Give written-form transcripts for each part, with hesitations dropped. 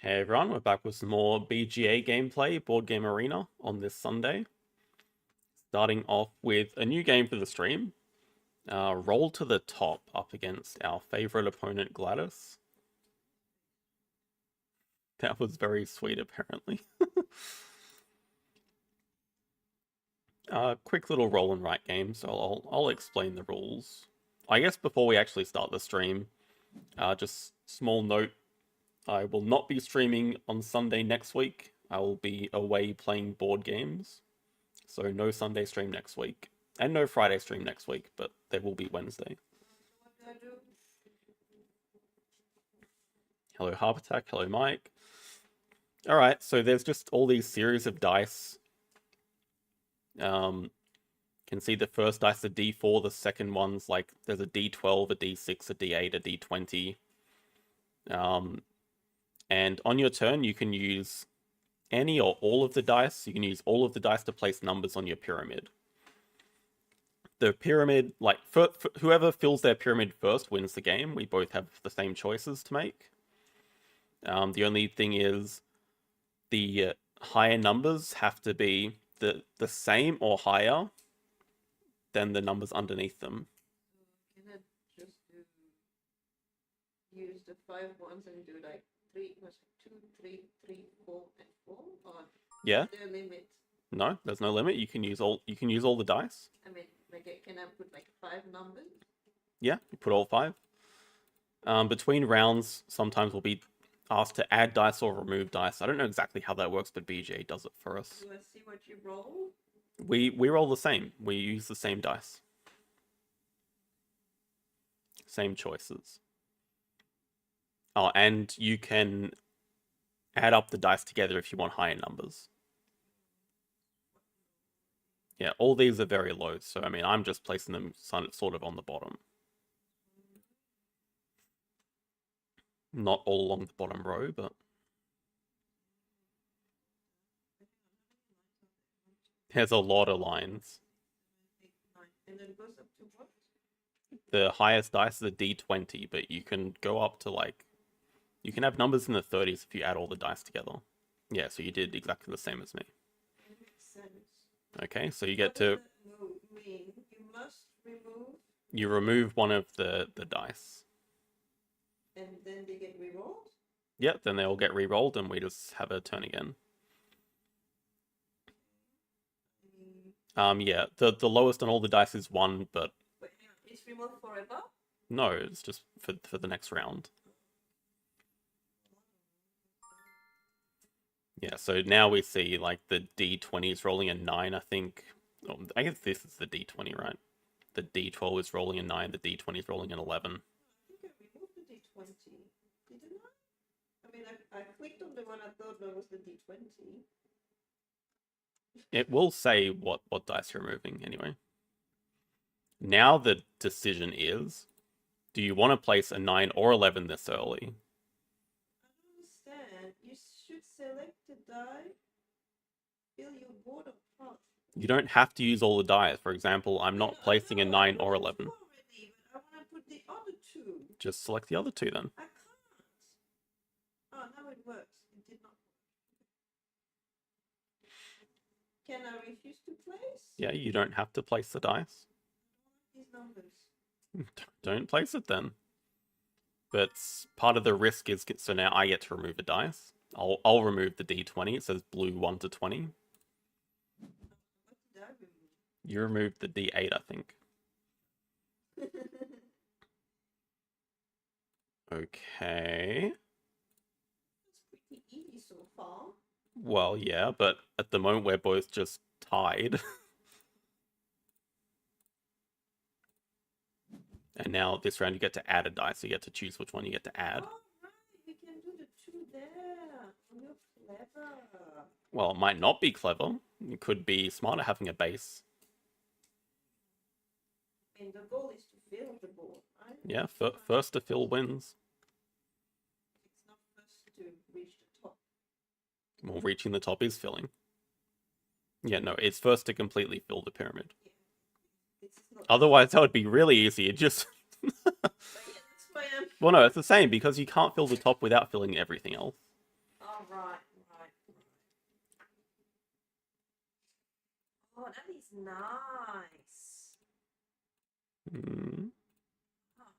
Hey everyone, we're back with some more BGA gameplay, Board Game Arena, on this Sunday. Starting off with a new game for the stream. Roll to the Top up against our favorite opponent, Gladys. That was very sweet, apparently. Quick little roll and write game, so I'll explain the rules. I guess before we actually start the stream, just small note, I will not be streaming on Sunday next week. I will be away playing board games. So no Sunday stream next week. And no Friday stream next week, but there will be Wednesday. Hello Harp Attack, hello Mike. Alright, so there's just all these series of dice. Can see the first dice, a D4, the second one's like, there's a D12, a D6, a D8, a D20. And on your turn, you can use any or all of the dice. You can use all of the dice to place numbers on your pyramid. The pyramid, like, whoever fills their pyramid first wins the game. We both have the same choices to make. The only thing is, the higher numbers have to be the same or higher than the numbers underneath them. Can I just use the 5 ones and do like 2, 3, 3, 4, and 4? Or Yeah. is there a limit? No, there's no limit. You can use all the dice. I mean, like, can I put like 5 numbers? Yeah, you put all 5. Between rounds, sometimes we'll be asked to add dice or remove dice. I don't know exactly how that works, but BGA does it for us. Do I see what you roll? We roll the same. We use the same dice. Same choices. Oh, and you can add up the dice together if you want higher numbers. Yeah, all these are very low, so I mean, I'm just placing them sort of on the bottom. Not all along the bottom row, but... There's a lot of lines. 8, 9. And then it goes up to what? The highest dice is a D20, but you can go up to like... You can have numbers in the 30s if you add all the dice together. Yeah, so you did exactly the same as me. That makes sense. Okay, so you get What to... does that mean? You must remove, You remove one of the dice. and then they get rerolled? Yep, then they all get re-rolled and we just have a turn again. Yeah, the lowest on all the dice is 1, but... Wait, hang on. It's removed forever? No, it's just for the next round. Yeah, so now we see, like, the D20 is rolling a 9, I think. Oh, I guess this is the D20, right? The D12 is rolling a 9, the D20 is rolling an 11. I think I removed the D20. Didn't I? I mean, I clicked on the one I thought that was the D20. It will say what dice you're removing, anyway. Now the decision is, do you want to place a 9 or 11 this early? I don't understand. You should select the die, fill your board apart. You don't have to use all the dice. For example, I'm not placing a 9 or 11. Already, but I want to put the other 2. Just select the other 2 then. I can't. Oh, now it works. It did not work. Can I refuse to place? Yeah, you don't have to place the dice. These numbers. Don't place it then. But part of the risk is, so now I get to remove a dice. I'll remove the D20. It says blue 1 to 20. What did I remove? You removed the D8, I think. Okay. It's pretty easy so far. Well, yeah, but at the moment we're both just tied. And now this round you get to add a dice, so you get to choose which one you get to add. Oh, right. We can do the 2 there. You're clever. Well, it might not be clever. It could be smarter having a base. I mean, the goal is to fill the board, right? Yeah, first to fill wins. It's not first to reach the top. Well, reaching the top is filling. Yeah, no, it's first to completely fill the pyramid. Yeah. It's not. Otherwise, that would be really easy. It just... But yeah, that's why I'm. Well, no, it's the same, because you can't fill the top without filling everything else. nice. Hmm. Oh,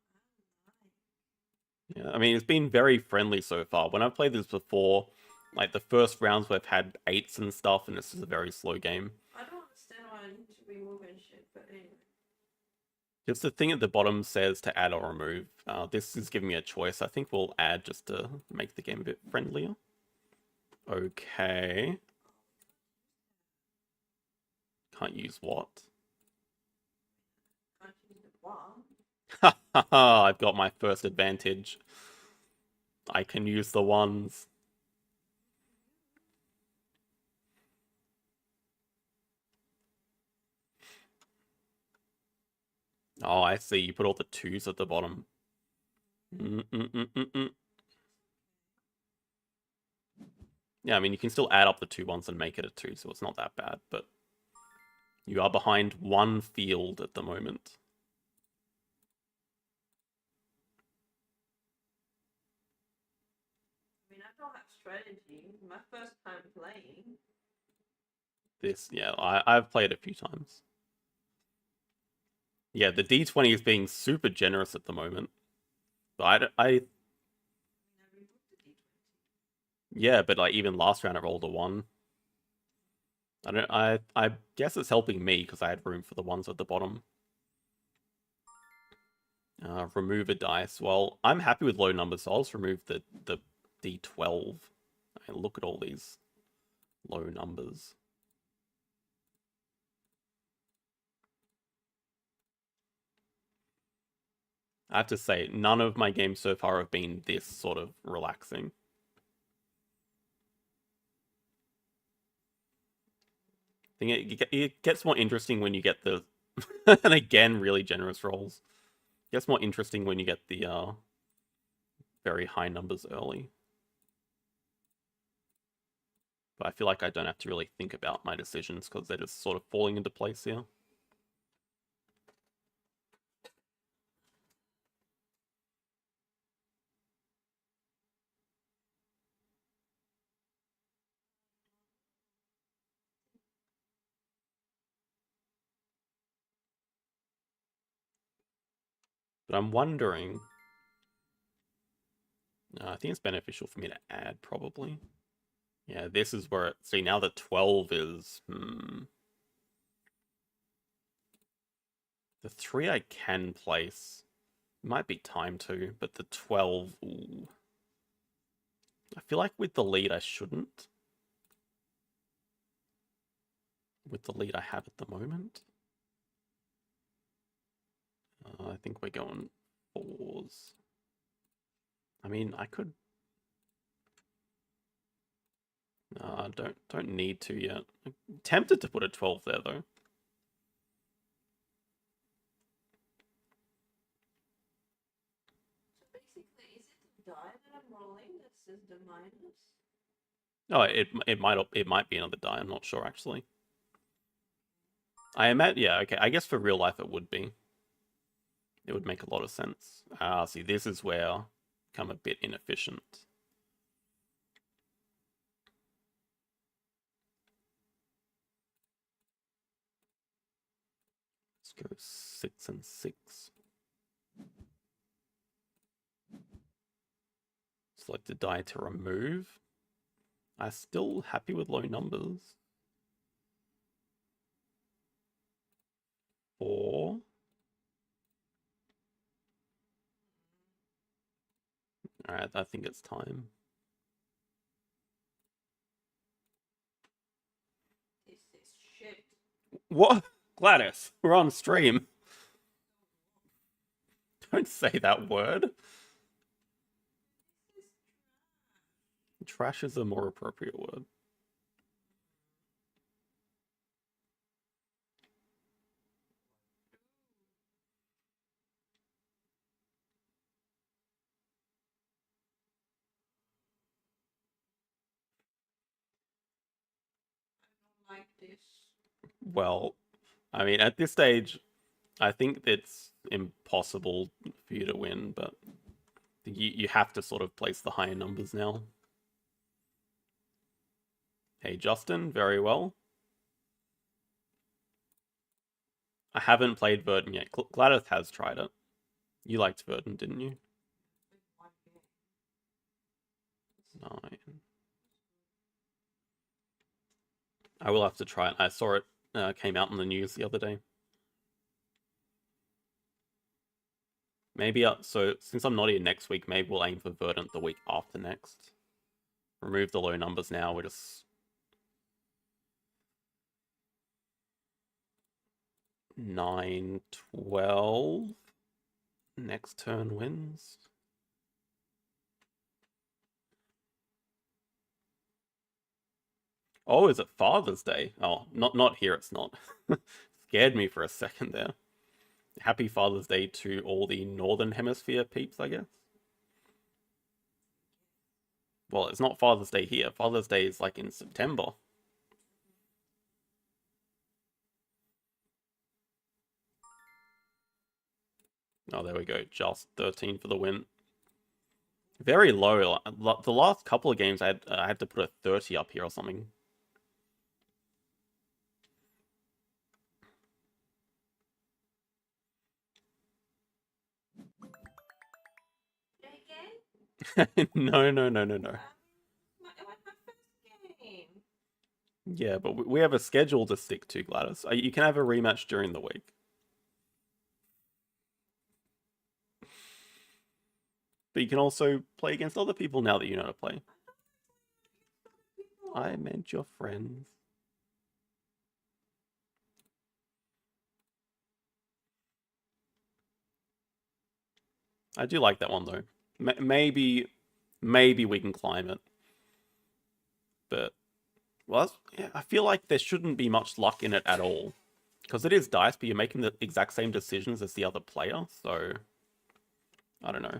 nice. Yeah, I mean, it's been very friendly so far. When I've played this before, like the first rounds we've had 8s and stuff, and this is a very slow game. I don't understand why I need to be moving shit, but anyway. Just the thing at the bottom says to add or remove. This is giving me a choice. I think we'll add just to make the game a bit friendlier. Okay. Can't use what? Can't use the one. I've got my first advantage. I can use the ones. Oh, I see. You put all the 2s at the bottom. Mm-mm-mm-mm-mm. Yeah, I mean, you can still add up the 2 ones and make it a 2, so it's not that bad, but you are behind 1 field at the moment. I mean, I don't have strategy. My first time playing. This, yeah, I've played a few times. Yeah, the D20 is being super generous at the moment. But I mean, I removed the D20. yeah, but like even last round I rolled a 1. I guess it's helping me because I had room for the ones at the bottom. Remove a dice. Well, I'm happy with low numbers, so I'll just remove the D12. And look at all these low numbers. I have to say, none of my games so far have been this sort of relaxing. I think it gets more interesting when you get the, and again, really generous rolls. It gets more interesting when you get the very high numbers early. But I feel like I don't have to really think about my decisions because they're just sort of falling into place here. But I'm wondering... I think it's beneficial for me to add, probably. Yeah, this is where it... See, now the 12 is... The 3 I can place. Might be time to, but the 12... Ooh. I feel like with the lead I shouldn't. With the lead I have at the moment. I think we're going 4s. I mean, I could... don't need to yet. I'm tempted to put a 12 there, though. So basically, is it the die that I'm rolling that says the minus? Oh, it might be another die. I'm not sure actually. I imagine, yeah, okay. I guess for real life it would be. It would make a lot of sense. See, this is where I become a bit inefficient. Let's go 6 and 6. Select a die to remove. I'm still happy with low numbers. 4. Alright, I think it's time. This is shit. What? Gladys, we're on stream. Don't say that word. This is Trash is a more appropriate word. like this. Well, I mean, at this stage, I think it's impossible for you to win, but you have to sort of place the higher numbers now. Hey, Justin, very well. I haven't played Verdant yet. Gladys has tried it. You liked Verdant, didn't you? 9. I will have to try it. I saw it came out in the news the other day. Maybe, so since I'm not here next week, maybe we'll aim for Verdant the week after next. Remove the low numbers now, we're just... 9, 12. Next turn wins. Oh, is it Father's Day? Oh, not here, it's not. Scared me for a second there. Happy Father's Day to all the Northern Hemisphere peeps, I guess. Well, it's not Father's Day here. Father's Day is like in September. Oh, there we go. Just 13 for the win. Very low. The last couple of games, I had to put a 30 up here or something. No. Yeah, but we have a schedule to stick to, Gladys. You can have a rematch during the week. But you can also play against other people now that you know how to play. I meant your friends. I do like that one, though. Maybe we can climb it. But, well, yeah, I feel like there shouldn't be much luck in it at all. Because it is dice, but you're making the exact same decisions as the other player, so... I don't know.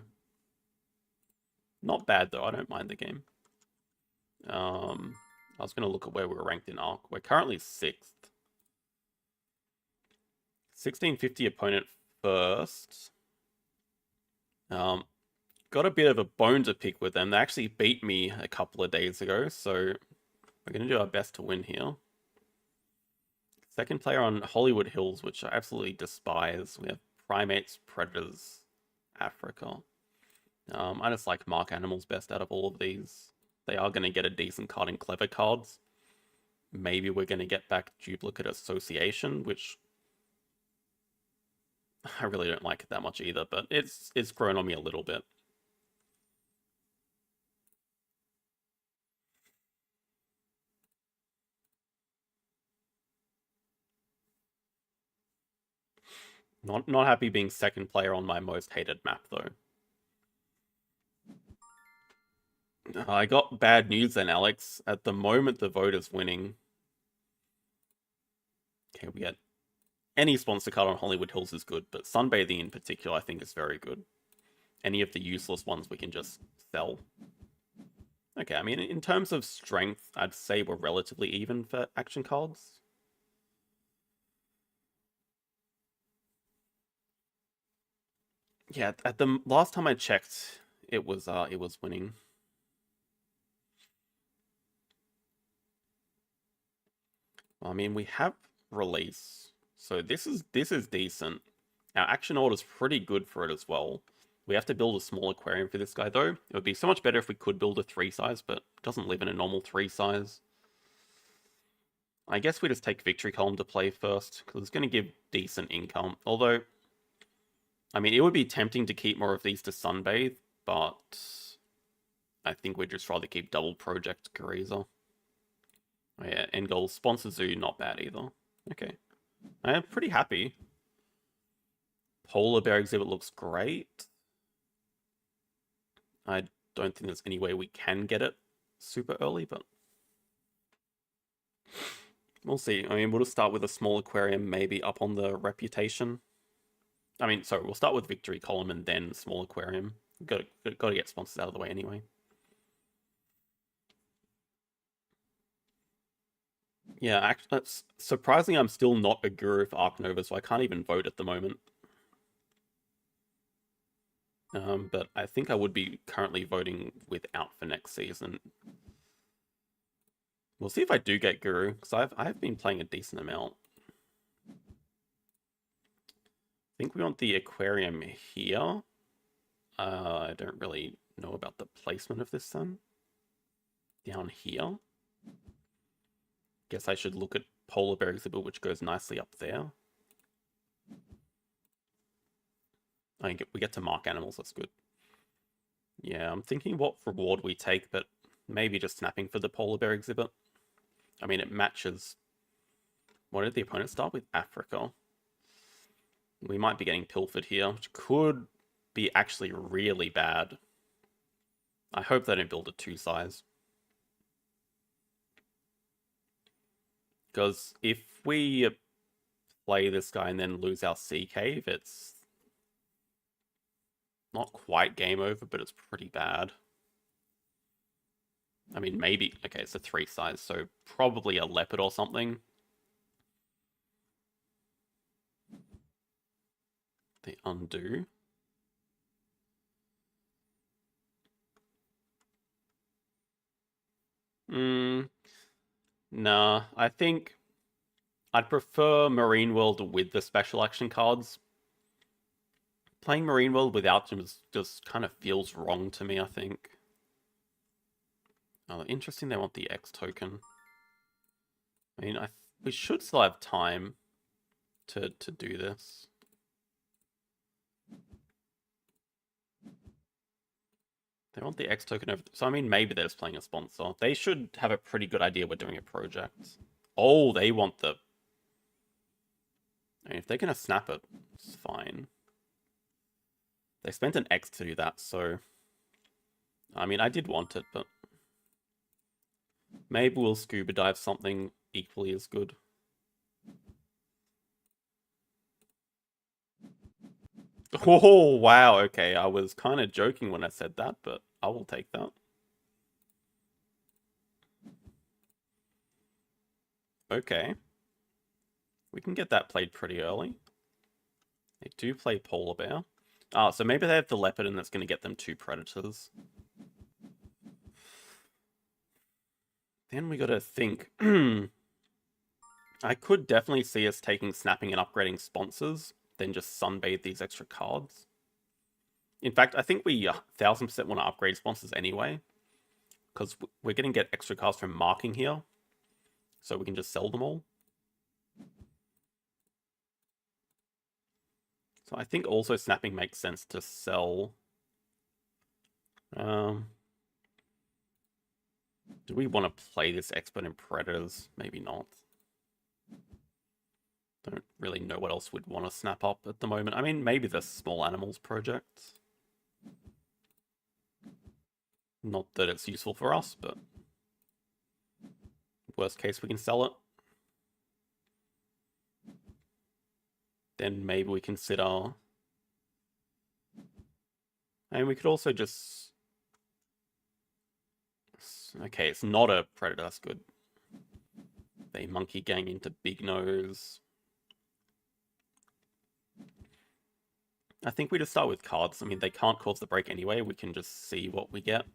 Not bad, though. I don't mind the game. I was going to look at where we're ranked in Ark. We're currently 6th. 1650 opponent first. Got a bit of a bone to pick with them. They actually beat me a couple of days ago, so we're going to do our best to win here. Second player on Hollywood Hills, which I absolutely despise. We have Primates, Predators, Africa. I just like Mark Animals best out of all of these. They are going to get a decent card in Clever Cards. Maybe we're going to get back Duplicate Association, which I really don't like it that much either, but it's grown on me a little bit. Not happy being second player on my most hated map, though. I got bad news then, Alex. At the moment, the vote is winning. Okay, we get any sponsor card on Hollywood Hills is good, but Sunbathing in particular I think is very good. Any of the useless ones we can just sell. Okay, I mean, in terms of strength, I'd say we're relatively even for action cards. Yeah, at the last time I checked, it was winning. I mean, we have release, so this is decent. Our action order is pretty good for it as well. We have to build a small aquarium for this guy, though. It would be so much better if we could build a 3 size, but it doesn't live in a normal 3 size. I guess we just take Victory Column to play first, because it's going to give decent income. Although, I mean, it would be tempting to keep more of these to sunbathe, but I think we'd just rather keep Double Project Gariza. Oh yeah, end goal. Sponsor Zoo, not bad either. Okay. I am pretty happy. Polar Bear exhibit looks great. I don't think there's any way we can get it super early, but we'll see. I mean, we'll just start with a small aquarium, maybe up on the reputation. I mean, sorry, we'll start with Victory Column and then small aquarium. Got to get sponsors out of the way anyway. Yeah, actually, surprisingly, I'm still not a guru for Ark Nova, so I can't even vote at the moment. But I think I would be currently voting without for next season. We'll see if I do get Guru, because I've been playing a decent amount. think we want the aquarium here. I don't really know about the placement of this then. Down here. Guess I should look at polar bear exhibit, which goes nicely up there. We get to mark animals, that's good. Yeah, I'm thinking what reward we take, but maybe just snapping for the polar bear exhibit. I mean, it matches. What did the opponent start with? Africa. We might be getting pilfered here, which could be actually really bad. I hope they don't build a 2-size. Because if we play this guy and then lose our sea cave, it's not quite game over, but it's pretty bad. I mean, maybe... Okay, it's a 3-size, so probably a leopard or something. They undo. Nah, I think I'd prefer Marine World with the special action cards. Playing Marine World without them just kind of feels wrong to me, I think. Oh, interesting they want the X token. I mean, we should still have time to do this. They want the X token over... So, I mean, maybe they're just playing a sponsor. They should have a pretty good idea we're doing a project. Oh, they want the... I mean, if they're going to snap it, it's fine. They spent an X to do that, so... I mean, I did want it, but... Maybe we'll scuba dive something equally as good. Oh, wow, okay. I was kind of joking when I said that, but I will take that. Okay. We can get that played pretty early. They do play polar bear. Ah, so maybe they have the leopard and that's going to get them 2 predators. Then we got to think. I could definitely see us taking snapping and upgrading sponsors, then just sunbathe these extra cards. In fact, I think we 1000% want to upgrade sponsors anyway, because we're going to get extra cards from marking here, so we can just sell them all. So I think also snapping makes sense to sell. Do we want to play this expert in predators? Maybe not. Don't really know what else we'd want to snap up at the moment. I mean, maybe the small animals project. Not that it's useful for us, but worst case we can sell it. Then maybe we consider... And we could also just... Okay, it's not a predator, that's good. They monkey gang into Big Nose. I think we just start with cards. I mean, they can't cause the break anyway. We can just see what we get.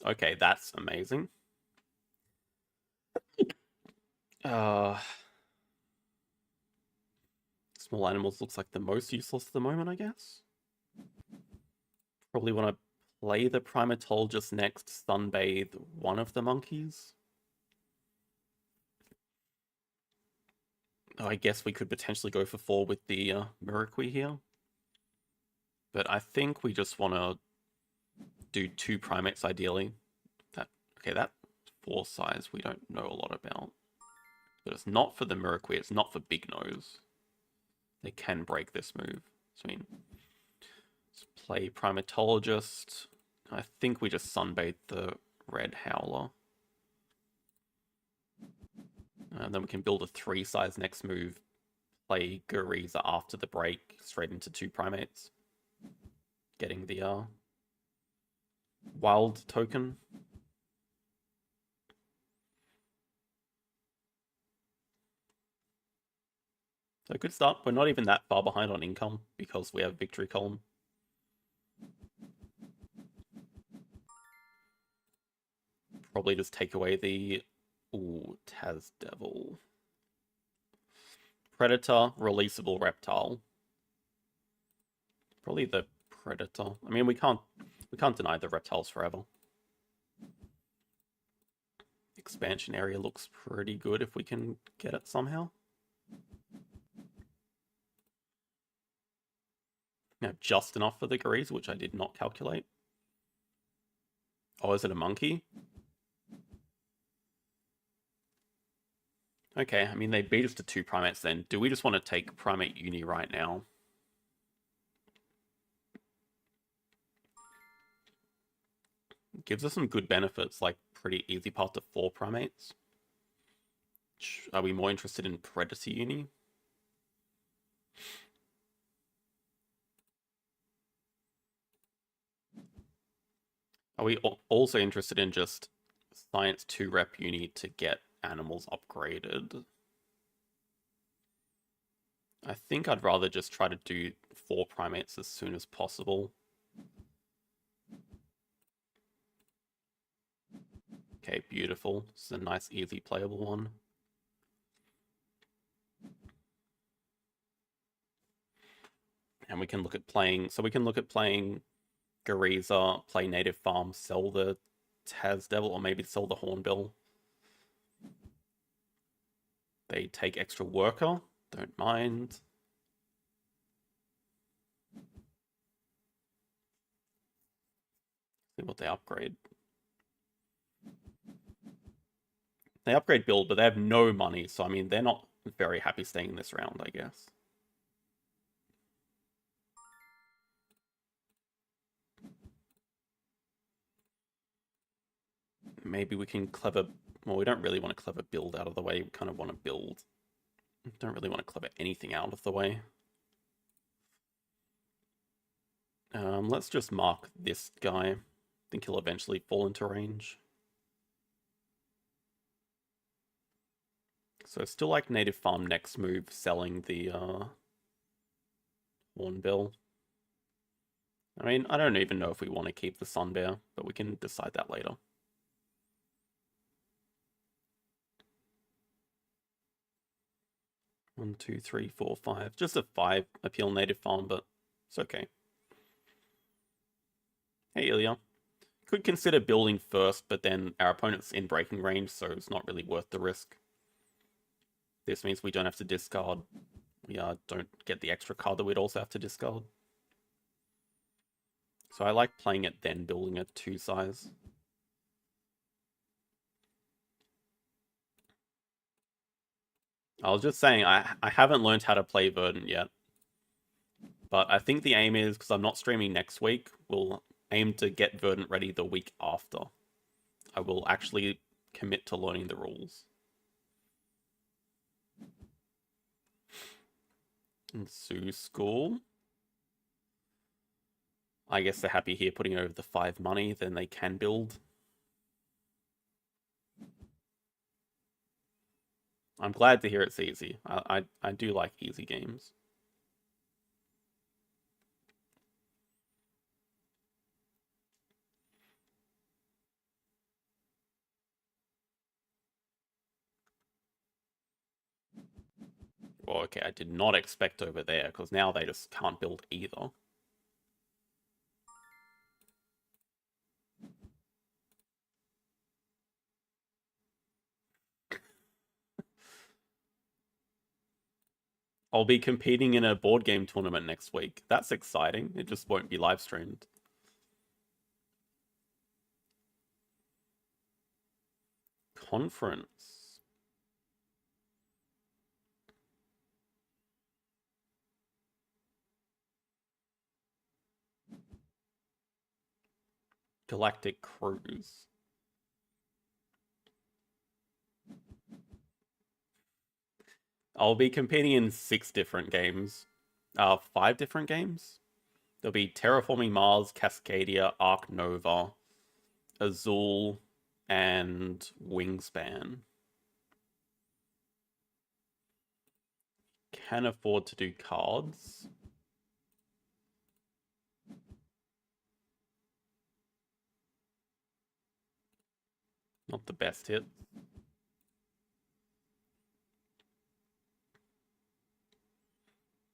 Okay, that's amazing. Small animals looks like the most useless at the moment, I guess. Probably want to play the primatologist next, sunbathe one of the monkeys. Oh, I guess we could potentially go for 4 with the Miracle here. But I think we just want to do 2 primates ideally. That 4 size we don't know a lot about. But it's not for the Miracle, it's not for Big Nose. They can break this move. So I mean, let's play primatologist. I think we just sunbathe the red howler. And then we can build a 3-size next move. Play Guriza after the break, straight into 2 primates. Getting the wild token. So good start. We're not even that far behind on income because we have victory column. Probably just take away the... Ooh, Taz Devil. Predator, releasable reptile. Probably the Predator. I mean, we can't deny the reptiles forever. Expansion area looks pretty good if we can get it somehow. Now, just enough for the Grease, which I did not calculate. Oh, is it a monkey? Okay, I mean, they beat us to 2 primates then. Do we just want to take primate uni right now? Gives us some good benefits, like pretty easy path to 4 primates. Are we more interested in Predator uni? Are we also interested in just Science 2 rep uni to get animals upgraded? I think I'd rather just try to do 4 primates as soon as possible. Okay, beautiful. This is a nice, easy playable one. And we can look at playing... So we can look at playing Gariza, play Native Farm, sell the Taz Devil, or maybe sell the Hornbill. They take extra worker. Don't mind. See what they upgrade. They upgrade build, but they have no money, so I mean, they're not very happy staying this round, I guess. Maybe we can clever... Well, we don't really want to clever build out of the way. We kind of want to build. We don't really want to clever anything out of the way. Let's just mark this guy. I think he'll eventually fall into range. So still like Native Farm next move, selling the Hornbill. I mean, I don't even know if we want to keep the Sun Bear, but we can decide that later. One, two, three, four, five. Just a 5 appeal Native Farm, but it's okay. Hey, Ilya. Could consider building first, but then our opponent's in breaking range, so it's not really worth the risk. This means we don't have to discard. We don't get the extra card that we'd also have to discard. So I like playing it, then building a 2 size. I was just saying, I haven't learned how to play Verdant yet. But I think the aim is, because I'm not streaming next week, we'll aim to get Verdant ready the week after. I will actually commit to learning the rules. And Zoo School. I guess they're happy here putting over the 5 money, then they can build. I'm glad to hear it's easy. I do like easy games. Well, okay, I did not expect over there, because now they just can't build either. I'll be competing in a board game tournament next week. That's exciting. It just won't be live streamed. Conference. Galactic Cruise. I'll be competing in 6 different games. 5 different games? There'll be Terraforming Mars, Cascadia, Ark Nova, Azul, and Wingspan. Can afford to do cards. Not the best hit.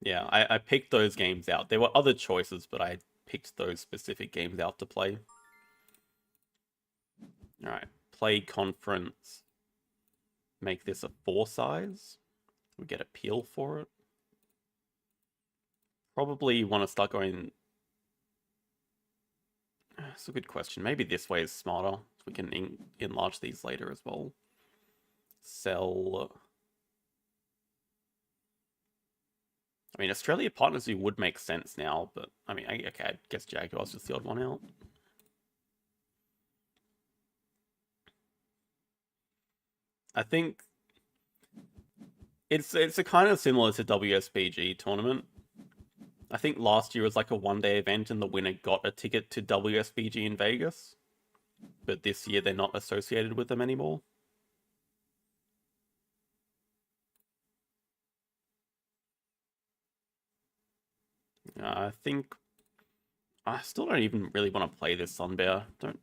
Yeah, I picked those games out. There were other choices, but I picked those specific games out to play. All right, play conference. Make this a 4 size. We get appeal for it. Probably want to start going. That's a good question. Maybe this way is smarter. So we can enlarge these later as well. Sell. I mean, Australia Partners who would make sense now, but I mean, okay, I guess Jaguar's just the odd one out. I think it's a kind of similar to WSBG tournament. I think last year was like a 1-day event, and the winner got a ticket to WSBG in Vegas. But this year they're not associated with them anymore. I think I still don't even really want to play this Sunbear. Don't.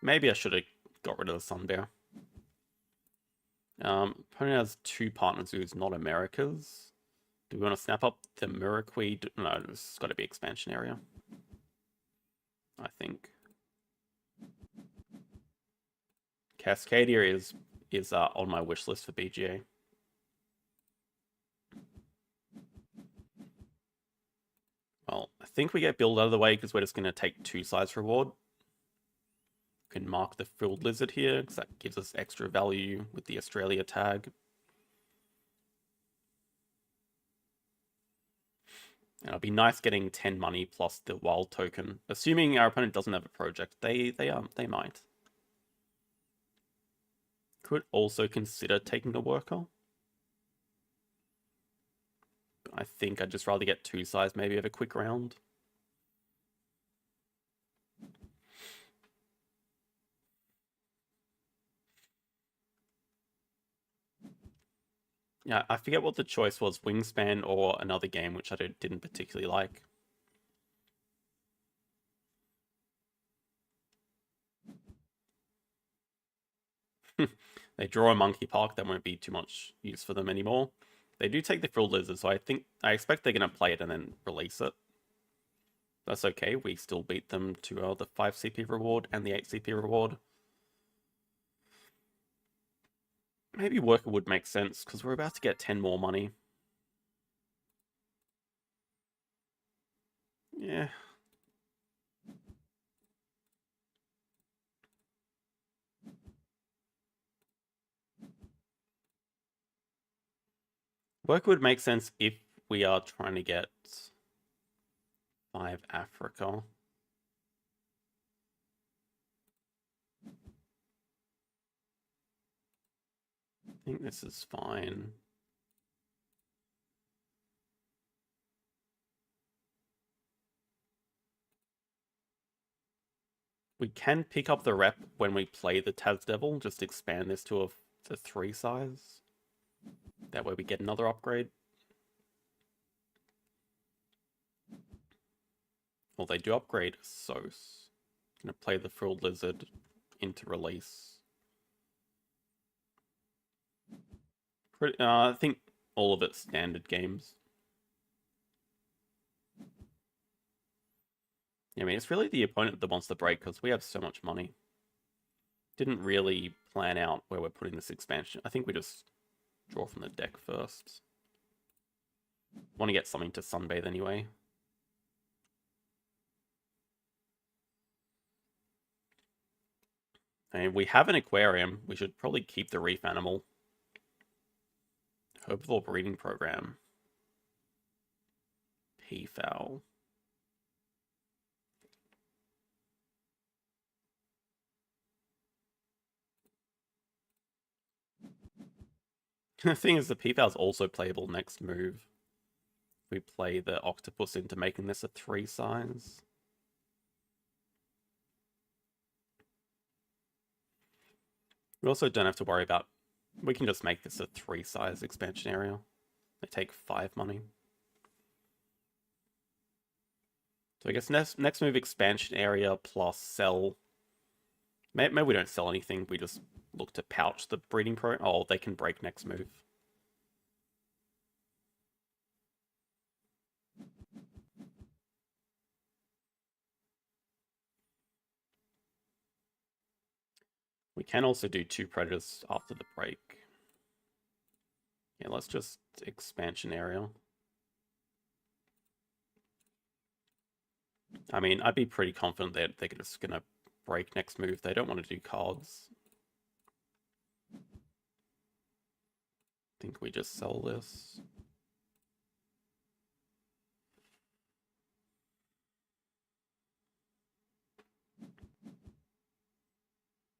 Maybe I should have got rid of the Sunbear. Opponent has 2 partners who's not America's. Do we want to snap up the Miraquee? No, this has got to be expansion area. I think. Cascadia is on my wish list for BGA. Well, I think we get build out of the way because we're just going to take 2 sides reward. We can mark the frilled lizard here because that gives us extra value with the Australia tag. And it'll be nice getting 10 money plus the wild token. Assuming our opponent doesn't have a project, they might. Could also consider taking the worker. I think I'd just rather get 2 sides, maybe have a quick round. Yeah, I forget what the choice was, Wingspan or another game, which I didn't particularly like. They draw a Monkey Park, that won't be too much use for them anymore. They do take the Frilled Lizard, so I expect they're going to play it and then release it. That's okay, we still beat them to the 5 CP reward and the 8 CP reward. Maybe Worker would make sense, because we're about to get 10 more money. Yeah. Worker would make sense if we are trying to get 5 Africa. I think this is fine. We can pick up the rep when we play the Taz Devil, just expand this to a 3 size. That way we get another upgrade. Well, they do upgrade Sos. Gonna play the Frilled Lizard into release. I think all of it's standard games. I mean, it's really the opponent that wants the break because we have so much money. Didn't really plan out where we're putting this expansion. I think we just draw from the deck first. Want to get something to sunbathe anyway. And we have an aquarium. We should probably keep the reef animal. Herbivore breeding program. Peafowl. The thing is, the peafowl's also playable next move. We play the octopus into making this a 3 size. We also don't have to worry about... We can just make this a 3 size expansion area. They take 5 money. So I guess next move expansion area plus sell. Maybe we don't sell anything. We just look to pouch the breeding pro. Oh, they can break next move. We can also do 2 predators after the break. Yeah, let's just expansion area. I mean, I'd be pretty confident that they're just gonna break next move. They don't want to do cards. I think we just sell this.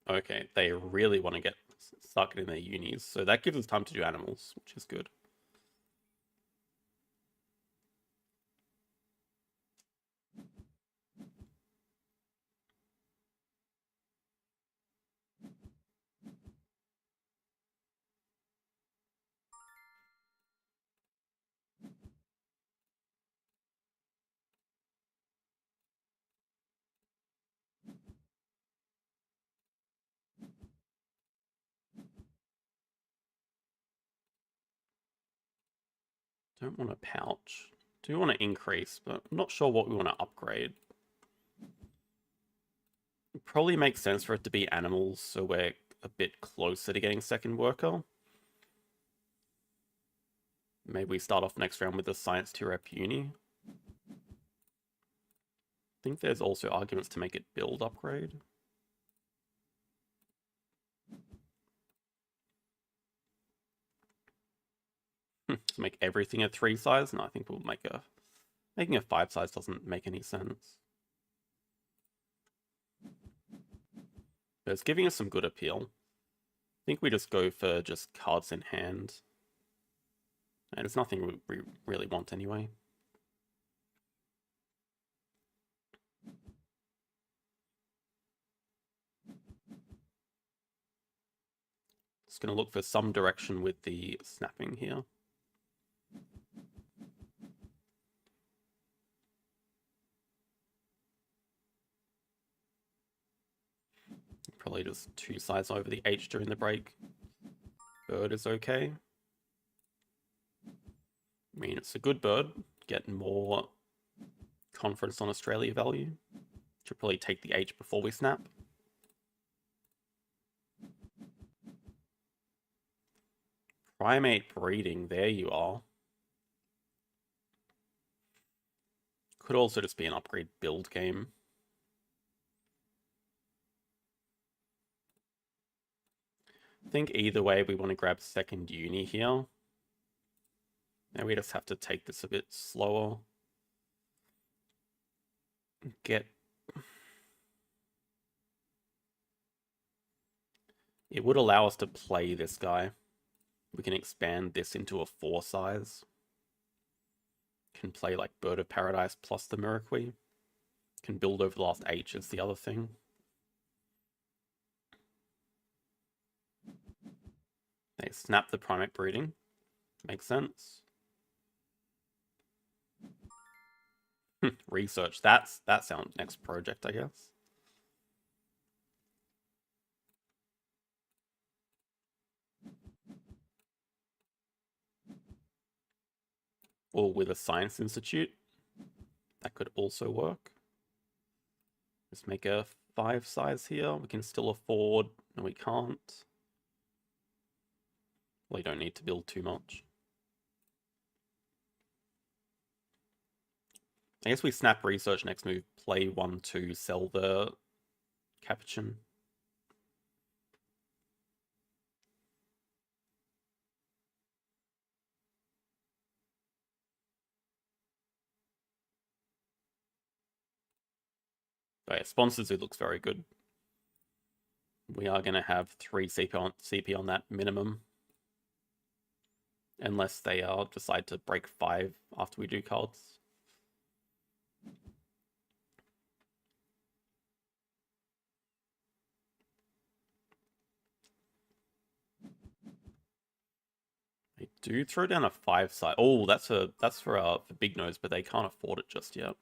Okay, they really want to get stuck in their unis, so that gives us time to do animals, which is good. Don't want a pouch. Do want to increase, but I'm not sure what we want to upgrade. It probably makes sense for it to be animals, so we're a bit closer to getting second worker. Maybe we start off next round with the science tier rep uni. I think there's also arguments to make it build upgrade. To make everything a 3 size? No, I think we'll make making a 5 size doesn't make any sense. But it's giving us some good appeal. I think we just go for just cards in hand. And it's nothing we really want anyway. Just going to look for some direction with the snapping here. Probably just 2 sides over the H during the break. Bird is okay. I mean, it's a good bird. Get more conference on Australia value. Should probably take the H before we snap. Primate breeding, there you are. Could also just be an upgrade build game. I think either way we want to grab second uni here. Now we just have to take this a bit slower. It would allow us to play this guy. We can expand this into a 4 size. Can play like Bird of Paradise plus the Miracle. Can build over the last H is the other thing. They snap the primate breeding. Makes sense. Research. That's our next project, I guess. Or with a science institute. That could also work. Just make a 5 size here. We can still afford... No, we can't. Well, you don't need to build too much. I guess we snap research next move. Play 1-2, sell the Capuchin. Oh yeah, sponsors who looks very good. We are going to have 3 CP on that minimum. Unless they decide to break 5 after we do cards. They do throw down a 5 side. Oh, that's for Big Nose, but they can't afford it just yet.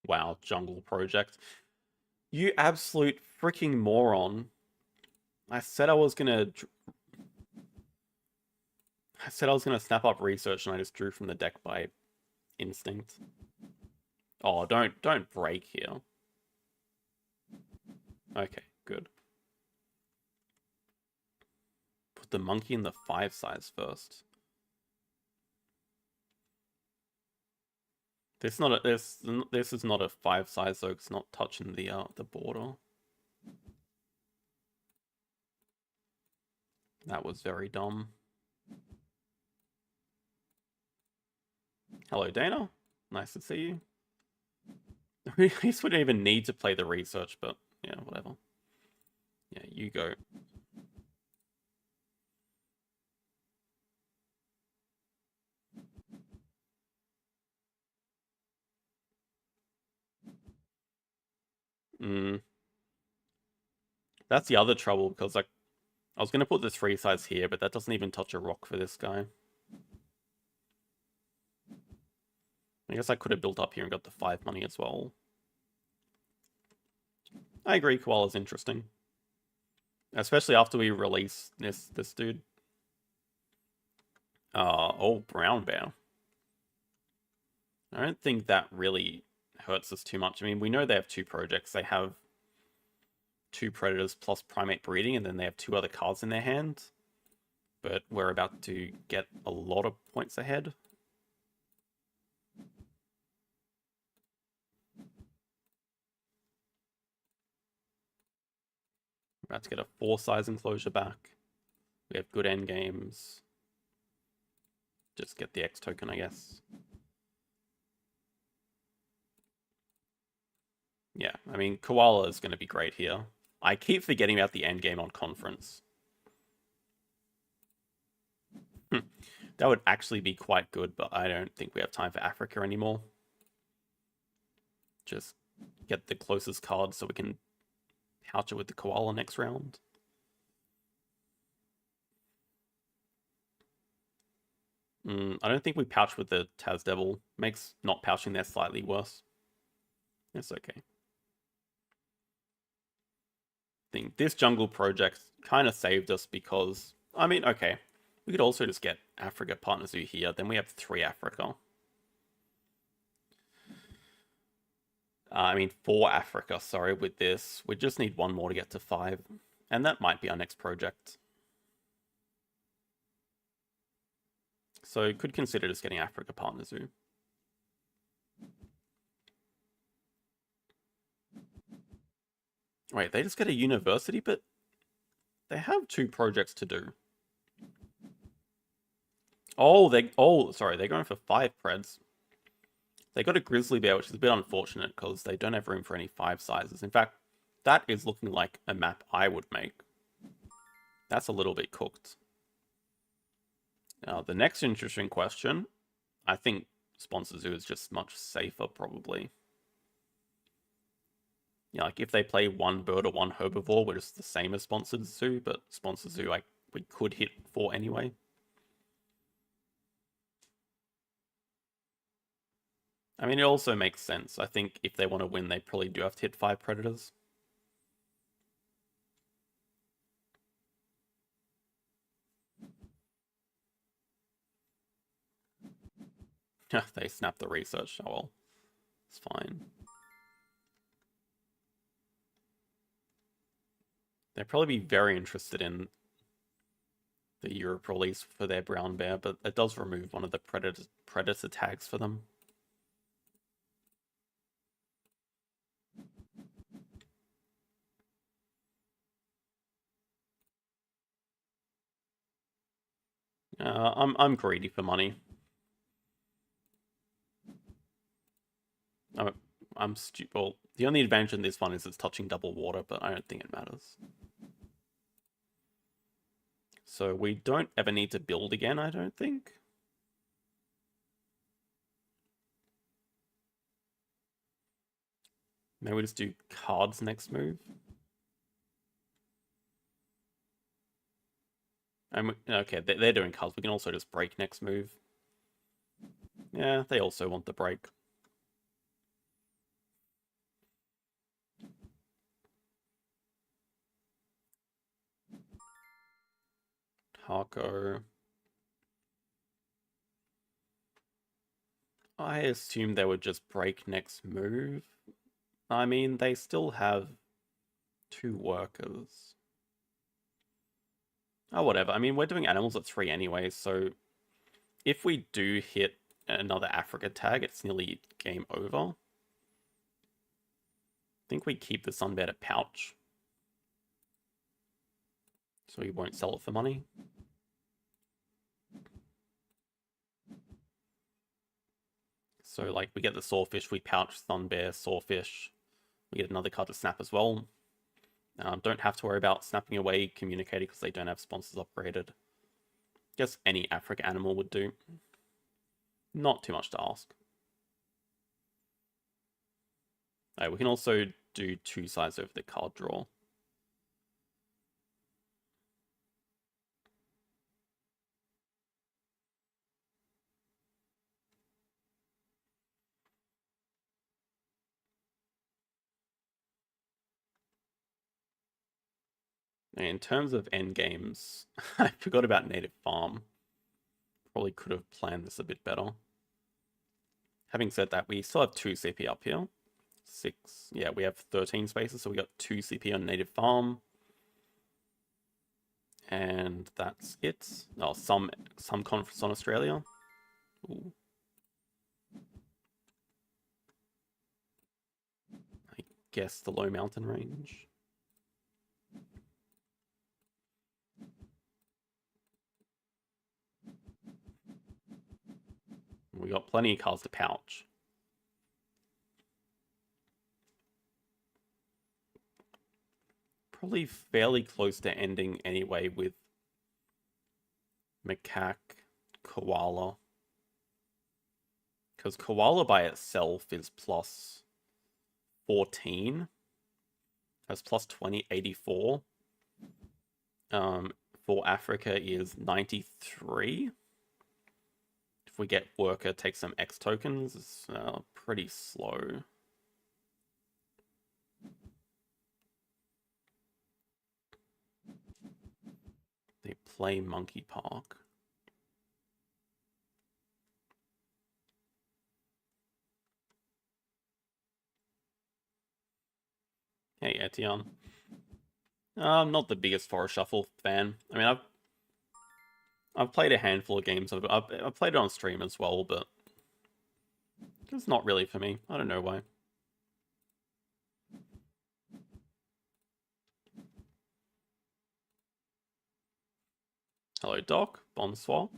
Wow, jungle project. You absolute freaking moron. I said I was gonna. I said I was gonna snap up research, and I just drew from the deck by instinct. Oh, don't break here. Okay, good. Put the monkey in the 5 size first. This not a, this is not a 5 size though. It's not touching the border. That was very dumb. Hello, Dana. Nice to see you. We wouldn't even need to play the research, but yeah, whatever. Yeah, you go. That's the other trouble, because like I was gonna put the 3 size here, but that doesn't even touch a rock for this guy. I guess I could have built up here and got the 5 money as well. I agree, Koala's interesting. Especially after we release this dude. Oh, brown bear. I don't think that really hurts us too much. I mean, we know they have 2 projects. They have 2 predators plus primate breeding, and then they have 2 other cards in their hand. But we're about to get a lot of points ahead. We're about to get a 4 size enclosure back. We have good end games. Just get the X token, I guess. Yeah, I mean, Koala is going to be great here. I keep forgetting about the end game on Conference. That would actually be quite good, but I don't think we have time for Africa anymore. Just get the closest card so we can pouch it with the Koala next round. I don't think we pouch with the Taz Devil. Makes not pouching there slightly worse. It's okay. I think this jungle project kind of saved us because, I mean, okay, we could also just get Africa Partner Zoo here. Then we have 3 Africa. I mean, 4 Africa, sorry, with this. We just need 1 more to get to 5. And that might be our next project. So could consider just getting Africa Partner Zoo. Wait, they just get a university, but they have 2 projects to do. Oh, sorry, they're going for 5 Preds. They got a grizzly bear, which is a bit unfortunate because they don't have room for any 5 sizes. In fact, that is looking like a map I would make. That's a little bit cooked. Now, the next interesting question, I think Sponsor Zoo is just much safer, probably. Yeah, like if they play 1 bird or 1 herbivore, we're just the same as Sponsored Zoo, but Sponsor Zoo, like, we could hit 4 anyway. I mean, it also makes sense. I think if they want to win, they probably do have to hit 5 predators. They snapped the research. Oh well, it's fine. They'd probably be very interested in the Europe release for their brown bear, but it does remove one of the predator tags for them. I'm greedy for money. I'm stupid. Well, the only advantage in this one is it's touching double water, but I don't think it matters. So we don't ever need to build again, I don't think. Maybe we just do cards next move. Okay, they're doing cards. We can also just break next move. Yeah, they also want the break. Taco. I assume they would just break next move. I mean, they still have 2 workers. Oh, whatever. I mean, we're doing animals at 3 anyway, so if we do hit another Africa tag, it's nearly game over. I think we keep the Sunbed at pouch. So we won't sell it for money. So, like, we get the Sawfish, we pouch Sunbear, Sawfish. We get another card to snap as well. Don't have to worry about snapping away Communicator because they don't have sponsors upgraded. Guess any Africa animal would do. Not too much to ask. Alright, we can also do 2 sides over the card draw. In terms of endgames, I forgot about Native Farm. Probably could have planned this a bit better. Having said that, we still have 2 CP up here. 6. Yeah, we have 13 spaces, so we got 2 CP on Native Farm. And that's it. Oh, some conference on Australia. Ooh. I guess the low mountain range. We got plenty of cards to pouch. Probably fairly close to ending anyway with Macaque, Koala. Because Koala by itself is plus 14. Has plus 20, 84. For Africa is 93. If we get Worker, take some X tokens, it's pretty slow. They play Monkey Park. Hey, Etienne. I'm not the biggest Forest Shuffle fan. I mean, I've played a handful of games. I've played it on stream as well, but it's not really for me. I don't know why. Hello, Doc. Bonsoir.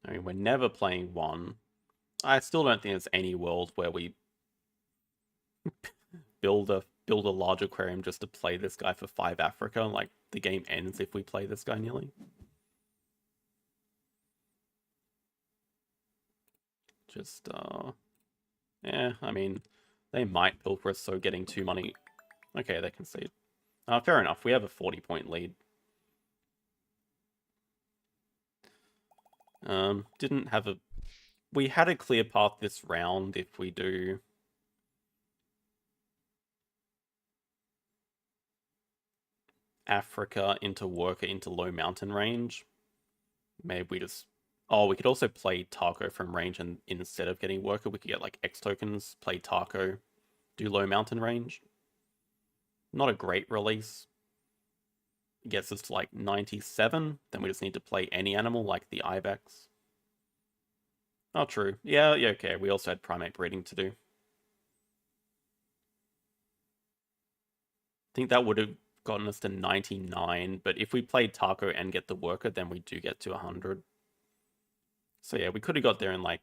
I mean, we're never playing 1. I still don't think there's any world where we build a large aquarium just to play this guy for 5 Africa. Like, the game ends if we play this guy nearly. Just, yeah, I mean, they might build for us, so getting 2 money. Okay, they concede. Fair enough, we have a 40-point lead. Didn't have a... We had a clear path this round if we do... Africa into Worker into low mountain range. Maybe we just... Oh, we could also play Taco from range, and instead of getting Worker, we could get like X tokens, play Taco, do low mountain range. Not a great release. Gets us to like 97, then we just need to play any animal like the Ibex. Oh, true. Yeah, okay. We also had primate breeding to do. I think that would have gotten us to 99, but if we played Taco and get the Worker, then we do get to 100. So yeah, we could have got there in like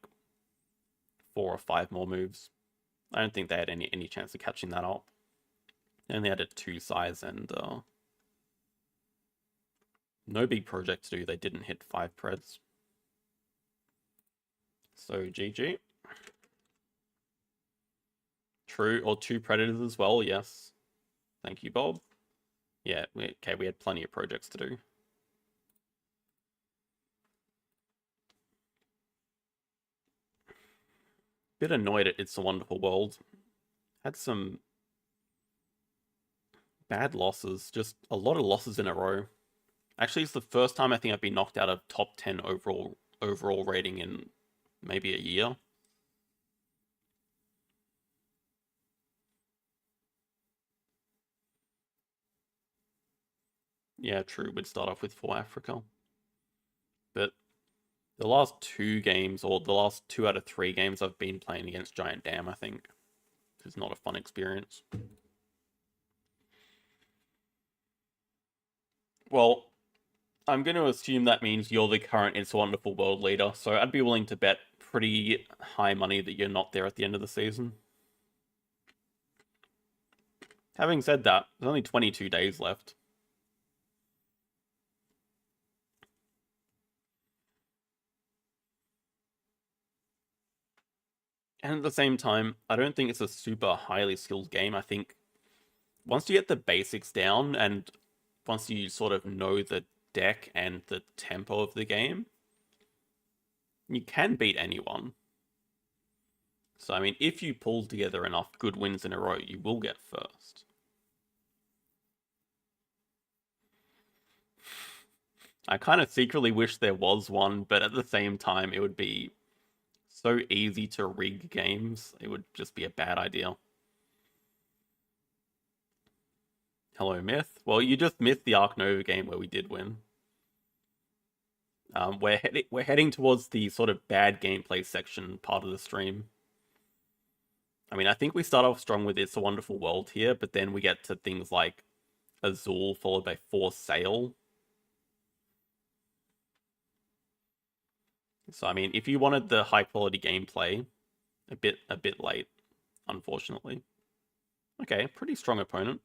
4 or 5 more moves. I don't think they had any chance of catching that up. They only had a 2 size and no big project to do. They didn't hit 5 preds. So GG. True, or 2 predators as well, yes. Thank you, Bob. Yeah, okay, we had plenty of projects to do. Bit annoyed at It's a Wonderful World. Had some bad losses, just a lot of losses in a row. Actually, it's the first time I think I've been knocked out of top 10 overall rating in maybe a year. Yeah, true. We'd start off with 4 Africa. But the last 2 games, or the last 2 out of 3 games I've been playing against Giant Dam, I think, is not a fun experience. Well, I'm going to assume that means you're the current It's a Wonderful World leader, so I'd be willing to bet pretty high money that you're not there at the end of the season. Having said that, there's only 22 days left. And at the same time, I don't think it's a super highly skilled game. I think once you get the basics down and once you sort of know the deck and the tempo of the game, you can beat anyone. So, I mean, if you pull together enough good wins in a row, you will get first. I kind of secretly wish there was one, but at the same time, it would be so easy to rig games. It would just be a bad idea. Hello, Myth. Well, you just missed the Ark Nova game where we did win. We're heading towards the sort of bad gameplay section part of the stream. I mean, I think we start off strong with It's a Wonderful World here, but then we get to things like Azul followed by For Sale. So I mean, if you wanted the high quality gameplay, a bit late, unfortunately. Okay, pretty strong opponent.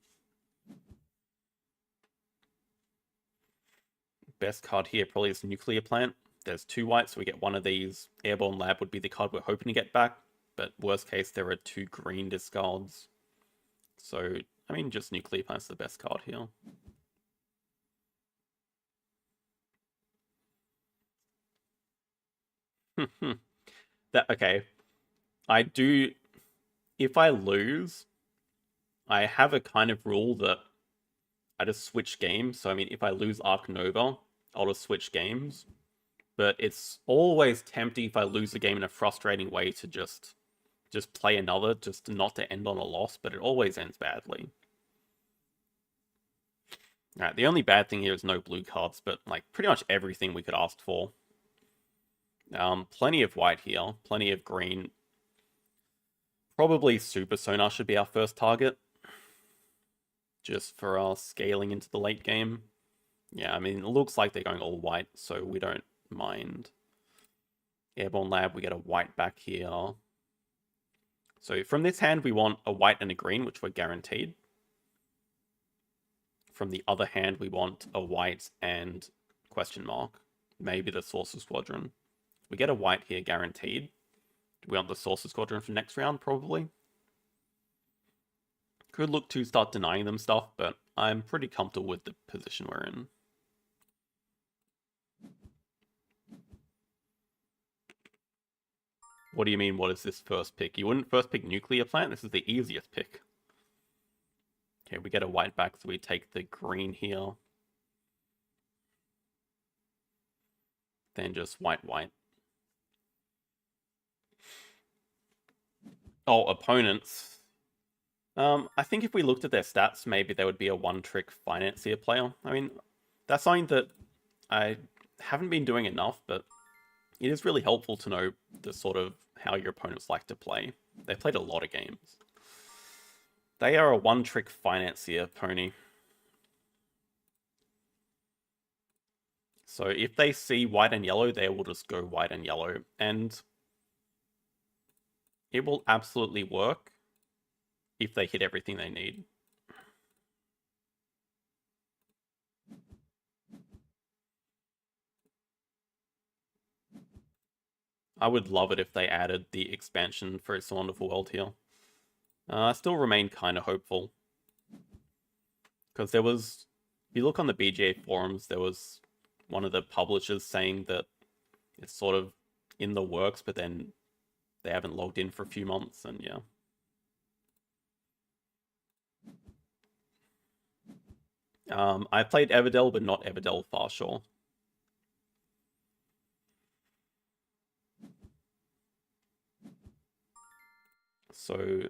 Best card here probably is Nuclear Plant. There's 2 whites, so we get one of these. Airborne Lab would be the card we're hoping to get back, but worst case, there are 2 green discards. So, I mean, just Nuclear Plant's the best card here. Okay. I do... If I lose, I have a kind of rule that I just switch games. So, I mean, if I lose Ark Nova, I'll just switch games. But it's always tempting if I lose a game in a frustrating way to just play another, just not to end on a loss, but it always ends badly. Alright, the only bad thing here is no blue cards, but like pretty much everything we could ask for. Plenty of white here, plenty of green. Probably Super Sonar should be our first target. Just for our scaling into the late game. Yeah, I mean, it looks like they're going all white, so we don't mind. Airborne Lab, we get a white back here. So from this hand, we want a white and a green, which we're guaranteed. From the other hand, we want a white and question mark. Maybe the Sorcerer Squadron. We get a white here, guaranteed. Do we want the Sorcerer Squadron for next round? Probably. Could look to start denying them stuff, but I'm pretty comfortable with the position we're in. What do you mean, what is this first pick? You wouldn't first pick Nuclear Plant? This is the easiest pick. Okay, we get a white back, so we take the green here. Then just white. Oh, opponents. I think if we looked at their stats, maybe they would be a one-trick financier player. I mean, that's something that I haven't been doing enough, but it is really helpful to know the sort of how your opponents like to play. They've played a lot of games. They are a one-trick financier pony. So if they see white and yellow, they will just go white and yellow. And it will absolutely work if they hit everything they need. I would love it if they added the expansion for It's a Wonderful World here. I still remain kind of hopeful. Because there was... If you look on the BGA forums, there was one of the publishers saying that it's sort of in the works, but then they haven't logged in for a few months, and yeah. I played Everdell, but not Everdell Farshore. So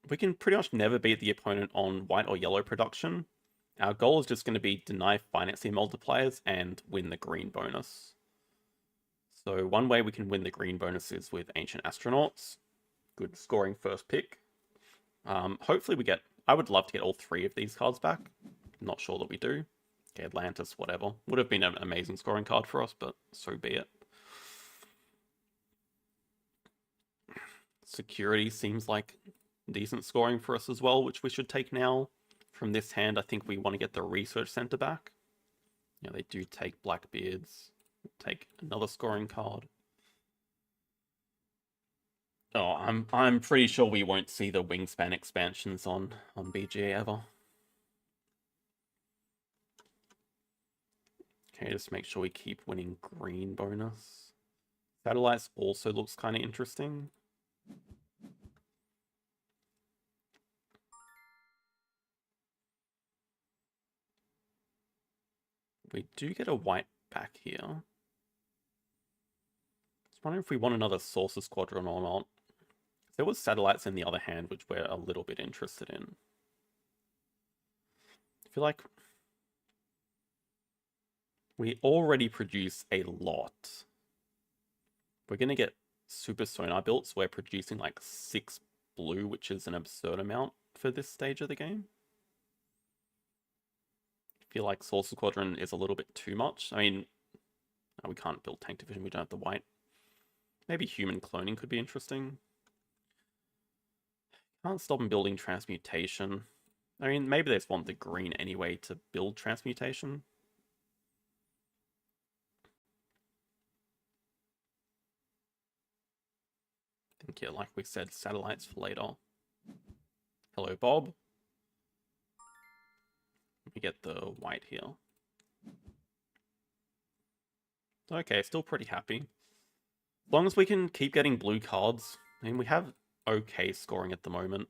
we can pretty much never beat the opponent on white or yellow production. Our goal is just going to be deny financing multipliers and win the green bonus. So one way we can win the green bonus is with Ancient Astronauts. Good scoring first pick. Hopefully we get... I would love to get all 3 of these cards back. Not sure that we do. Okay, Atlantis, whatever. Would have been an amazing scoring card for us, but so be it. Security seems like decent scoring for us as well, which we should take now. From this hand, I think we want to get the Research Center back. Yeah, they do take Blackbeards. Take another scoring card. Oh, I'm pretty sure we won't see the Wingspan expansions on BGA ever. Okay, just make sure we keep winning green bonus. Satellites also looks kind of interesting. We do get a white back here. Just wondering if we want another Saucer Squadron or not. There was satellites in the other hand, which we're a little bit interested in. I feel like we already produce a lot. We're going to get super sonar built, so we're producing like 6 blue, which is an absurd amount for this stage of the game. I feel like Saucer Squadron is a little bit too much. I mean, we can't build tank division, we don't have the white. Maybe human cloning could be interesting. Can't stop them building transmutation. I mean, maybe they just want the green anyway to build transmutation. I think, yeah, like we said, satellites for later. Hello, Bob. We get the white here. Okay, still pretty happy. As long as we can keep getting blue cards. I mean, we have okay scoring at the moment.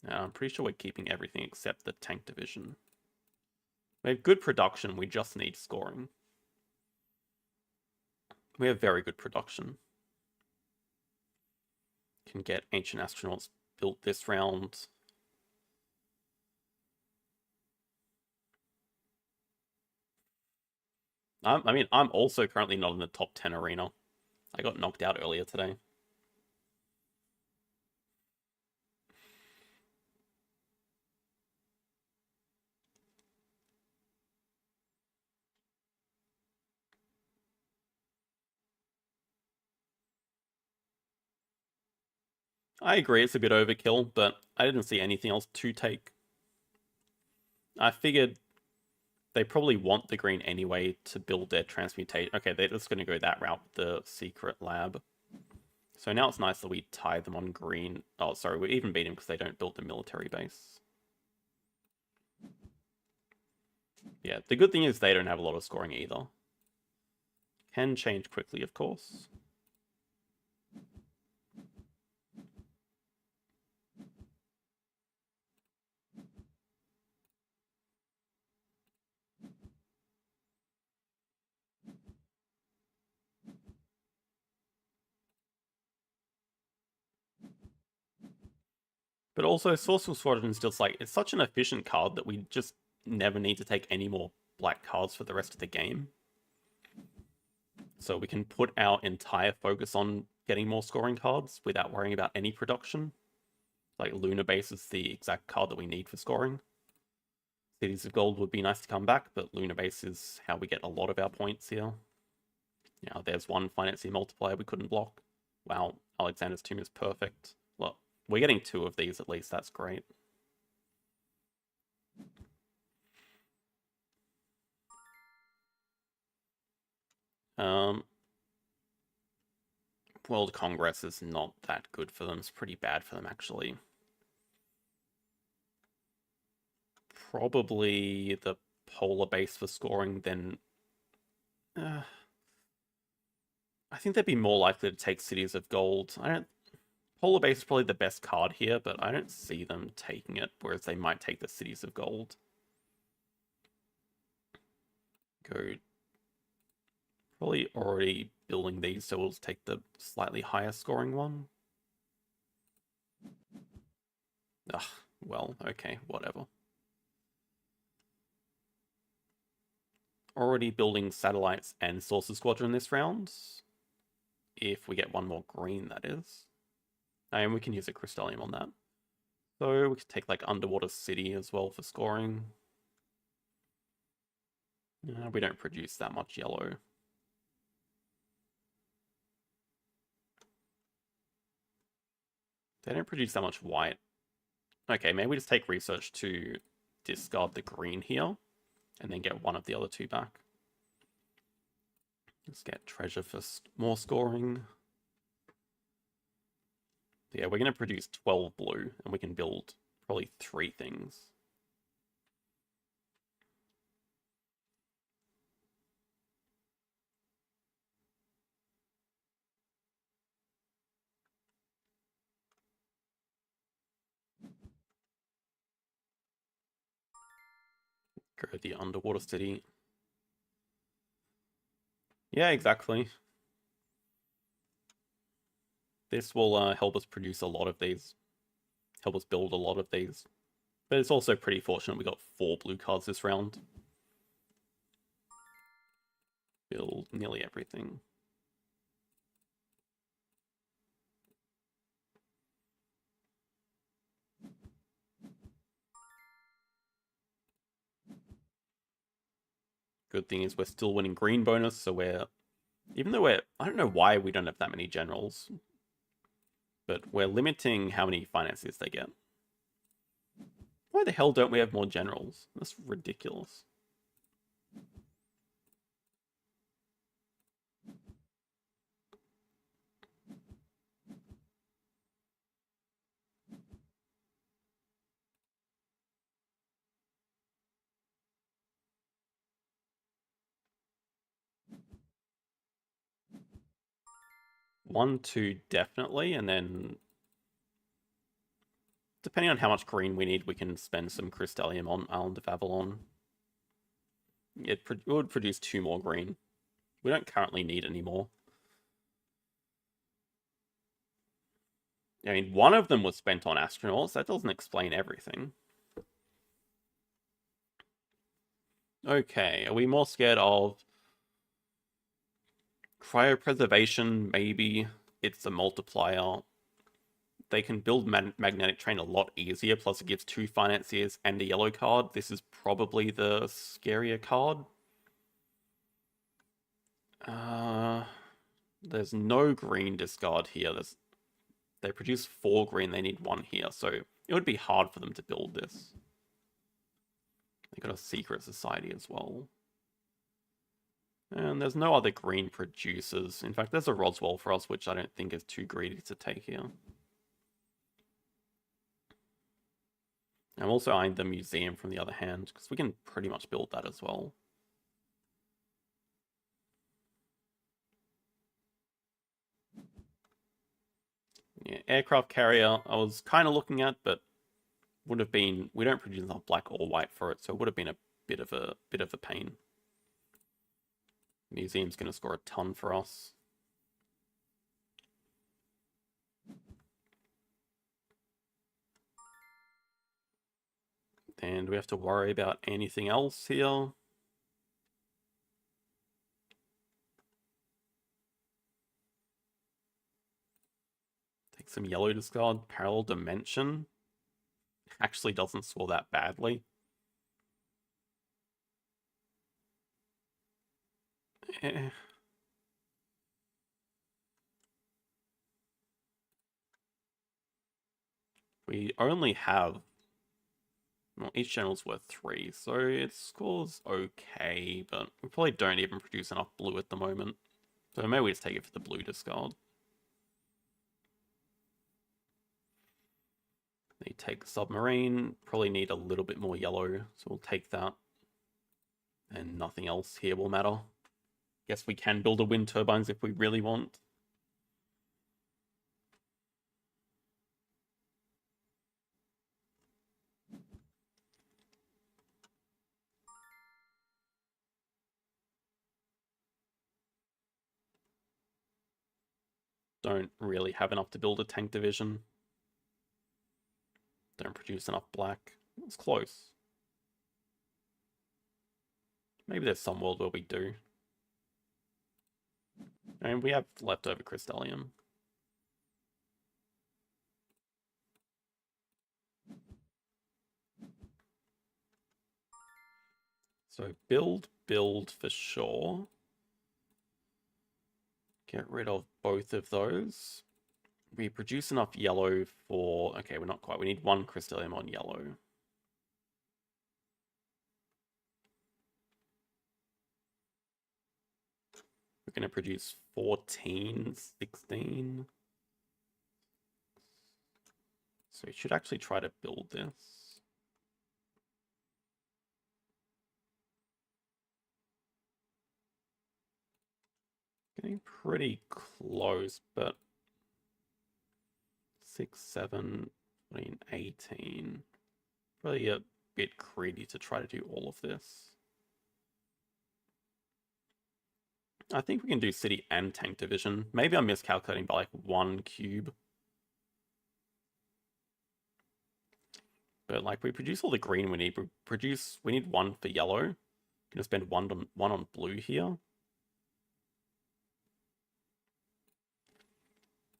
I'm pretty sure we're keeping everything except the tank division. We have good production, we just need scoring. We have very good production. Can get Ancient Astronauts built this round. I mean, I'm also currently not in the top 10 arena. I got knocked out earlier today. I agree it's a bit overkill, but I didn't see anything else to take. I figured they probably want the green anyway to build their transmutation. Okay, they're just going to go that route with the secret lab. So now it's nice that we tie them on green. Oh, sorry, we even beat them because they don't build the military base. Yeah, the good thing is they don't have a lot of scoring either. Can change quickly, of course. But also, Sorcerer Squadron is just like, it's such an efficient card that we just never need to take any more black cards for the rest of the game. So we can put our entire focus on getting more scoring cards without worrying about any production. Like Lunar Base is the exact card that we need for scoring. Cities of Gold would be nice to come back, but Lunar Base is how we get a lot of our points here. Now, there's one financing multiplier we couldn't block. Wow, Alexander's Tomb is perfect. Look, we're getting 2 of these at least, that's great. World Congress is not that good for them. It's pretty bad for them, actually. Probably the polar base for scoring, then... I think they'd be more likely to take Cities of Gold. Polar Base is probably the best card here, but I don't see them taking it, whereas they might take the Cities of Gold. Go. Probably already building these, so we'll take the slightly higher scoring one. Ugh, well, okay, whatever. Already building satellites and Saucer Squadron this round. If we get one more green, that is. And we can use a Crystallium on that. So we could take like Underwater City as well for scoring. We don't produce that much yellow. They don't produce that much white. Okay, maybe we just take research to discard the green here and then get one of the other two back. Let's get treasure for more scoring. Yeah, we're going to produce 12 blue and we can build probably 3 things. Go to the Underwater City. Yeah, exactly. This will help us produce a lot of these. Help us build a lot of these. But it's also pretty fortunate we got 4 blue cards this round. Build nearly everything. Good thing is we're still winning green bonus, so even though I don't know why we don't have that many generals, but we're limiting how many finances they get. Why the hell don't we have more generals? That's ridiculous. One, two, definitely, and then depending on how much green we need, we can spend some Crystallium on Island of Avalon. It would produce 2 more green. We don't currently need any more. I mean, one of them was spent on astronauts. That doesn't explain everything. Okay, are we more scared of cryopreservation? Maybe. It's a multiplier. They can build Magnetic Train a lot easier, plus it gives 2 financiers and a yellow card. This is probably the scarier card. There's no green discard here. They produce 4 green, they need 1 here, so it would be hard for them to build this. They got a secret society as well. And there's no other green producers. In fact, there's a Roswell for us, which I don't think is too greedy to take here. I'm also eyeing the museum from the other hand, because we can pretty much build that as well. Yeah, aircraft carrier I was kind of looking at, but would have been, we don't produce enough black or white for it, so it would have been a bit of a pain. Museum's going to score a ton for us. And do we have to worry about anything else here? Take some yellow discard. Parallel Dimension. Actually doesn't score that badly. We only have... Well, each general's worth 3, so it scores okay, but we probably don't even produce enough blue at the moment. So maybe we just take it for the blue discard. They take submarine, probably need a little bit more yellow, so we'll take that. And nothing else here will matter. Guess we can build a wind turbines if we really want. Don't really have enough to build a tank division. Don't produce enough black. It's close. Maybe there's some world where we do. And we have leftover Crystallium. So build for sure. Get rid of both of those. We produce enough yellow for... Okay, we're not quite. We need 1 Crystallium on yellow. We're going to produce 14, 16. So we should actually try to build this. Getting pretty close, but 6, 7, 14, 18. Probably a bit greedy to try to do all of this. I think we can do city and tank division. Maybe I'm miscalculating by like 1 cube. But like we produce all the green we need. We need 1 for yellow. Gonna spend one on blue here.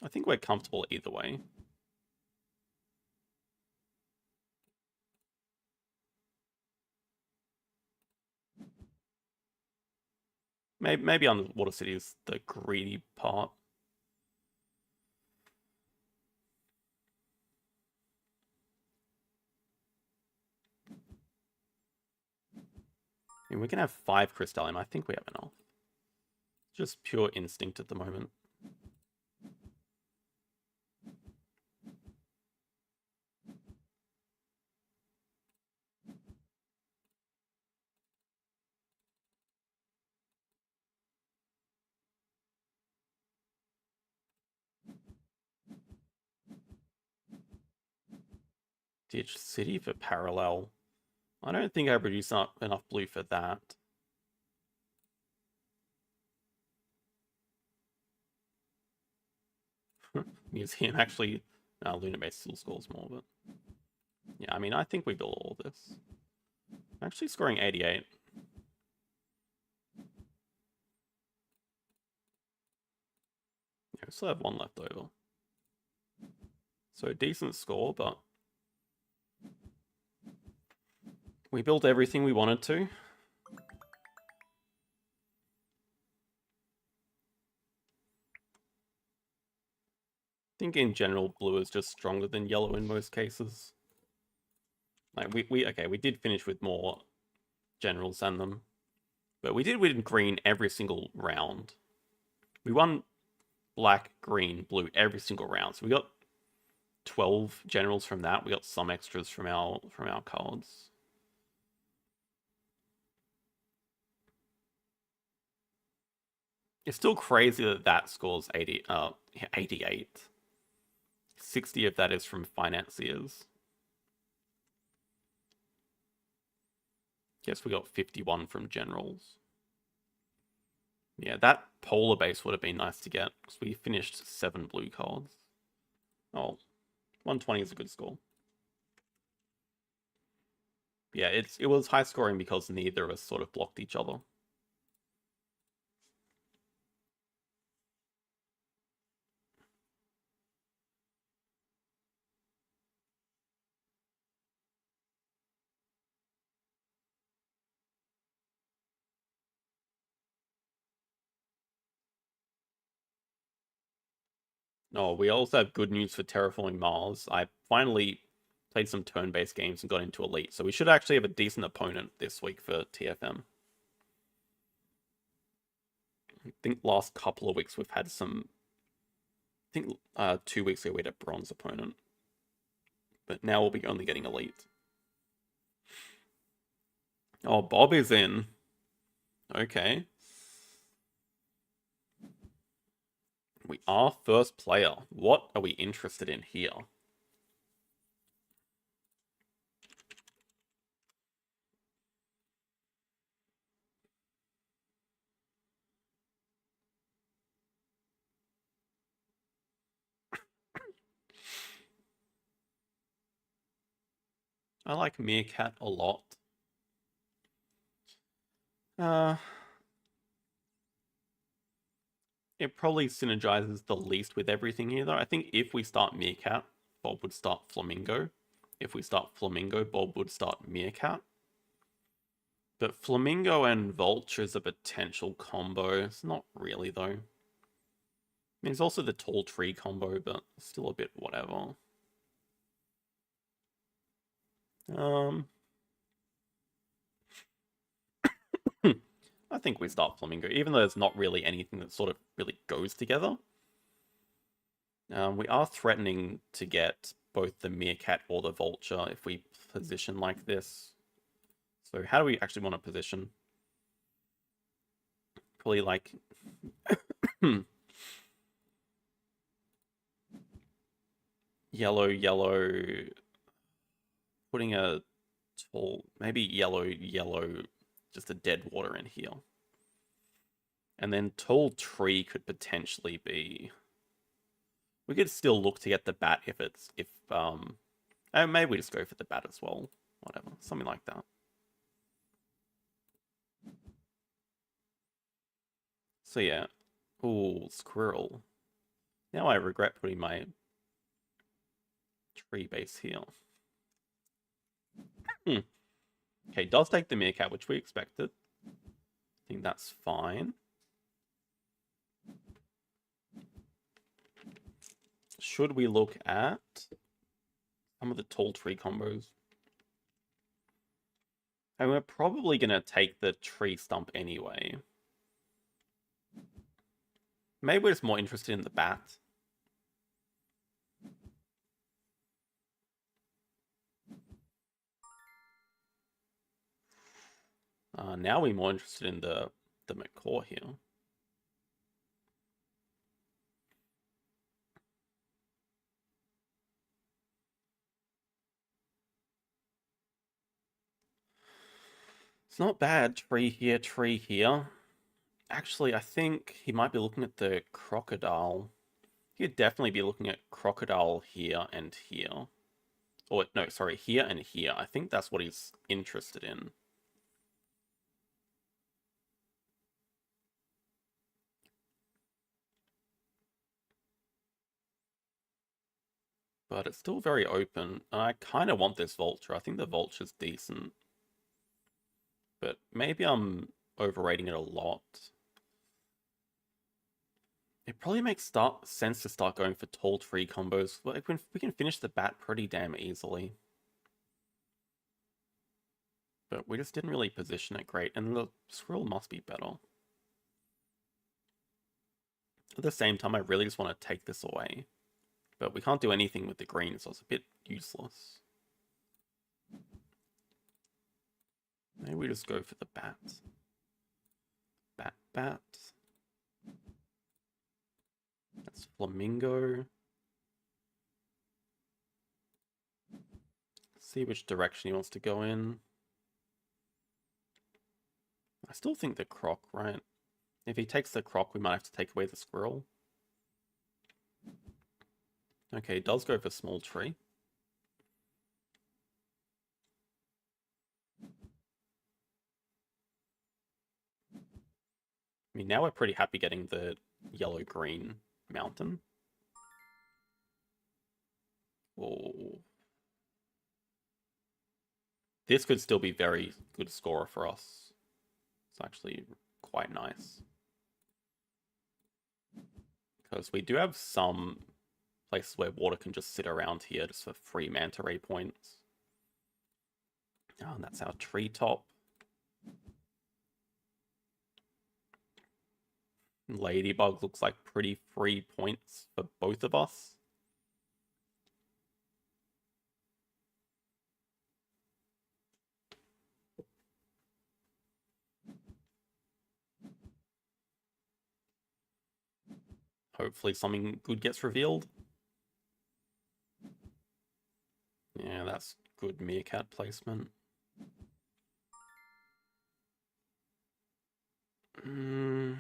I think we're comfortable either way. Maybe on the Water City is the greedy part. And we can have 5 Crystallium. I think we have enough. Just pure instinct at the moment. Ditch City for parallel. I don't think I produce enough blue for that. Museum actually... Lunar Base still scores more, but... Yeah, I mean, I think we build all of this. Actually scoring 88. Yeah, we still have 1 left over. So decent score, but... We built everything we wanted to. I think in general, blue is just stronger than yellow in most cases. Like we did finish with more generals than them, but we did win green every single round. We won black, green, blue every single round. So we got 12 generals from that. We got some extras from our cards. It's still crazy that that scores 88. 60 of that is from financiers. Guess we got 51 from generals. Yeah, that polar base would have been nice to get, because we finished 7 blue cards. Oh, 120 is a good score. Yeah, it was high scoring because neither of us sort of blocked each other. Oh, we also have good news for Terraforming Mars. I finally played some turn-based games and got into Elite, so we should actually have a decent opponent this week for TFM. I think last couple of weeks we've had some... I think 2 weeks ago we had a bronze opponent. But now we'll be only getting Elite. Oh, Bob is in. Okay. We are first player. What are we interested in here? I like Meerkat a lot. Uh, it probably synergizes the least with everything here, though. I think if we start Meerkat, Bob would start Flamingo. If we start Flamingo, Bob would start Meerkat. But Flamingo and Vulture is a potential combo. It's not really, though. I mean, it's also the Tall Tree combo, but still a bit whatever. I think we start Flamingo, even though there's not really anything that sort of really goes together. We are threatening to get both the Meerkat or the Vulture if we position like this. So how do we actually want to position? Probably like... yellow, yellow... Putting a tall... Maybe yellow, yellow... Just a dead water in here. And then Tall Tree could potentially be... We could still look to get the bat if it's... And maybe we just go for the bat as well. Whatever. Something like that. So yeah. Ooh, squirrel. Now I regret putting my tree base here. Okay, does take the meerkat, which we expected. I think that's fine. Should we look at some of the tall tree combos? And we're probably going to take the tree stump anyway. Maybe we're just more interested in the bat. Now we're more interested in the macaw here. It's not bad. Tree here, tree here. Actually, I think he might be looking at the crocodile. He'd definitely be looking at crocodile here and here. Or, no, sorry, here and here. I think that's what he's interested in. But it's still very open. I kind of want this vulture. I think the vulture's decent. But maybe I'm overrating it a lot. It probably makes sense to start going for tall tree combos. Well, we can finish the bat pretty damn easily. But we just didn't really position it great, and the squirrel must be better. At the same time, I really just want to take this away. But we can't do anything with the green, so it's a bit useless. Maybe we just go for the bat. Bat, bat. That's flamingo. See which direction he wants to go in. I still think the croc, right? If he takes the croc, we might have to take away the squirrel. Okay, he does go for small tree. I mean, now we're pretty happy getting the yellow-green mountain. Oh. This could still be very good scorer for us. It's actually quite nice. Because we do have some places where water can just sit around here just for free manta ray points. Oh, and that's our treetop. Ladybug looks like pretty free points for both of us. Hopefully something good gets revealed. Yeah, that's good meerkat placement. I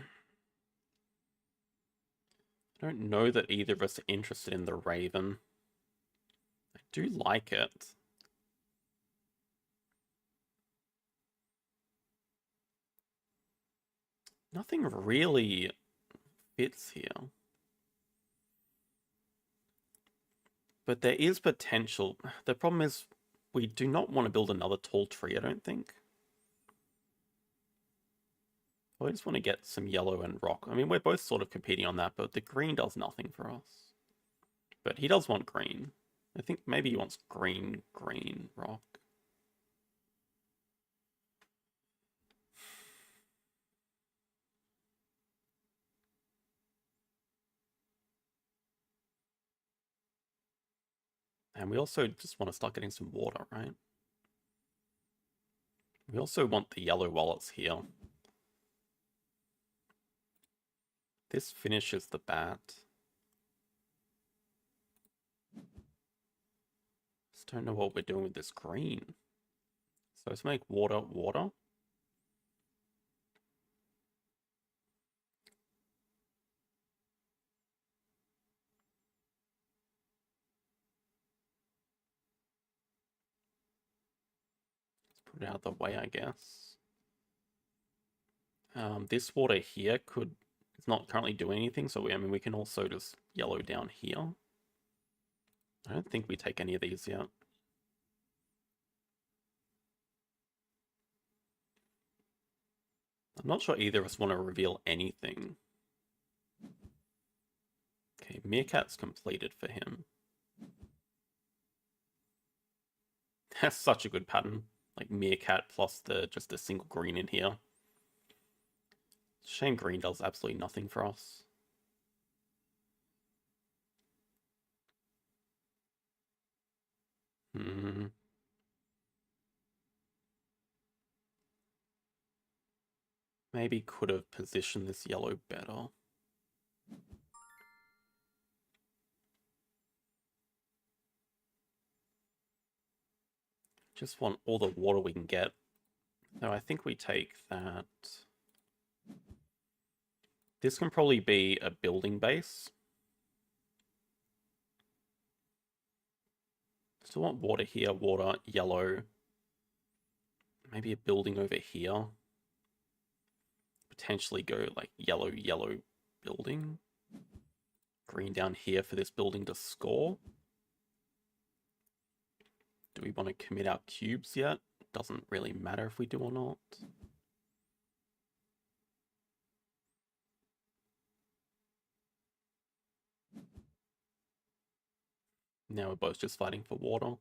don't know that either of us are interested in the raven. I do like it. Nothing really fits here. But there is potential. The problem is we do not want to build another tall tree, I don't think. I just want to get some yellow and rock. I mean, we're both sort of competing on that, but the green does nothing for us. But he does want green. I think maybe he wants green rock. And we also just want to start getting some water, right? We also want the yellow wallets here. This finishes the bat. Just don't know what we're doing with this green. So let's make water. Let's put it out of the way, I guess. This water here it's not currently doing anything, so I mean, we can also just yellow down here. I don't think we take any of these yet. I'm not sure either of us want to reveal anything. Okay, Meerkat's completed for him. That's such a good pattern. Like Meerkat plus just a single green in here. Shame green does absolutely nothing for us. Maybe could have positioned this yellow better. Just want all the water we can get. No, I think we take that. This can probably be a building base. Still want water here, water, yellow. Maybe a building over here. Potentially go like yellow building. Green down here for this building to score. Do we want to commit our cubes yet? Doesn't really matter if we do or not. Now we're both just fighting for water.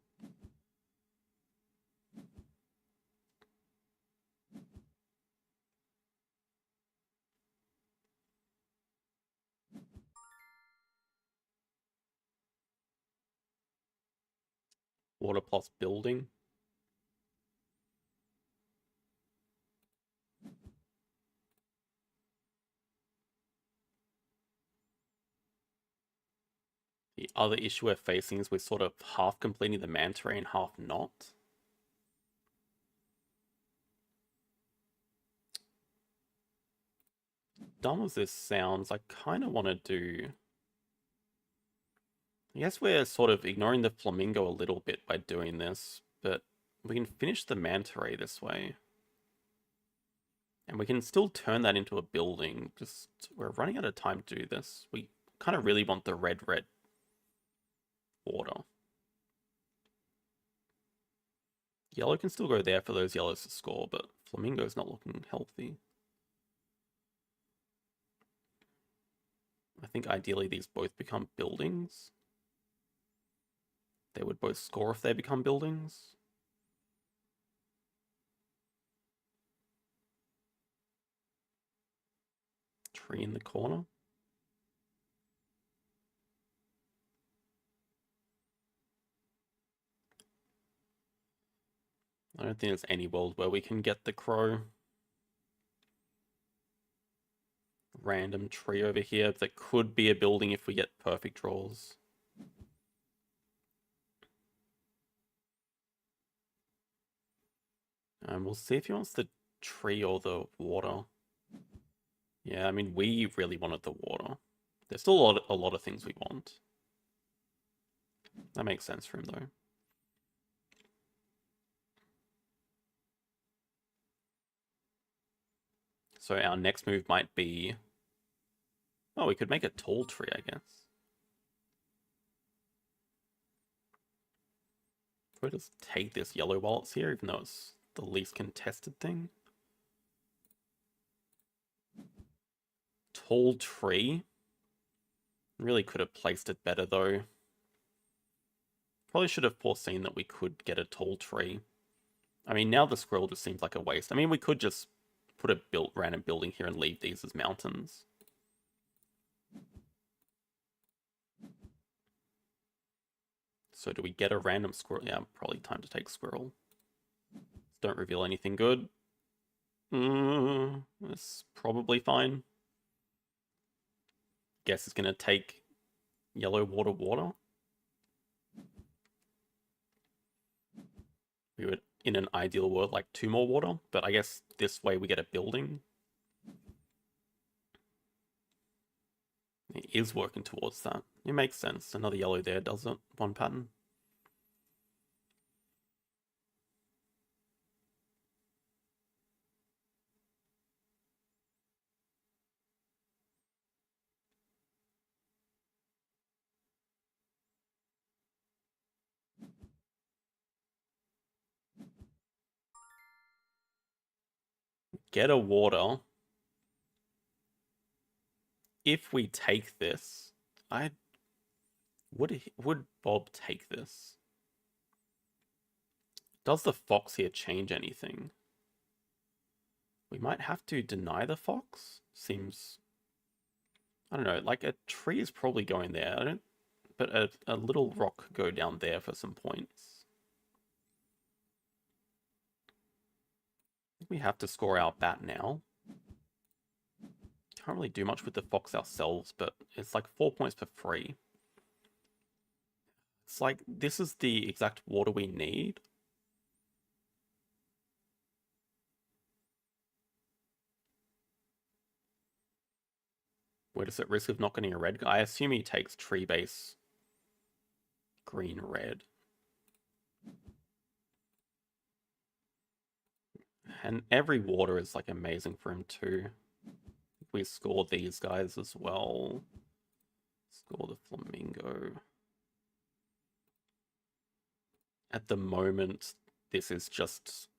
Water plus building. The other issue we're facing is we're sort of half completing the manta ray and half not. Dumb as this sounds, I kind of want to do... I guess we're sort of ignoring the flamingo a little bit by doing this, but we can finish the manta ray this way. And we can still turn that into a building. Just, we're running out of time to do this. We kind of really want the red water. Yellow can still go there for those yellows to score, but flamingo's not looking healthy. I think ideally these both become buildings. They would both score if they become buildings. Tree in the corner. I don't think there's any world where we can get the crow. Random tree over here that could be a building if we get perfect draws. We'll see if he wants the tree or the water. Yeah, I mean, we really wanted the water. There's still a lot of things we want. That makes sense for him, though. So our next move might be... Oh, we could make a tall tree, I guess. Could we just take this yellow while it's here, even though it's the least contested thing? Tall tree. Really could have placed it better, though. Probably should have foreseen that we could get a tall tree. I mean, now the squirrel just seems like a waste. I mean, we could just put a random building here and leave these as mountains. So do we get a random squirrel? Yeah, probably time to take squirrel. Don't reveal anything good. That's probably fine. Guess it's going to take yellow water. We would, in an ideal world, like 2 more water, but I guess this way we get a building. It is working towards that. It makes sense. Another yellow there does it. One pattern. Get a water. If we take this, would Bob take this? Does the fox here change anything? We might have to deny the fox. Seems, I don't know, like a tree is probably going there. But a little rock could go down there for some points. We have to score our bat now. Can't really do much with the fox ourselves, but it's like 4 points for free. It's like, this is the exact water we need. We're just at risk of not getting a red guy. I assume he takes tree base green red. And every water is like amazing for him too. We score these guys as well. Score the flamingo. At the moment, this is just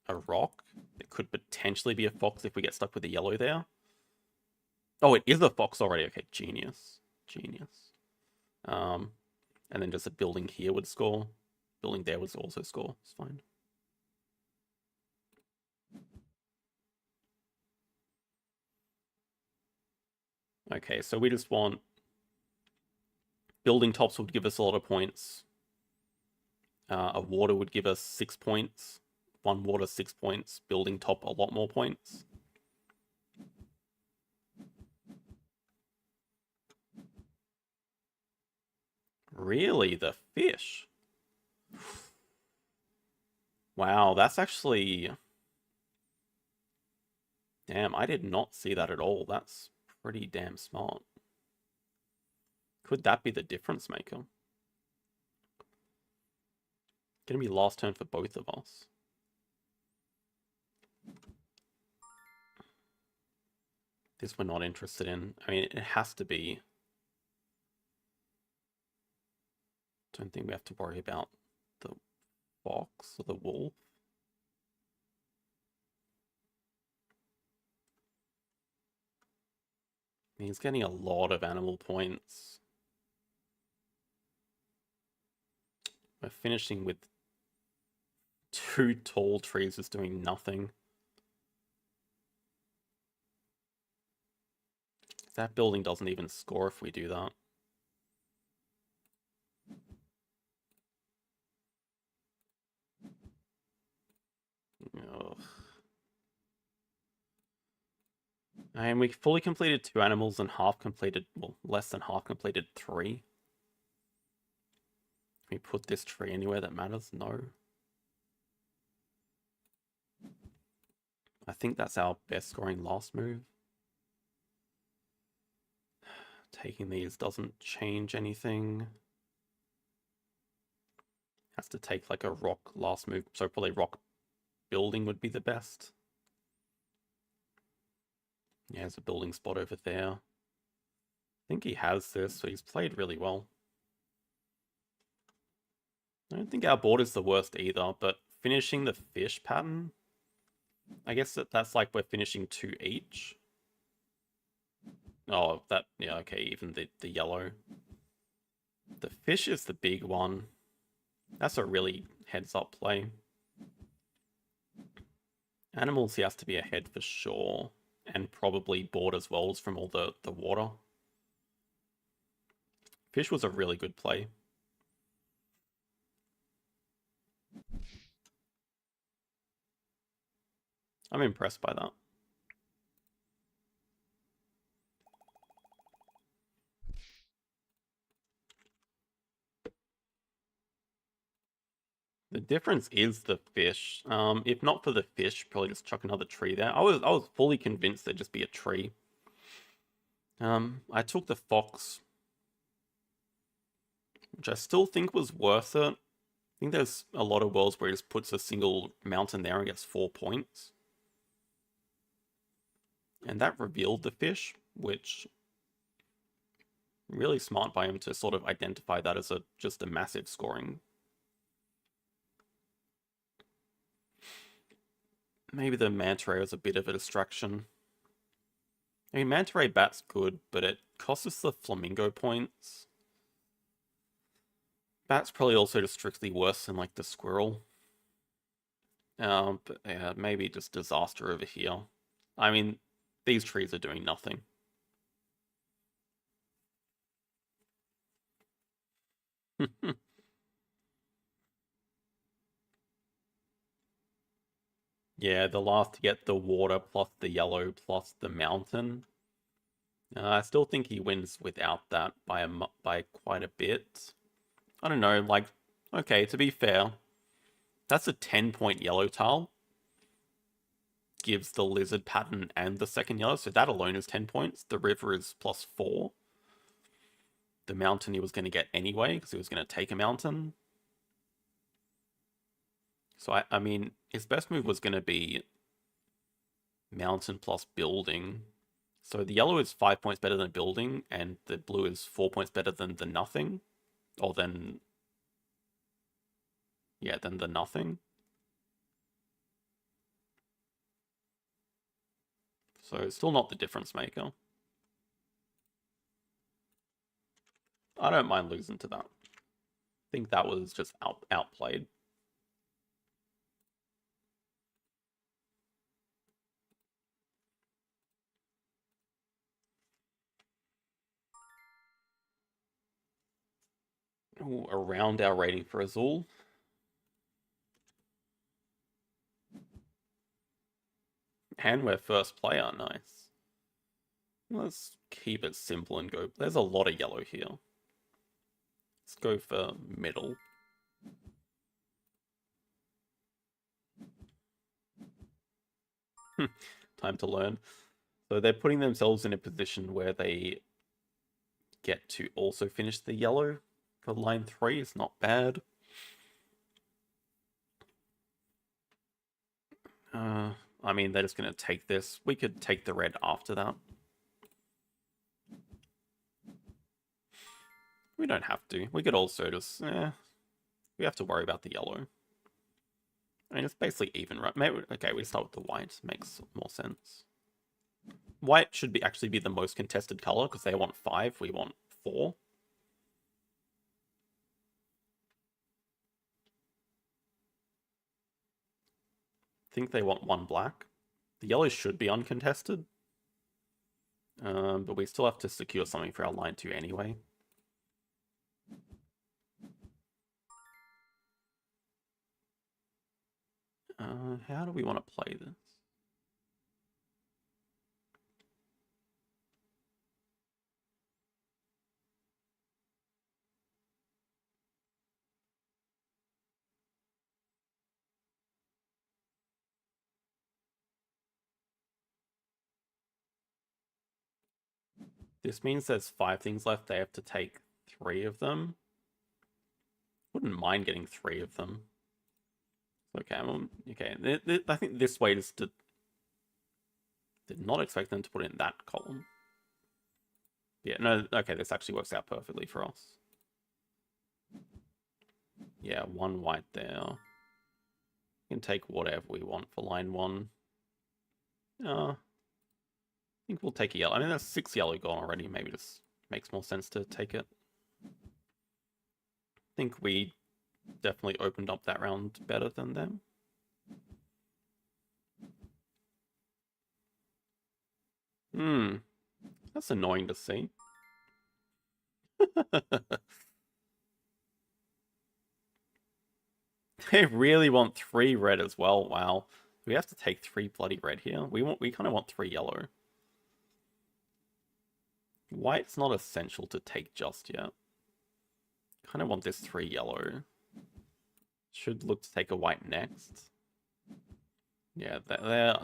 a rock. It could potentially be a fox if we get stuck with the yellow there. Oh, it is a fox already. Okay, genius. Genius. And then just a building here would score. Building there would also score. It's fine. Okay, so we just want... Building tops would give us a lot of points. A water would give us 6 points. 1 water, 6 points. Building top, a lot more points. Really? The fish? Wow, that's actually... Damn, I did not see that at all. That's pretty damn smart. Could that be the difference maker? Gonna be last turn for both of us. This we're not interested in. I mean, it has to be. Don't think we have to worry about the fox or the wolf. He's getting a lot of animal points. We're finishing with 2 tall trees just doing nothing. That building doesn't even score if we do that. Ugh. And we fully completed 2 animals and half completed, well, less than half completed 3. Can we put this tree anywhere that matters? No. I think that's our best scoring last move. Taking these doesn't change anything. Has to take like a rock last move, so probably rock building would be the best. Yeah, there's a building spot over there. I think he has this, so he's played really well. I don't think our board is the worst either, but finishing the fish pattern, I guess that's like we're finishing 2 each. Oh, that, yeah, okay, even the yellow. The fish is the big one. That's a really heads-up play. Animals, he has to be ahead for sure. And probably board as well as from all the water. Fish was a really good play. I'm impressed by that. The difference is the fish. If not for the fish, probably just chuck another tree there. I was fully convinced there'd just be a tree. I took the fox, which I still think was worth it. I think there's a lot of worlds where he just puts a single mountain there and gets 4 points. And that revealed the fish, which really smart by him to sort of identify that as just a massive scoring. Maybe the manta ray was a bit of a distraction. I mean, manta ray bat's good, but it costs us the flamingo points. Bat's probably also just strictly worse than like the squirrel. But yeah, maybe just disaster over here. I mean, these trees are doing nothing. Yeah, the last to get the water plus the yellow plus the mountain. I still think he wins without that by quite a bit. I don't know, like, okay, to be fair, that's a 10-point yellow tile. Gives the lizard pattern and the second yellow, so that alone is 10 points. The river is +4. The mountain he was going to get anyway, because he was going to take a mountain. So, I mean, his best move was going to be mountain plus building. So the yellow is 5 points better than building, and the blue is 4 points better than the nothing. Or then... yeah, than the nothing. So it's still not the difference maker. I don't mind losing to that. I think that was just outplayed. Ooh, around our rating for Azul. And we're first player, nice. Let's keep it simple and go. There's a lot of yellow here. Let's go for middle. Time to learn. So they're putting themselves in a position where they get to also finish the yellow for line 3. It's not bad. I mean, they're just going to take this. We could take the red after that. We don't have to. We could also just... we have to worry about the yellow. I mean, it's basically even, right? Maybe, okay, we start with the white. Makes more sense. White should actually be the most contested color because they want 5, we want 4. I think they want 1 black. The yellow should be uncontested. But we still have to secure something for our line 2 anyway. How do we want to play this? This means there's 5 things left. They have to take 3 of them. wouldn't mind getting 3 of them. Okay, well, okay. I think this way is to... Did not expect them to put in that column. Yeah, no, okay, this actually works out perfectly for us. Yeah, 1 white there. We can take whatever we want for line 1. I think we'll take a yellow. I mean, there's 6 yellow gone already. Maybe this makes more sense to take it. I think we definitely opened up that round better than them. That's annoying to see. They really want 3 red as well. Wow. We have to take 3 bloody red here. We kind of want 3 yellow. White's not essential to take just yet. Kind of want this 3 yellow. Should look to take a white next. Yeah, they're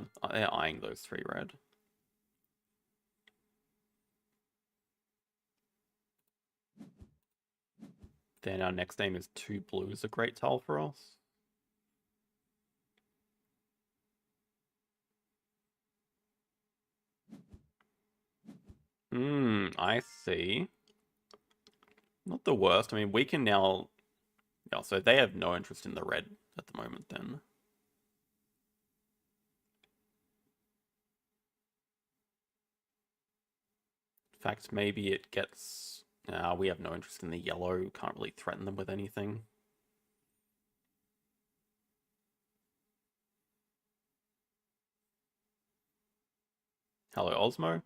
eyeing those 3 red. Then our next aim is 2 blue is a great tile for us. I see. Not the worst. I mean, we can now... Yeah, so they have no interest in the red at the moment then. In fact, maybe it gets... we have no interest in the yellow. Can't really threaten them with anything. Hello, Osmo.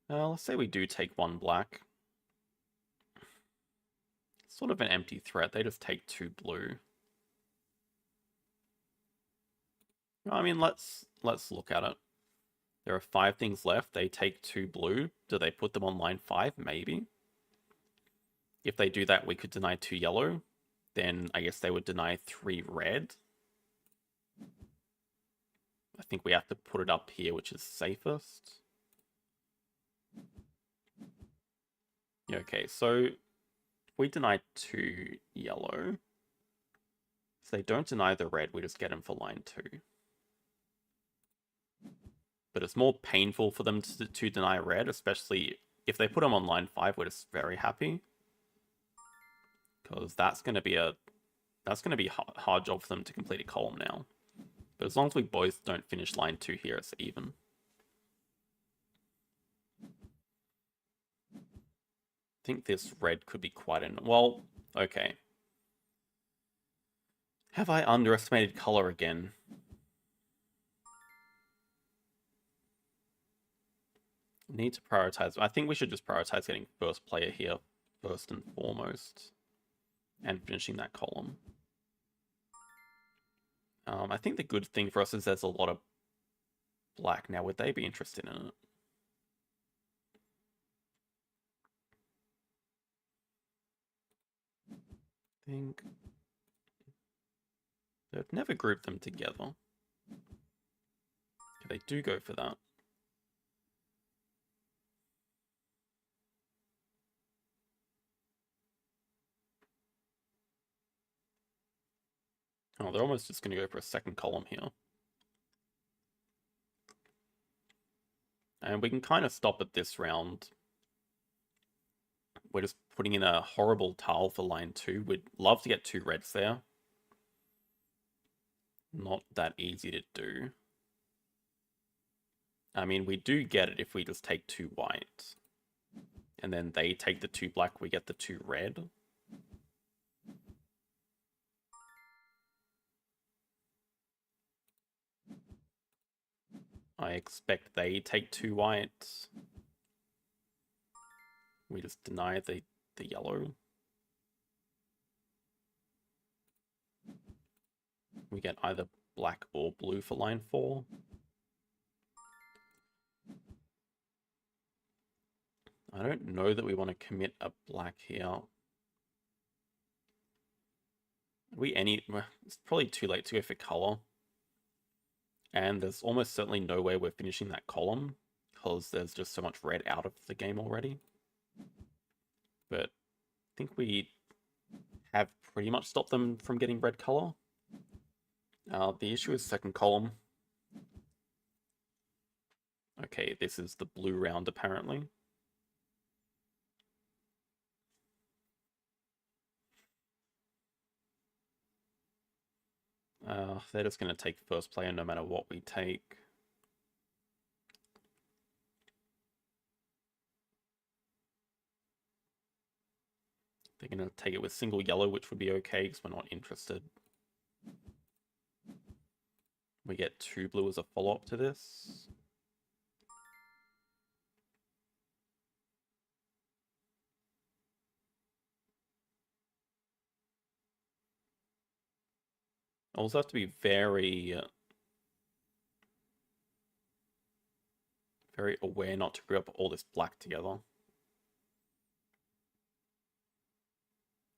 Let's say we do take 1 black. Sort of an empty threat. They just take 2 blue. I mean, let's look at it. There are 5 things left. They take 2 blue. Do they put them on line 5? Maybe. If they do that, we could deny 2 yellow. Then I guess they would deny 3 red. I think we have to put it up here, which is safest. Okay, so if we deny 2 yellow, if they don't deny the red, we just get them for line 2. But it's more painful for them to deny red, especially if they put them on line 5, we're just very happy. Because that's going to be a hard job for them to complete a column now. But as long as we both don't finish line 2 here, it's even. I think this red could be quite an... Well, okay. Have I underestimated color again? Need to prioritize. I think we should just prioritize getting first player here first and foremost. And finishing that column. I think the good thing for us is there's a lot of black now. Would they be interested in it? I think they've never grouped them together. If they do go for that. Oh, they're almost just going to go for a second column here. And we can kind of stop at this round. We're just putting in a horrible tile for line 2. We'd love to get 2 reds there. Not that easy to do. I mean, we do get it if we just take 2 white. And then they take the 2 black, we get the 2 red. I expect they take 2 white. We just deny the yellow. We get either black or blue for line 4. I don't know that we want to commit a black here. It's probably too late to go for color. And there's almost certainly no way we're finishing that column because there's just so much red out of the game already. But I think we have pretty much stopped them from getting red color. The issue is second column. Okay, this is the blue round apparently. They're just going to take first player no matter what we take. They're going to take it with single yellow, which would be okay because we're not interested. We get 2 blue as a follow-up to this. Also have to be very aware not to group up all this black together.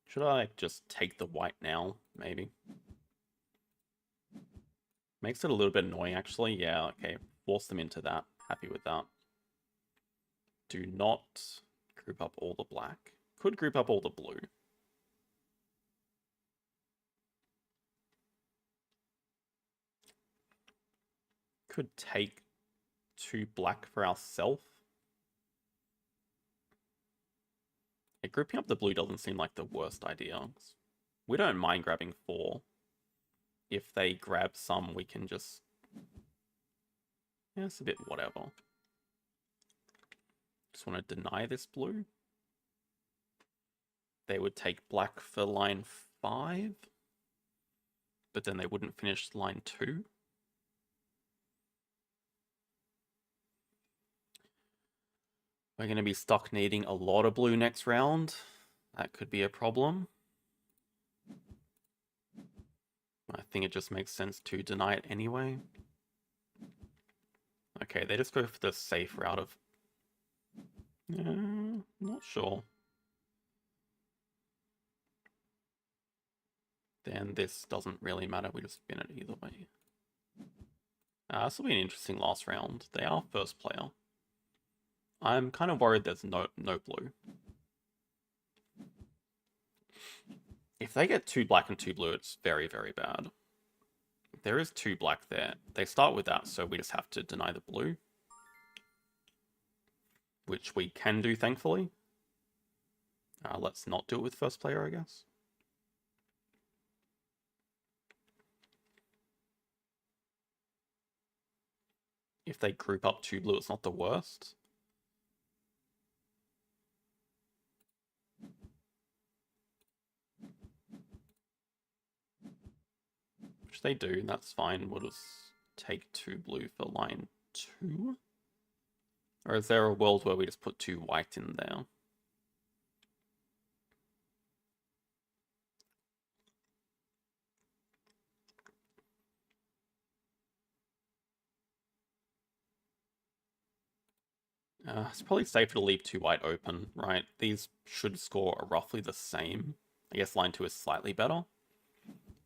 Should I just take the white now, maybe? Makes it a little bit annoying, actually. Yeah, okay. Force them into that. Happy with that. Do not group up all the black. Could group up all the blue. Could take 2 black for ourselves. Grouping up the blue doesn't seem like the worst idea. We don't mind grabbing 4. If they grab some, we can just... Yeah, it's a bit whatever. Just want to deny this blue. They would take black for line 5. But then they wouldn't finish line 2. We're going to be stuck needing a lot of blue next round. That could be a problem. I think it just makes sense to deny it anyway. Okay, they just go for the safe route of... not sure. Then this doesn't really matter, we just spin it either way. This will be an interesting last round. They are first player. I'm kind of worried there's no blue. If they get 2 black and 2 blue, it's very, very bad. There is 2 black there. They start with that, so we just have to deny the blue. Which we can do, thankfully. Let's not do it with first player, I guess. If they group up 2 blue, it's not the worst. Which they do, that's fine. We'll just take 2 blue for line 2. Or is there a world where we just put 2 white in there? It's probably safer to leave 2 white open, right? These should score roughly the same. I guess line 2 is slightly better.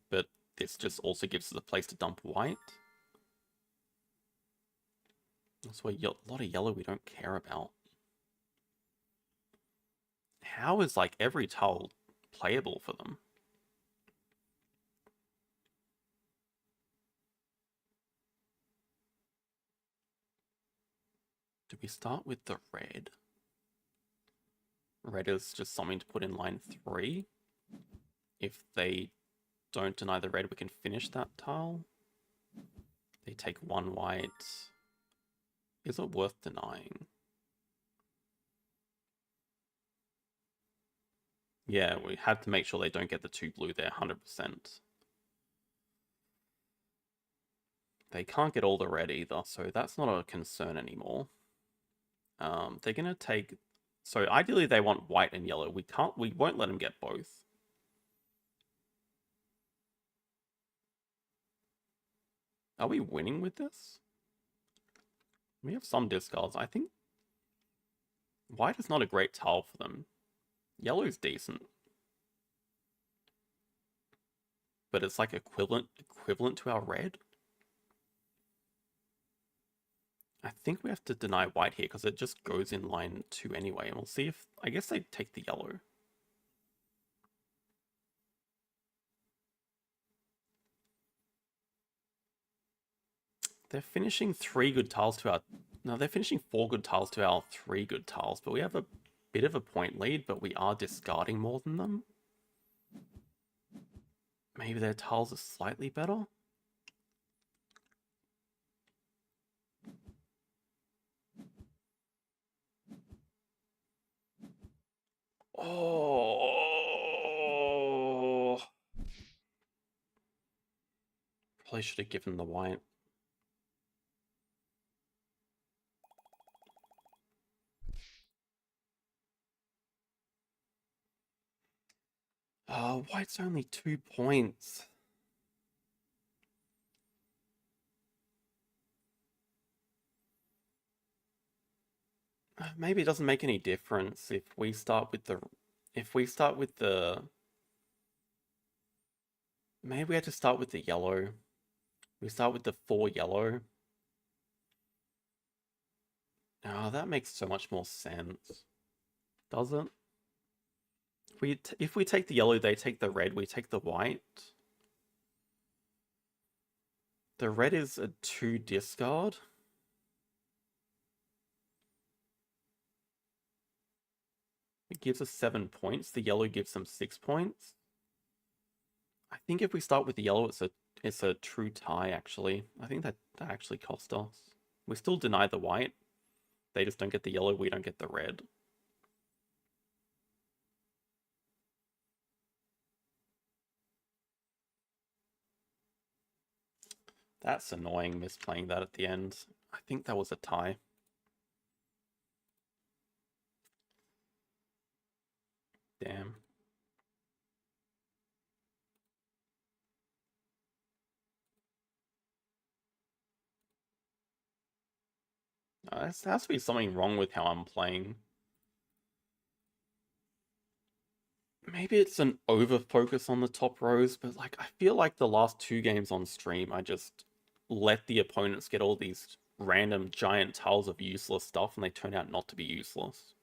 But this just also gives us a place to dump white. So a lot of yellow we don't care about. How is like every tile playable for them? Do we start with the red? Red is just something to put in line 3. If they don't deny the red, we can finish that tile. They take 1 white. Is it worth denying? Yeah, we have to make sure they don't get the 2 blue there, 100%. They can't get all the red either, so that's not a concern anymore. They're gonna take... So ideally they want white and yellow. We won't let them get both. Are we winning with this? We have some discards. I think white is not a great tile for them. Yellow's decent. But it's like equivalent to our red. I think we have to deny white here because it just goes in line 2 anyway. And we'll see if... I guess they take the yellow. They're finishing 3 good tiles to our... No, they're finishing 4 good tiles to our 3 good tiles, but we have a bit of a point lead, but we are discarding more than them. Maybe their tiles are slightly better? Oh! Probably should have given the white. White's only 2 points. Maybe it doesn't make any difference if we start with the... Maybe we have to start with the yellow. We start with the 4 yellow. Oh, that makes so much more sense. Doesn't? If we take the yellow, they take the red, we take the white. The red is a 2 discard. It gives us 7 points. The yellow gives them 6 points. I think if we start with the yellow, it's a true tie, actually. I think that actually cost us. We still deny the white. They just don't get the yellow, we don't get the red. That's annoying, misplaying that at the end. I think that was a tie. Damn. There has to be something wrong with how I'm playing. Maybe it's an over-focus on the top rows, but like I feel like the last 2 games on stream, I just let the opponents get all these random giant tiles of useless stuff, and they turn out not to be useless.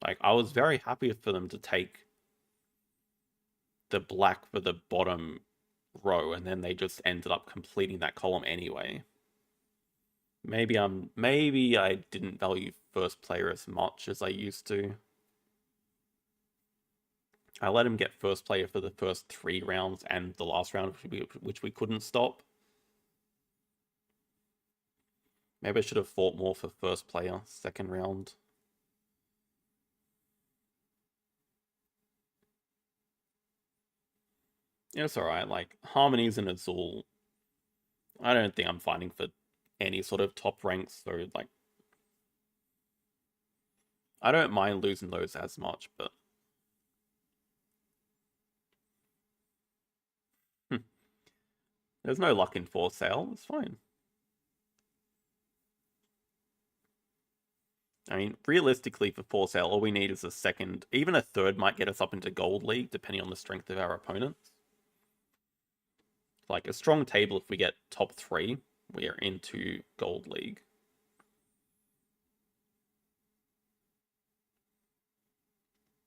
Like, I was very happy for them to take the black for the bottom row, and then they just ended up completing that column anyway. Maybe I didn't value first player as much as I used to. I let him get first player for the first 3 rounds and the last round, which we couldn't stop. Maybe I should have fought more for first player, second round. Yeah, it's alright. Like, Harmonies and Azul, I don't think I'm fighting for any sort of top ranks, so, like, I don't mind losing those as much, but... There's no luck in for sale, it's fine. I mean, realistically, for sale, all we need is a second, even a third might get us up into Gold League, depending on the strength of our opponents. Like, a strong table, if we get top 3, we are into Gold League.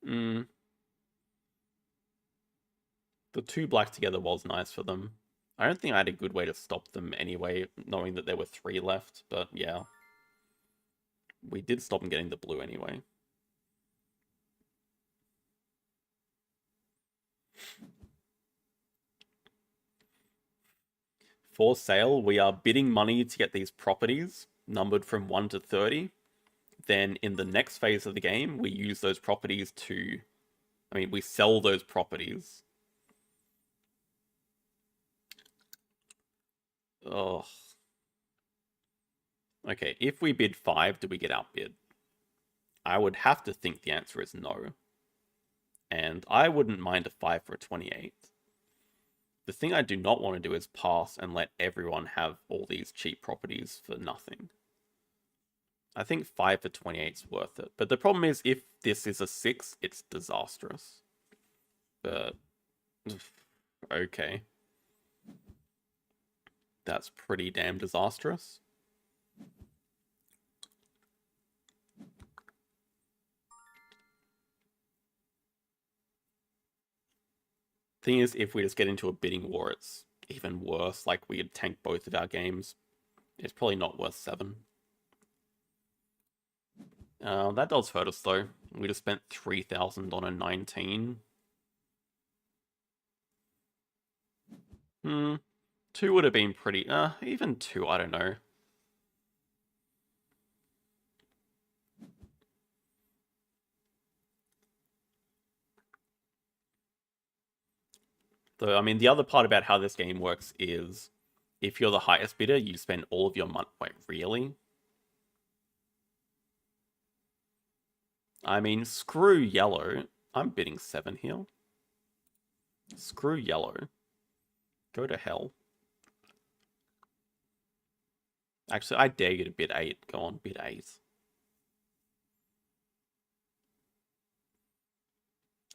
The 2 black together was nice for them. I don't think I had a good way to stop them anyway, knowing that there were 3 left, but yeah. We did stop them getting the blue anyway. For sale, we are bidding money to get these properties numbered from 1 to 30. Then in the next phase of the game, we use those properties to... I mean, we sell those properties. Ugh. Okay, if we bid 5, do we get outbid? I would have to think the answer is no. And I wouldn't mind a 5 for a 28. The thing I do not want to do is pass and let everyone have all these cheap properties for nothing. I think 5 for 28 is worth it. But the problem is, if this is a 6, it's disastrous. But... okay. That's pretty damn disastrous. Thing is, if we just get into a bidding war, even worse, like we had tanked both of our games, it's probably not worth 7. That does hurt us though. We just spent 3,000 on a 19. 2 would have been pretty, even 2, I don't know. Though, I mean, the other part about how this game works is if you're the highest bidder, you spend all of your money. Wait, really? I mean, screw yellow. I'm bidding 7 here. Screw yellow. Go to hell. Actually, I dare you to bid 8. Go on, bid 8.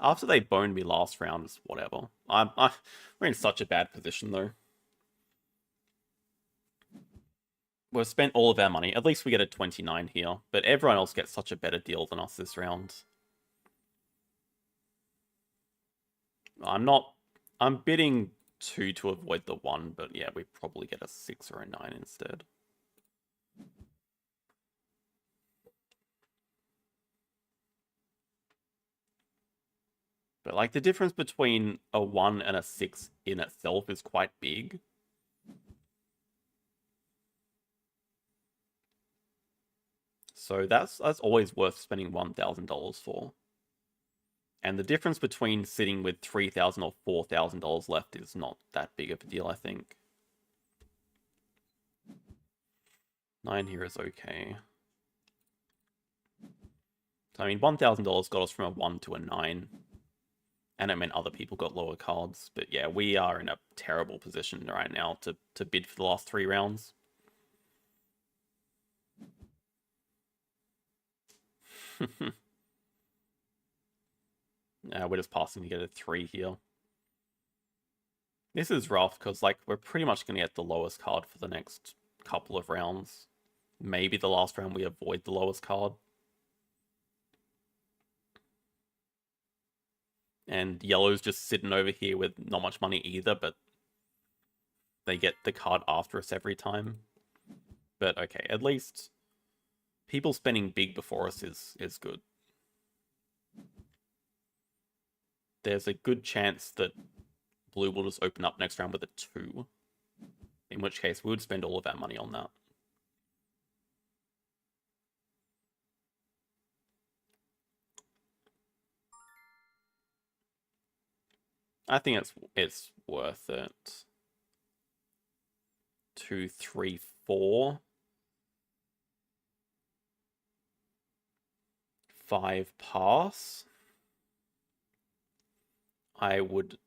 After they boned me last round, it's whatever. We're in such a bad position, though. We've spent all of our money. At least we get a 29 here. But everyone else gets such a better deal than us this round. I'm bidding 2 to avoid the 1, but yeah, we probably get a 6 or a 9 instead. But like the difference between a 1 and a 6 in itself is quite big. So that's always worth spending $1,000 for. And the difference between sitting with $3,000 or $4,000 left is not that big of a deal, I think. 9 here is okay. I mean, $1,000 got us from a 1 to a 9. And it meant other people got lower cards. But yeah, we are in a terrible position right now to bid for the last 3 rounds. We're just passing to get a 3 here. This is rough because like we're pretty much going to get the lowest card for the next couple of rounds. Maybe the last round we avoid the lowest card. And yellow's just sitting over here with not much money either, but they get the card after us every time. But okay, at least people spending big before us is good. There's a good chance that blue will just open up next round with a 2. In which case, we would spend all of our money on that. I think it's worth it. 2, 3, 4. 5 pass. I would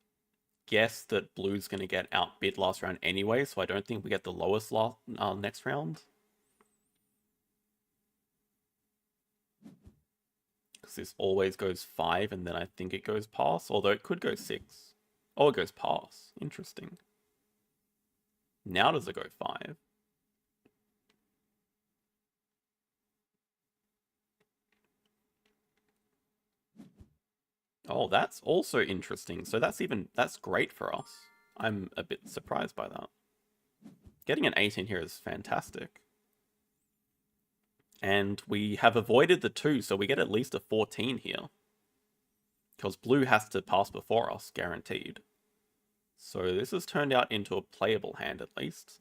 guess that blue's going to get outbid last round anyway, so I don't think we get the lowest next round. Because this always goes 5, and then I think it goes pass, although it could go 6. Oh, it goes pass. Interesting. Now does it go 5? Oh, that's also interesting. So that's great for us. I'm a bit surprised by that. Getting an 18 here is fantastic. And we have avoided the 2, so we get at least a 14 here. Because blue has to pass before us, guaranteed. So this has turned out into a playable hand at least.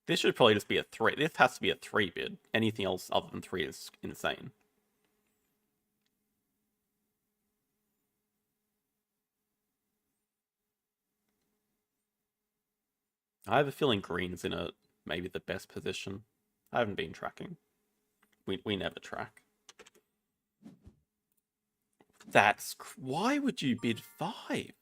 This should probably just be a 3. This has to be a 3 bid. Anything else other than 3 is insane. I have a feeling green's in maybe the best position. I haven't been tracking. We never track. Why would you bid 5?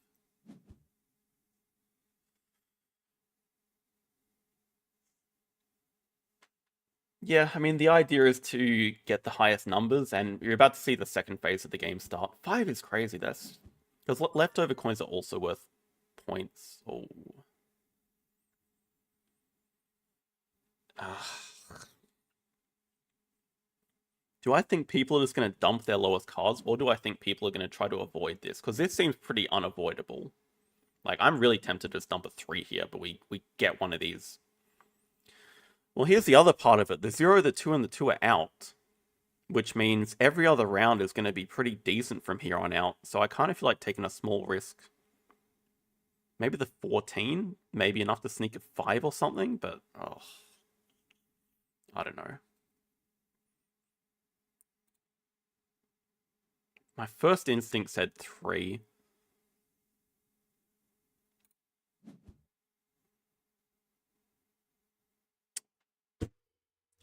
Yeah, I mean, the idea is to get the highest numbers, and you're about to see the second phase of the game start. 5 is crazy. That's because leftover coins are also worth points. Oh. Do I think people are just going to dump their lowest cards, or do I think people are going to try to avoid this? Because this seems pretty unavoidable. Like, I'm really tempted to just dump a 3 here, but we get one of these. Well, here's the other part of it. The 0, the 2, and the 2 are out, which means every other round is going to be pretty decent from here on out. So I kind of feel like taking a small risk. Maybe the 14, maybe enough to sneak a 5 or something, but oh, I don't know. My first instinct said 3.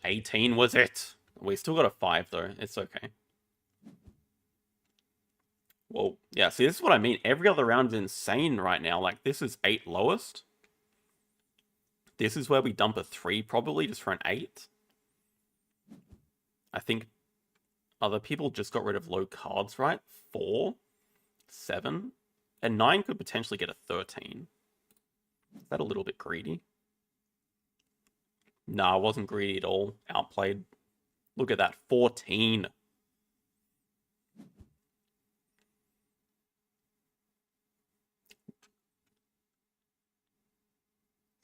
$18 was it? We still got a 5 though. It's okay. Whoa. Yeah, see, this is what I mean. Every other round is insane right now. Like, this is 8 lowest. This is where we dump a 3 probably, just for an 8. I think other people just got rid of low cards, right? 4, 7, and 9 could potentially get a 13. Is that a little bit greedy? Nah, I wasn't greedy at all. Outplayed. Look at that, 14.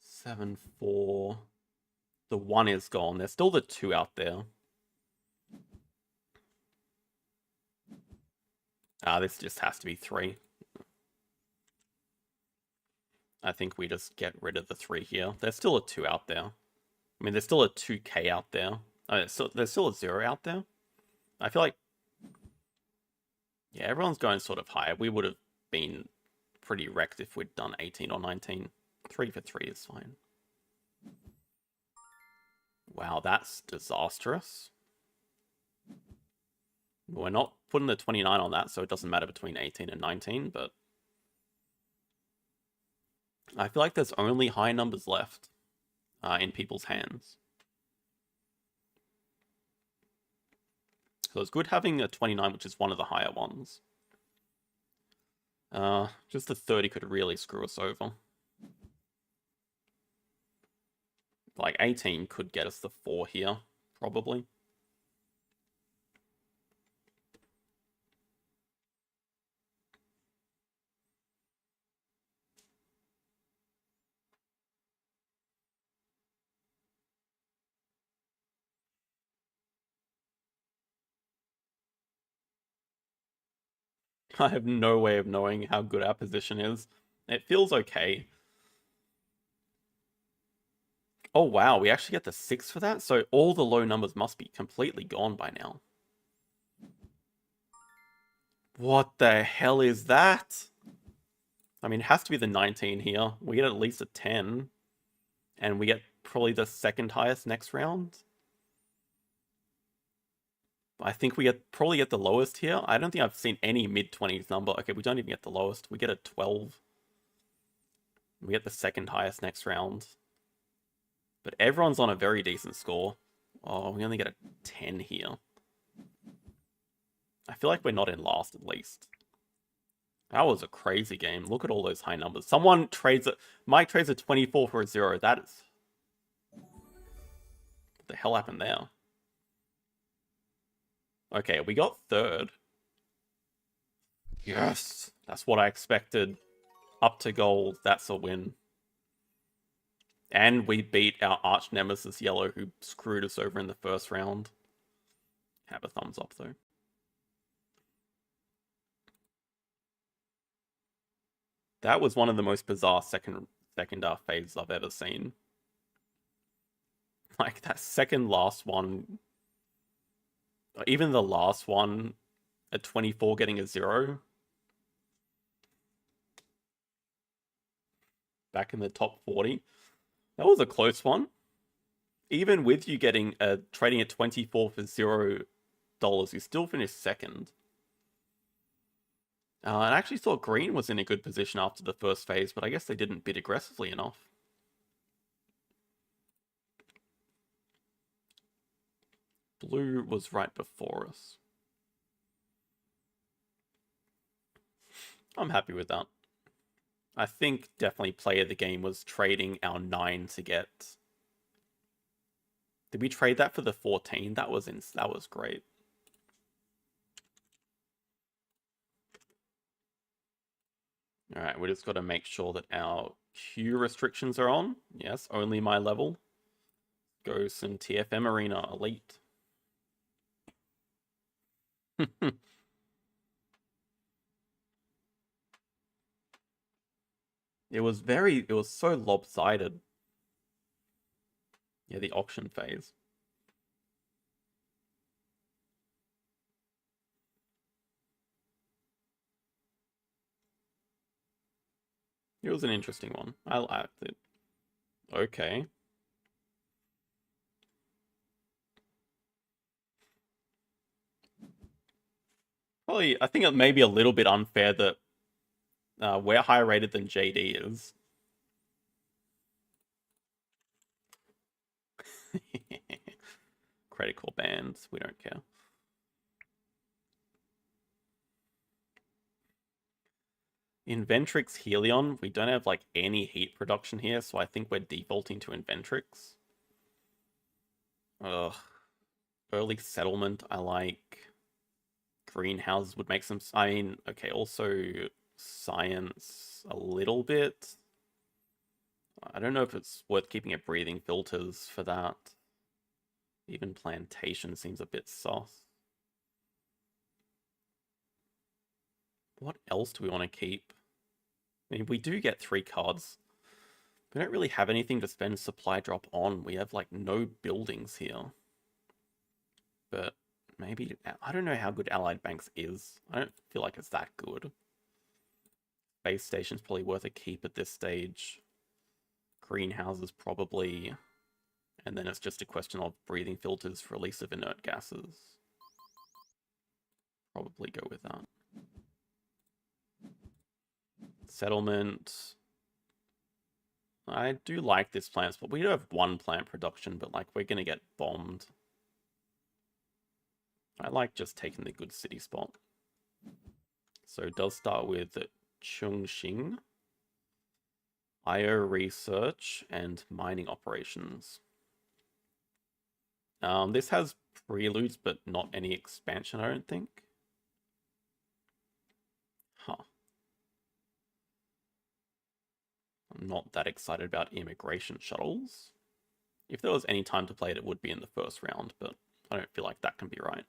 Seven, 4. The 1 is gone. There's still the 2 out there. This just has to be 3. I think we just get rid of the 3 here. There's still a 2 out there. I mean, there's still a 2k out there. So there's still a 0 out there. I feel like... Yeah, everyone's going sort of higher. We would have been pretty wrecked if we'd done 18 or 19. 3 for 3 is fine. Wow, that's disastrous. We're not putting the 29 on that, so it doesn't matter between 18 and 19, but... I feel like there's only high numbers left in people's hands. So it's good having a 29, which is one of the higher ones. Just the 30 could really screw us over. Like 18 could get us the 4 here, probably. I have no way of knowing how good our position is. It feels okay. Oh wow, we actually get the 6 for that? So all the low numbers must be completely gone by now. What the hell is that? I mean, it has to be the 19 here. We get at least a 10. And we get probably the second highest next round. I think we probably get the lowest here. I don't think I've seen any mid-20s number. Okay, we don't even get the lowest. We get a 12. We get the second highest next round. But everyone's on a very decent score. Oh, we only get a 10 here. I feel like we're not in last, at least. That was a crazy game. Look at all those high numbers. Someone trades it. Mike trades a 24 for a 0. That is... What the hell happened there? Okay, we got third. Yes! That's what I expected. Up to gold. That's a win. And we beat our arch nemesis Yellow, who screwed us over in the first round. Have a thumbs up, though. That was one of the most bizarre second phases I've ever seen. Like, that second last one... Even the last one, at 24 getting a 0. Back in the top 40. That was a close one. Even with you getting trading at 24 for $0, you still finished second. And I actually thought green was in a good position after the first phase, but I guess they didn't bid aggressively enough. Blue was right before us. I'm happy with that. I think definitely play of the game was trading our 9 to get... Did we trade that for the 14? That was great. All right, we just got to make sure that our queue restrictions are on. Yes, only my level. Go some TFM Arena Elite. It was so lopsided. Yeah, the auction phase. It was an interesting one. I liked it. Okay. Probably, I think it may be a little bit unfair that we're higher rated than JD is. Critical bands, we don't care. Inventrix Helion, we don't have like any heat production here, so I think we're defaulting to Inventrix. Ugh. Early settlement, I like. Greenhouses would make some. I mean, okay, also science a little bit. I don't know if it's worth keeping at breathing filters for that. Even plantation seems a bit soft. What else do we want to keep? I mean, we do get 3 cards. We don't really have anything to spend supply drop on. We have like no buildings here. But maybe, I don't know how good Allied Banks is. I don't feel like it's that good. Base station's probably worth a keep at this stage. Greenhouses probably. And then it's just a question of breathing filters for release of inert gases. Probably go with that. Settlement. I do like this plant, but we do have 1 plant production, but like we're gonna get bombed. I like just taking the good city spot. So it does start with Chongqing, IO research, and mining operations. This has preludes, but not any expansion, I don't think. Huh. I'm not that excited about immigration shuttles. If there was any time to play it, it would be in the first round, but I don't feel like that can be right.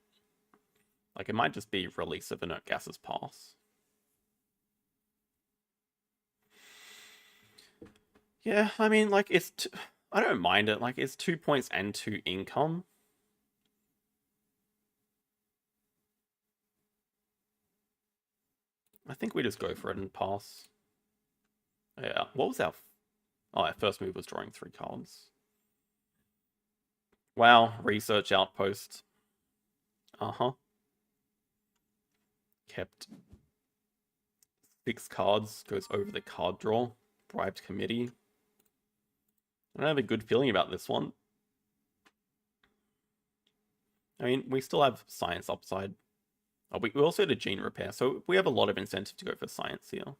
Like, it might just be release of inert gases pass. Yeah, I mean, like, I don't mind it. Like, it's 2 points and 2 income. I think we just go for it and pass. Yeah, what was our... Oh, our first move was drawing 3 cards. Wow, research outpost. Uh-huh. Kept 6 cards, goes over the card draw. Bribed committee. I don't have a good feeling about this one. I mean, we still have science upside. Oh, we also had a gene repair, so we have a lot of incentive to go for science here.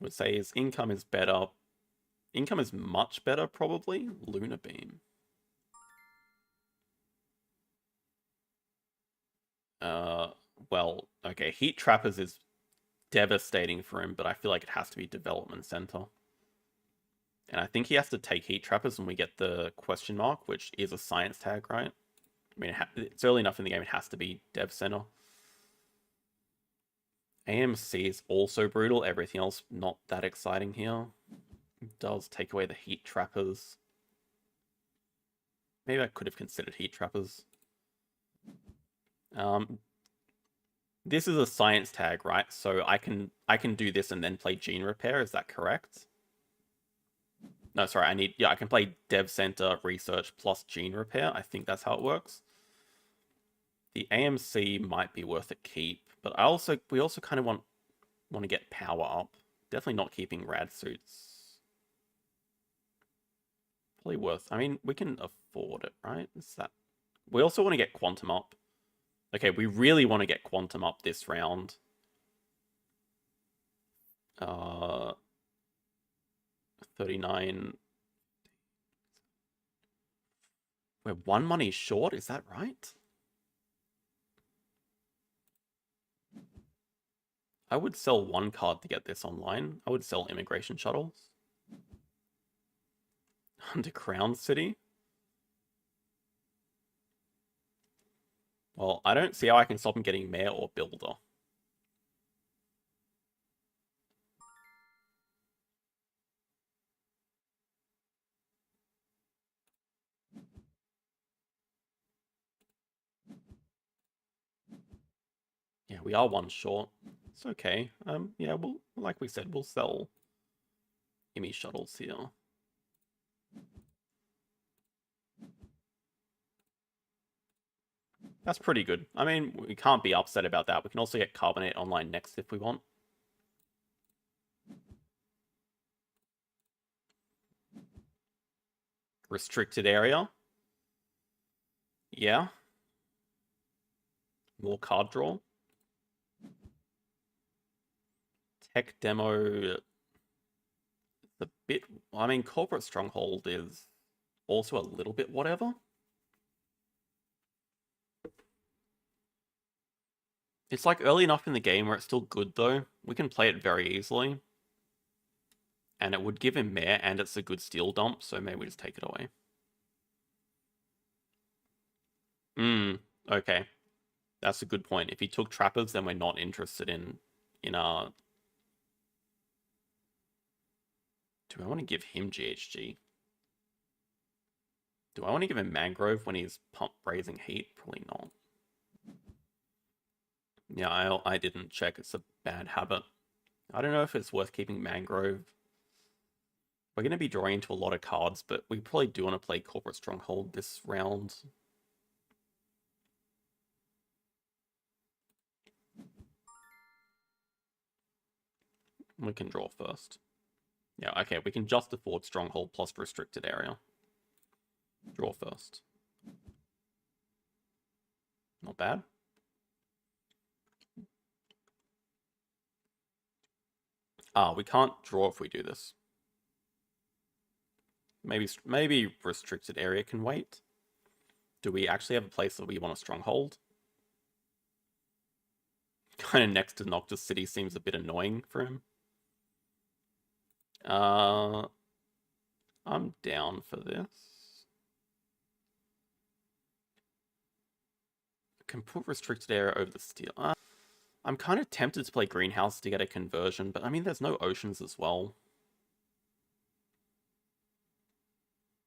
I would say his income is better. Income is much better, probably. Lunar Beam. Well, okay, Heat Trappers is devastating for him, but I feel like it has to be Development Center. And I think he has to take Heat Trappers when we get the question mark, which is a science tag, right? I mean, it's early enough in the game, it has to be Dev Center. AMC is also brutal. Everything else not that exciting here. It does take away the Heat Trappers. Maybe I could have considered Heat Trappers. This is a science tag, right? So I can do this and then play Gene Repair. Is that correct? No, sorry. I can play Dev Center Research plus Gene Repair. I think that's how it works. The AMC might be worth a keep, but we also kind of want to get power up. Definitely not keeping rad suits. Probably worth. I mean, we can afford it, right? We also want to get quantum up. Okay, we really want to get quantum up this round. 39. We're 1 money short, is that right? I would sell 1 card to get this online. I would sell immigration shuttles. Under Crown City? Well, I don't see how I can stop him getting mayor or builder. Yeah, we are 1 short. It's okay. Yeah, we'll, like we said, we'll sell Immy shuttles here. That's pretty good. I mean, we can't be upset about that. We can also get Carbonate online next if we want. Restricted area. Yeah. More card draw. Tech demo. It's a bit. I mean, Corporate Stronghold is also a little bit whatever. It's like early enough in the game where it's still good though. We can play it very easily. And it would give him mayor and it's a good steel dump, so maybe we just take it away. Okay. That's a good point. If he took trappers, then we're not interested in our. Do I want to give him GHG? Do I want to give him Mangrove when he's raising heat? Probably not. Yeah, I didn't check. It's a bad habit. I don't know if it's worth keeping Mangrove. We're going to be drawing into a lot of cards, but we probably do want to play Corporate Stronghold this round. We can draw first. Yeah, okay, we can just afford Stronghold plus Restricted Area. Draw first. Not bad. We can't draw if we do this. Maybe Restricted Area can wait. Do we actually have a place that we want a Stronghold? Kind of next to Noctis City seems a bit annoying for him. I'm down for this. I can put Restricted Area over the steel. I'm kind of tempted to play Greenhouse to get a conversion, but I mean, there's no oceans as well.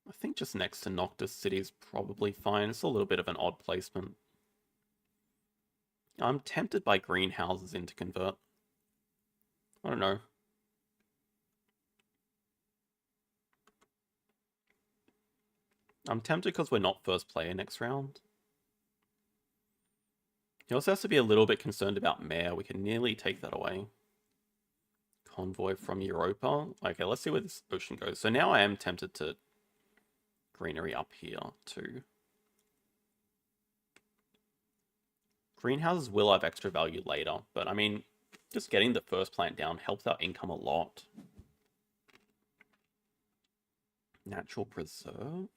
I think just next to Noctis City is probably fine. It's a little bit of an odd placement. I'm tempted by greenhouses into convert. I don't know. I'm tempted because we're not first player next round. He also has to be a little bit concerned about Mayor. We can nearly take that away. Convoy from Europa. Okay, let's see where this ocean goes. So now I am tempted to greenery up here too. Greenhouses will have extra value later, but I mean, just getting the first plant down helps our income a lot. Natural Preserve.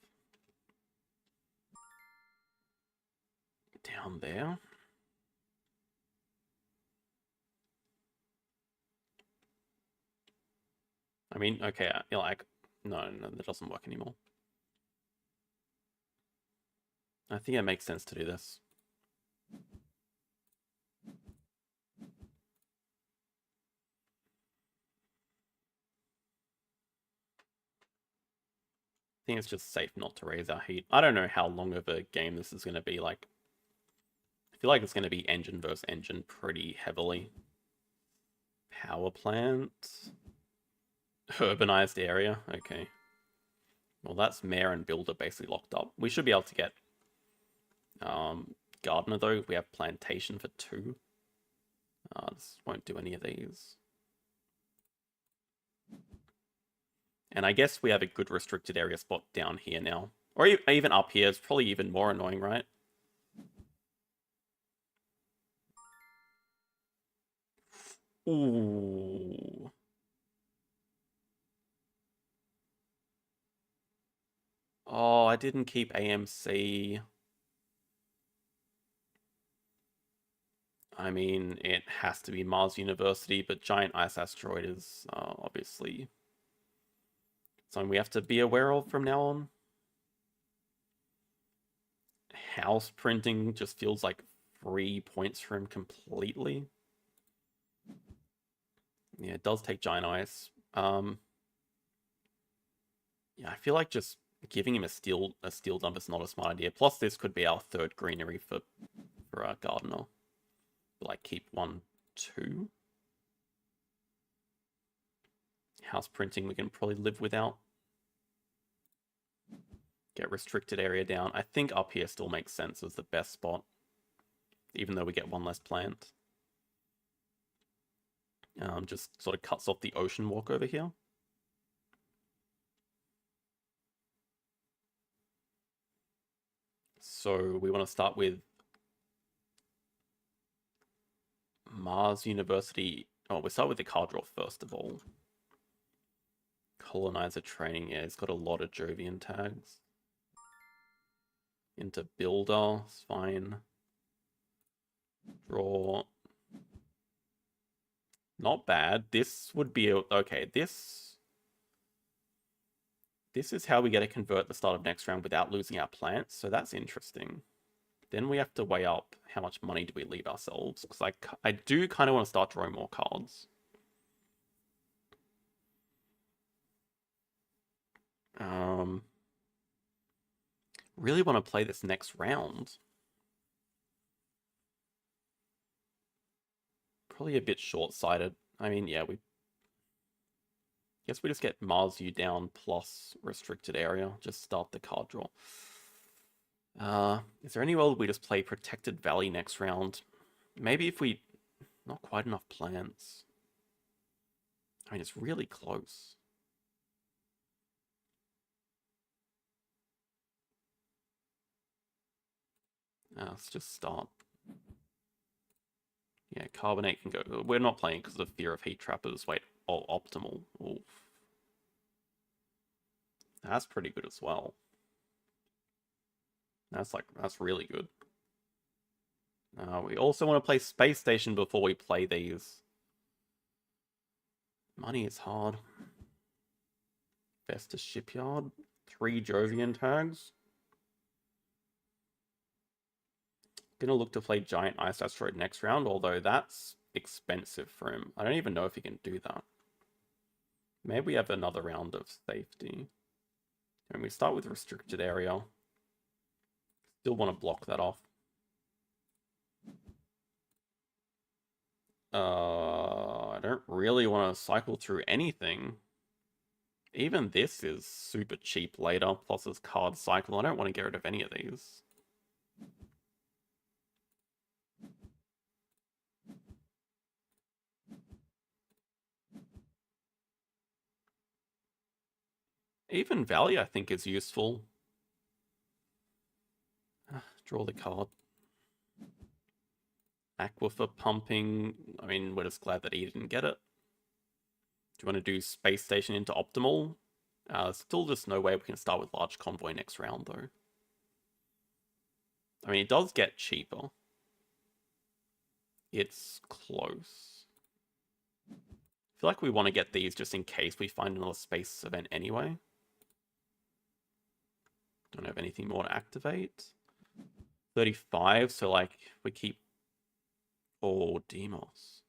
Down there. I mean, okay, like, no, that doesn't work anymore. I think it makes sense to do this. I think it's just safe not to raise our heat. I don't know how long of a game this is going to be. Like, I feel like it's going to be engine versus engine pretty heavily. Power plant. Urbanized area. Okay. Well, that's Mayor and Builder basically locked up. We should be able to get Gardener, though. We have Plantation for 2. This won't do any of these. And I guess we have a good restricted area spot down here now. Or even up here. It's probably even more annoying, right? Ooh. Oh, I didn't keep AMC. I mean, it has to be Mars University, but Giant Ice Asteroid is obviously something we have to be aware of from now on. House printing just feels like 3 points for him completely. Yeah, it does take Giant Ice. Yeah, I feel like just giving him a steel dump is not a smart idea. Plus, this could be our third greenery for our gardener. Like keep 1, 2. House printing we can probably live without. Get restricted area down. I think up here still makes sense as the best spot, even though we get 1 less plant. Just sort of cuts off the ocean walk over here. So we want to start with Mars University. Oh, we start with the card draw first of all. Colonizer training. Yeah, it's got a lot of Jovian tags. Into builder. It's fine. Draw. Not bad. This would be okay. This is how we get to convert the start of next round without losing our plants. So that's interesting. Then we have to weigh up how much money do we leave ourselves, because I do kind of want to start drawing more cards. Really want to play this next round. Probably a bit short-sighted. I mean, yeah, guess we just get Mars U down plus restricted area. Just start the card draw. Is there any way we just play Protected Valley next round? Maybe if we... Not quite enough plants. I mean, it's really close. Let's just start. Yeah, Carbonate can go. We're not playing because of fear of heat trappers. Wait, Optimal. Oof. That's pretty good as well. That's really good. We also want to play Space Station before we play these. Money is hard. Vestas Shipyard. 3 Jovian tags. Gonna look to play Giant Ice Asteroid next round, although that's expensive for him. I don't even know if he can do that. Maybe we have another round of safety. And we start with restricted area. Still want to block that off. I don't really want to cycle through anything. Even this is super cheap later, plus this card cycle. I don't want to get rid of any of these. Even Valley, I think, is useful. Draw the card. Aquifer pumping. I mean, we're just glad that he didn't get it. Do you want to do Space Station into Optimal? Still just no way we can start with Large Convoy next round, though. I mean, it does get cheaper. It's close. I feel like we want to get these just in case we find another space event anyway. Don't have anything more to activate. 35, so like we keep... Oh, Demos.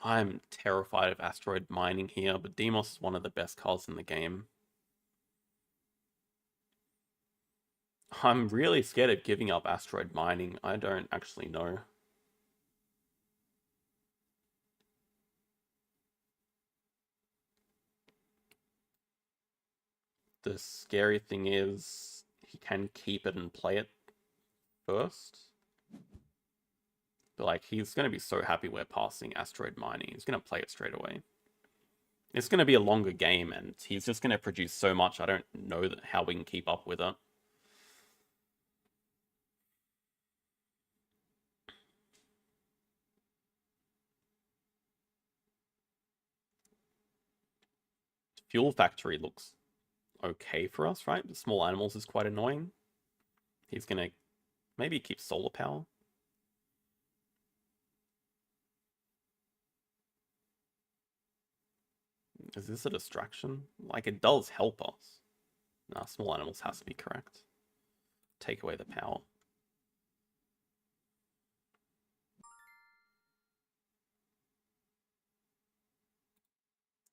I'm terrified of asteroid mining here, but Demos is one of the best cards in the game. I'm really scared of giving up asteroid mining. I don't actually know. The scary thing is he can keep it and play it first. But like, he's going to be so happy we're passing asteroid mining. He's going to play it straight away. It's going to be a longer game, and he's just going to produce so much. I don't know how we can keep up with it. Fuel factory looks okay for us, right? But small animals is quite annoying. He's gonna maybe keep solar power. Is this a distraction? Like, it does help us. Nah, small animals has to be correct. Take away the power.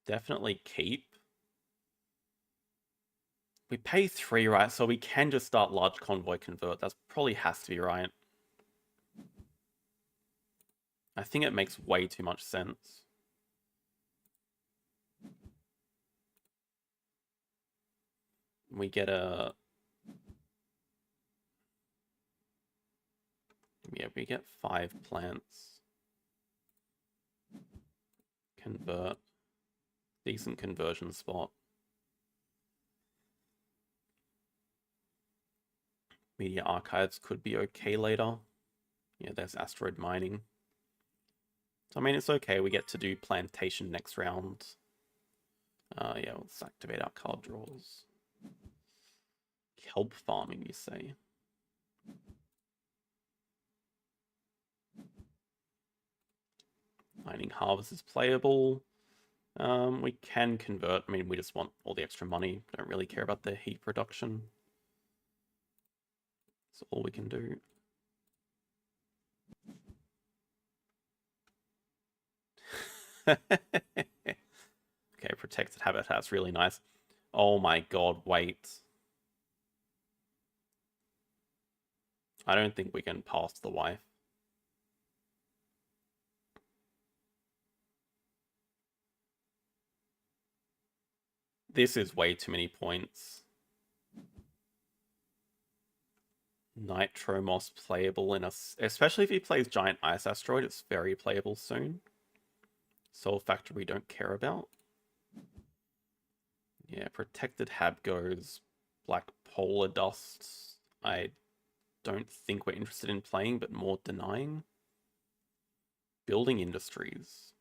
Definitely keep. We pay 3, right? So we can just start large convoy convert. That probably has to be right. I think it makes way too much sense. We get a... Yeah, we get 5 plants. Convert. Decent conversion spot. Media archives could be okay later. Yeah, there's asteroid mining. So, I mean, it's okay. We get to do plantation next round. Yeah, let's activate our card draws. Kelp farming, you say? Mining harvest is playable. We can convert. I mean, we just want all the extra money. Don't really care about the heat production. That's all we can do. Okay, protected habitat's really nice. Oh my god, wait. I don't think we can pass the wife. This is way too many points. Nitromos playable in us, especially if he plays Giant Ice Asteroid, it's very playable soon. Soul Factor we don't care about. Yeah, Protected Hab goes. Black Polar Dust, I don't think we're interested in playing, but more denying. Building Industries.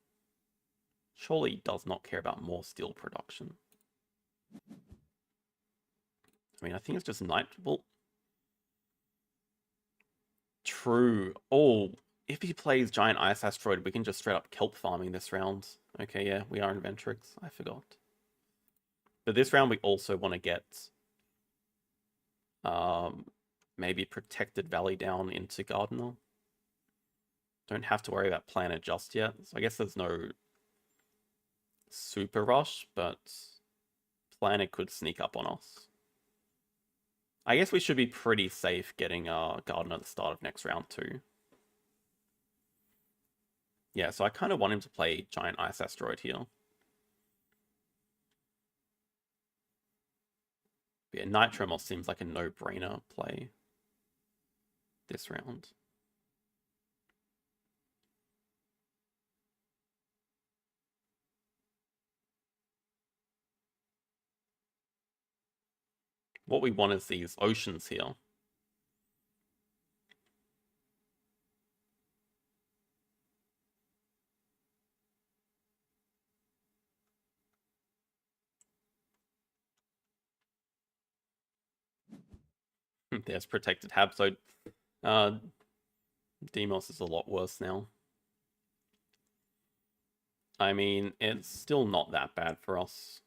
Surely does not care about more steel production. I mean, I think it's just night. Well, true. Oh, if he plays Giant Ice Asteroid, we can just straight up kelp farming this round. Okay, yeah, we are in Ventrix. I forgot. But this round, we also want to get maybe Protected Valley down into Gardener. Don't have to worry about Planet just yet. So I guess there's no super rush, but Planet could sneak up on us. I guess we should be pretty safe getting Gardener at the start of next round too. Yeah, so I kind of want him to play Giant Ice Asteroid here. But yeah, Nitromos seems like a no-brainer play this round. What we want is these oceans here. There's Protected Hab, so Demos is a lot worse now. I mean, it's still not that bad for us.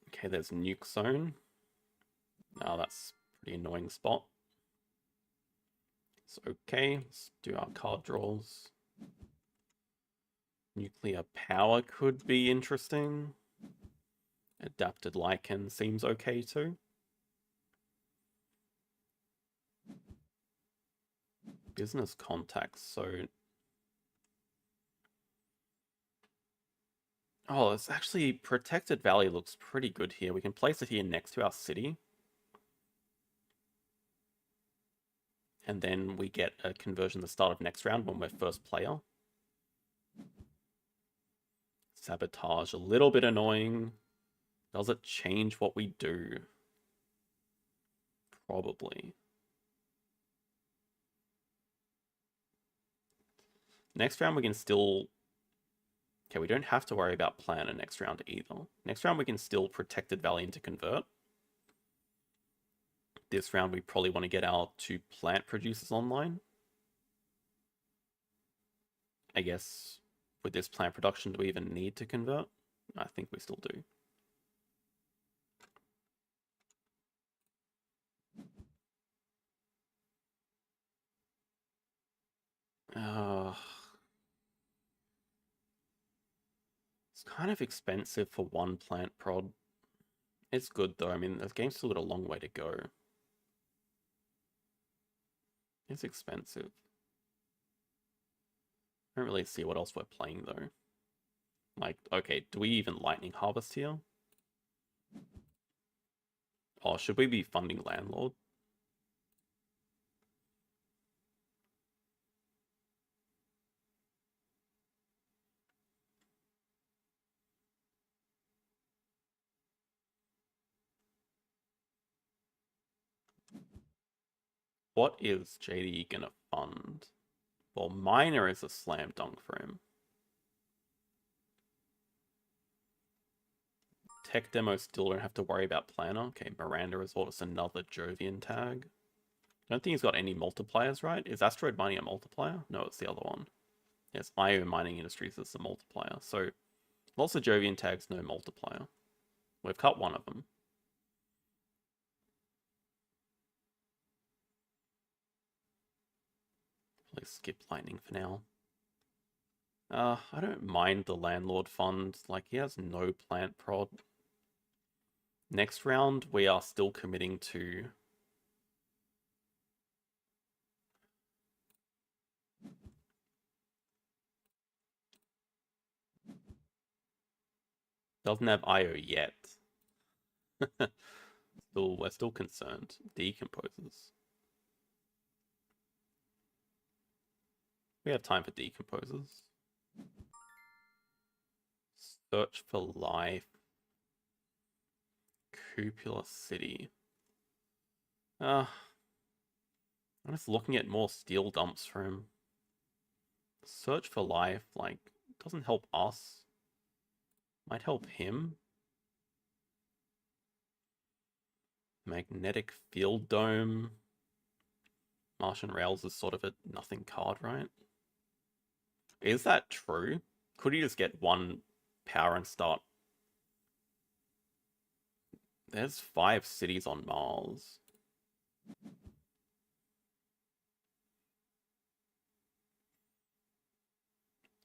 Okay, there's Nuke Zone. Oh, that's a pretty annoying spot. It's okay. Let's do our card draws. Nuclear power could be interesting. Adapted Lichen seems okay too. Business contacts, so... Oh, it's actually... Protected Valley looks pretty good here. We can place it here next to our city. And then we get a conversion at the start of next round when we're first player. Sabotage, a little bit annoying. Does it change what we do? Probably. Next round we can still Okay, we don't have to worry about planner next round either. Next round we can still Protected Valley into Convert. This round we probably want to get our 2 plant producers online. I guess with this plant production, do we even need to convert? I think we still do. It's kind of expensive for 1 plant prod. It's good though. I mean, the game's still got a long way to go. It's expensive. I don't really see what else we're playing though. Like, okay, do we even Lightning Harvest here? Oh, should we be funding Landlord? What is JD gonna fund? Well, Miner is a slam dunk for him. Tech Demo still don't have to worry about Planner. Okay, Miranda is just another Jovian tag. I don't think he's got any multipliers, right? Is Asteroid Mining a multiplier? No, it's the other one. Yes, IO Mining Industries is the multiplier. So, lots of Jovian tags, no multiplier. We've cut one of them. Please skip Lightning for now. I don't mind the Landlord Fund. Like, he has no plant prod. Next round, we are still committing to... Doesn't have IO yet. We're still concerned. Decomposers. We have time for decomposers. Search for life. Cupola City. I'm just looking at more steel dumps for him. Search for life, like, doesn't help us. Might help him. Magnetic Field Dome. Martian Rails is sort of a nothing card, right? Is that true? Could he just get 1 power and start? There's 5 cities on Mars.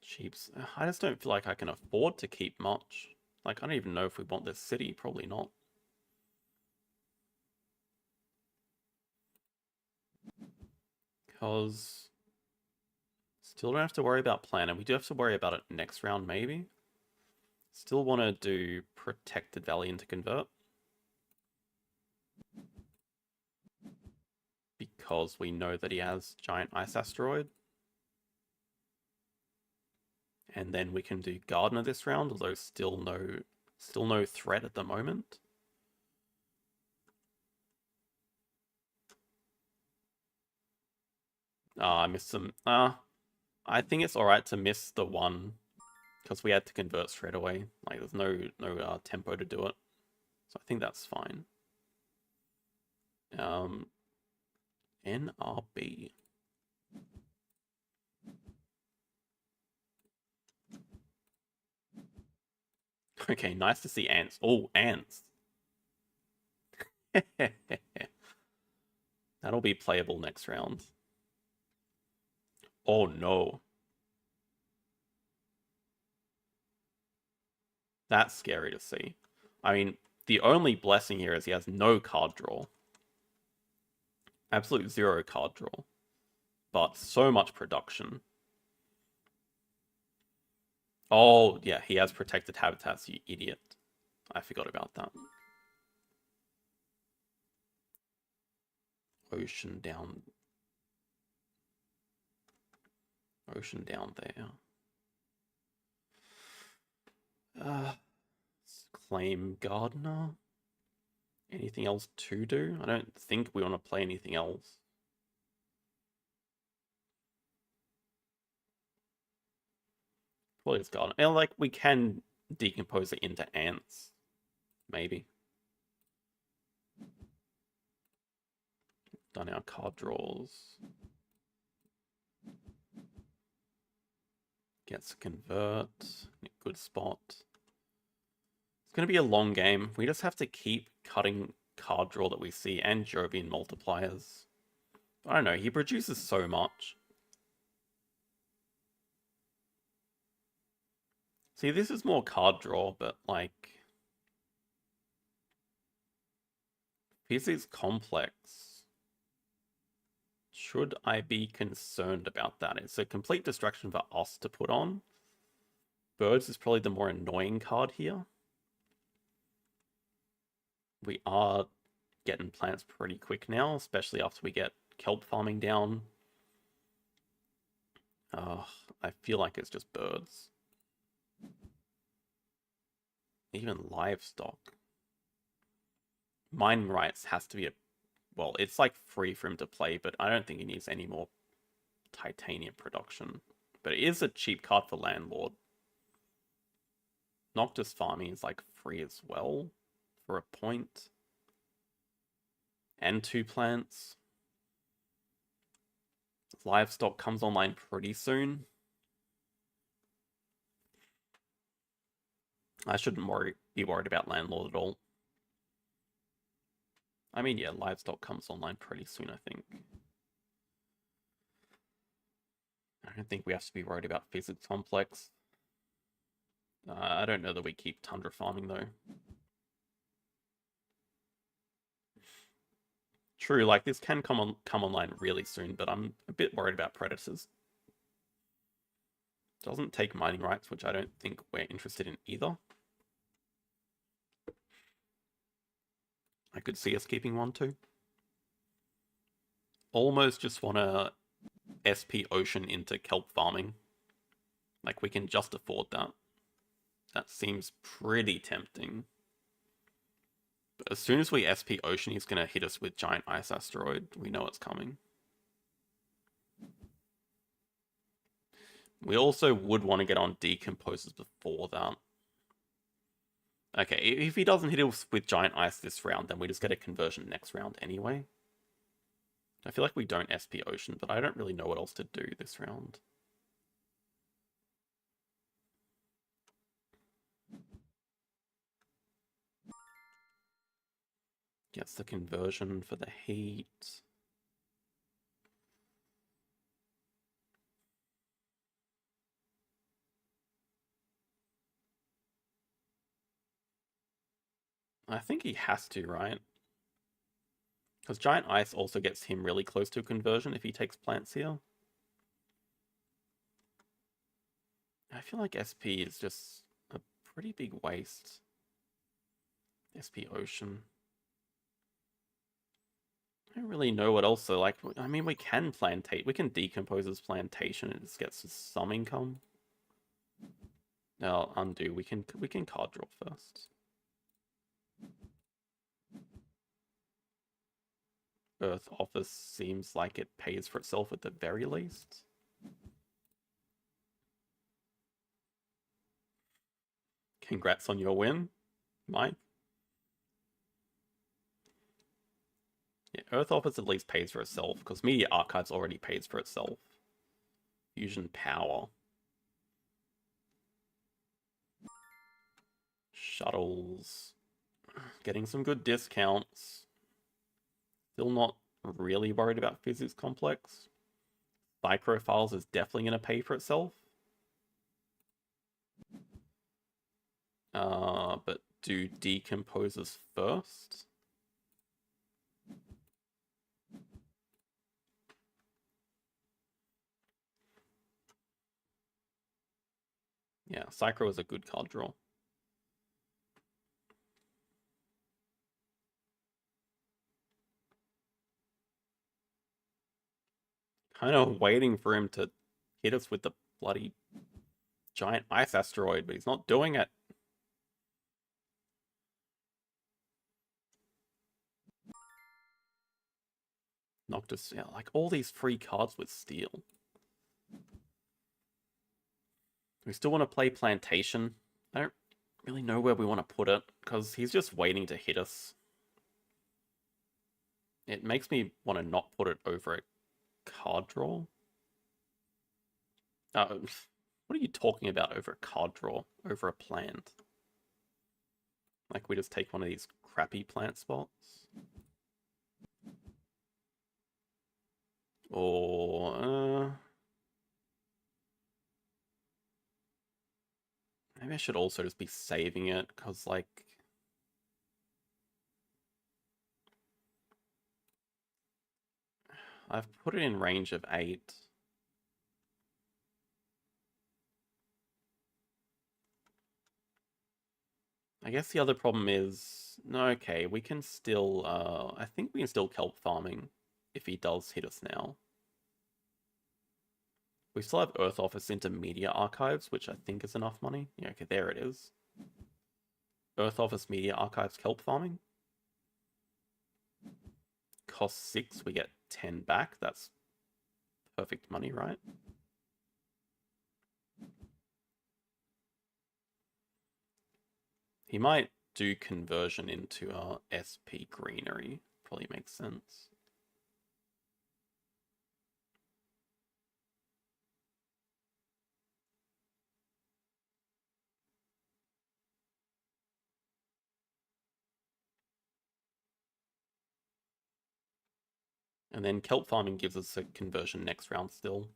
Cheaps. I just don't feel like I can afford to keep much. Like, I don't even know if we want this city. Probably not. Because still don't have to worry about plan, and we do have to worry about it next round, maybe. Still want to do Protected Valley into Convert. Because we know that he has Giant Ice Asteroid. And then we can do Gardener this round, although still no threat at the moment. I missed some. I think it's alright to miss the 1 because we had to convert straight away. Like, there's no tempo to do it, so I think that's fine. NRB. Okay, nice to see ants. Oh, ants. That'll be playable next round. Oh no. That's scary to see. I mean, the only blessing here is he has no card draw. Absolute 0 card draw. But so much production. Oh, yeah, he has protected habitats, you idiot. I forgot about that. Ocean down there. Claim Gardener. Anything else to do? I don't think we want to play anything else. Probably it's garden. And like we can decompose it into ants. Maybe. Done our card draws. Gets a convert. Good spot. It's going to be a long game. We just have to keep cutting card draw that we see and Jovian multipliers. I don't know. He produces so much. See, this is more card draw, but like... Physics complex. Should I be concerned about that? It's a complete distraction for us to put on. Birds is probably the more annoying card here. We are getting plants pretty quick now, especially after we get kelp farming down. I feel like it's just birds. Even livestock. Mining rights has to be a... Well, it's like free for him to play, but I don't think he needs any more titanium production. But it is a cheap card for landlord. Noctis farming is like free as well for a point. And 2 plants. Livestock comes online pretty soon. I shouldn't be worried about landlord at all. I mean, yeah, livestock comes online pretty soon, I think. I don't think we have to be worried about physics complex. I don't know that we keep tundra farming, though. True, like, this can come online really soon, but I'm a bit worried about predators. Doesn't take mining rights, which I don't think we're interested in either. I could see us keeping one too. Almost just want to SP Ocean into kelp farming. Like, we can just afford that. That seems pretty tempting. But as soon as we SP Ocean, he's going to hit us with Giant Ice Asteroid. We know it's coming. We also would want to get on Decomposers before that. Okay, if he doesn't hit us with Giant Ice this round, then we just get a conversion next round anyway. I feel like we don't SP Ocean, but I don't really know what else to do this round. Gets the conversion for the heat. I think he has to, right? Because Giant Ice also gets him really close to a conversion if he takes plants here. I feel like SP is just a pretty big waste. SP Ocean. I don't really know what else though. Like, I mean, we can plantate. We can decompose his plantation and it just gets some income. Now, undo. We can card draw first. Earth Office seems like it pays for itself at the very least. Congrats on your win, Mike. Yeah, Earth Office at least pays for itself, because Media Archives already pays for itself. Fusion Power. Shuttles. Getting some good discounts. Still not really worried about physics complex. Microphiles is definitely going to pay for itself. But do decomposers first. Yeah, Psycho is a good card draw. Kind of waiting for him to hit us with the bloody giant ice asteroid, but he's not doing it. Noctis, yeah, like all these free cards with steel. We still want to play Plantation. I don't really know where we want to put it, because he's just waiting to hit us. It makes me want to not put it over a card draw. What are you talking about over a card draw? Over a plant? Like we just take one of these crappy plant spots? Or, maybe I should also just be saving it, because, like, I've put it in range of 8. I guess the other problem is, no, okay, we can still, I think we can still kelp farming if he does hit us now. We still have Earth Office Intermedia Archives, which I think is enough money. Yeah, okay, there it is. Earth Office Media Archives kelp farming. Cost 6, we get 10 back. That's perfect money, right? He might do conversion into our SP greenery. Probably makes sense. And then kelp farming gives us a conversion next round still.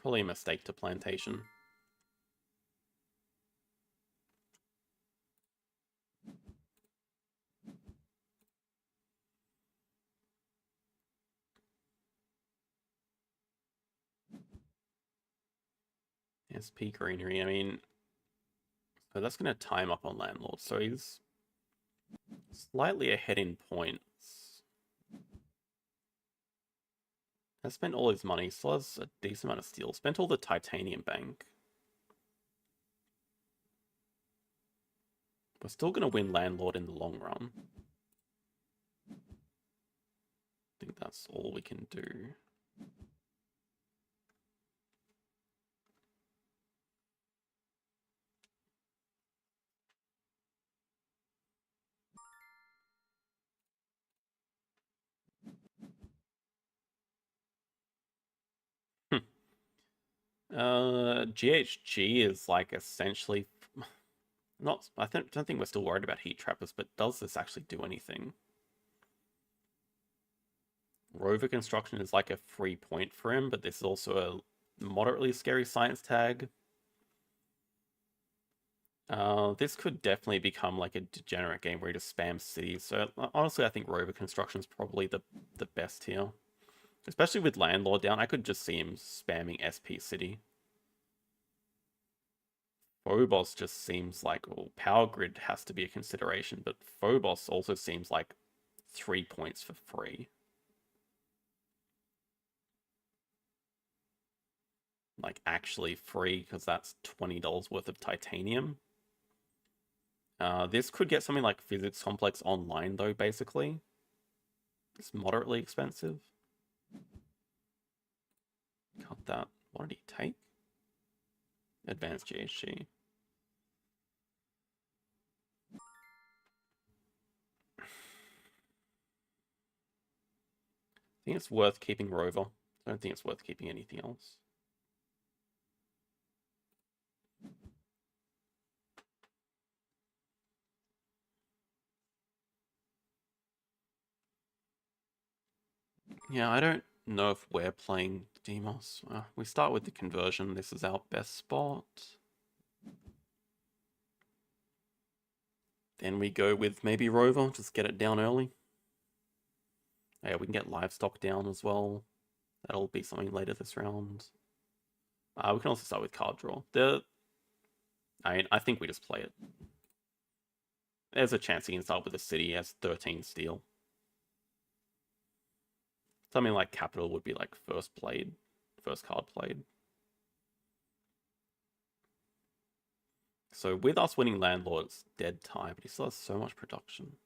Probably a mistake to plantation. SP greenery, I mean, so that's going to time up on landlord. So he's slightly ahead in points. Has spent all his money, still has a decent amount of steel. Spent all the titanium bank. We're still going to win landlord in the long run. I think that's all we can do. GHG is like essentially not. Don't think we're still worried about heat trappers, but does this actually do anything? Rover construction is like a free point for him, but this is also a moderately scary science tag. This could definitely become like a degenerate game where you just spam cities. So honestly, I think Rover construction is probably the best here. Especially with Landlord down, I could just see him spamming SP City. Phobos just seems like, well, Power Grid has to be a consideration, but Phobos also seems like 3 points for free. Like, actually free, because that's $20 worth of titanium. This could get something like Physics Complex online, though, basically. It's moderately expensive. Cut that. What did he take? Advanced GHG. I think it's worth keeping Rover. I don't think it's worth keeping anything else. Yeah, I don't know if we're playing Demos. We start with the conversion. This is our best spot. Then we go with maybe Rover, just get it down early. Yeah, we can get livestock down as well. That'll be something later this round. We can also start with card draw. I think we just play it. There's a chance he can start with a city as 13 steel. Something like Capital would be like first card played. So with us winning Landlord, it's dead tie, but he still has so much production.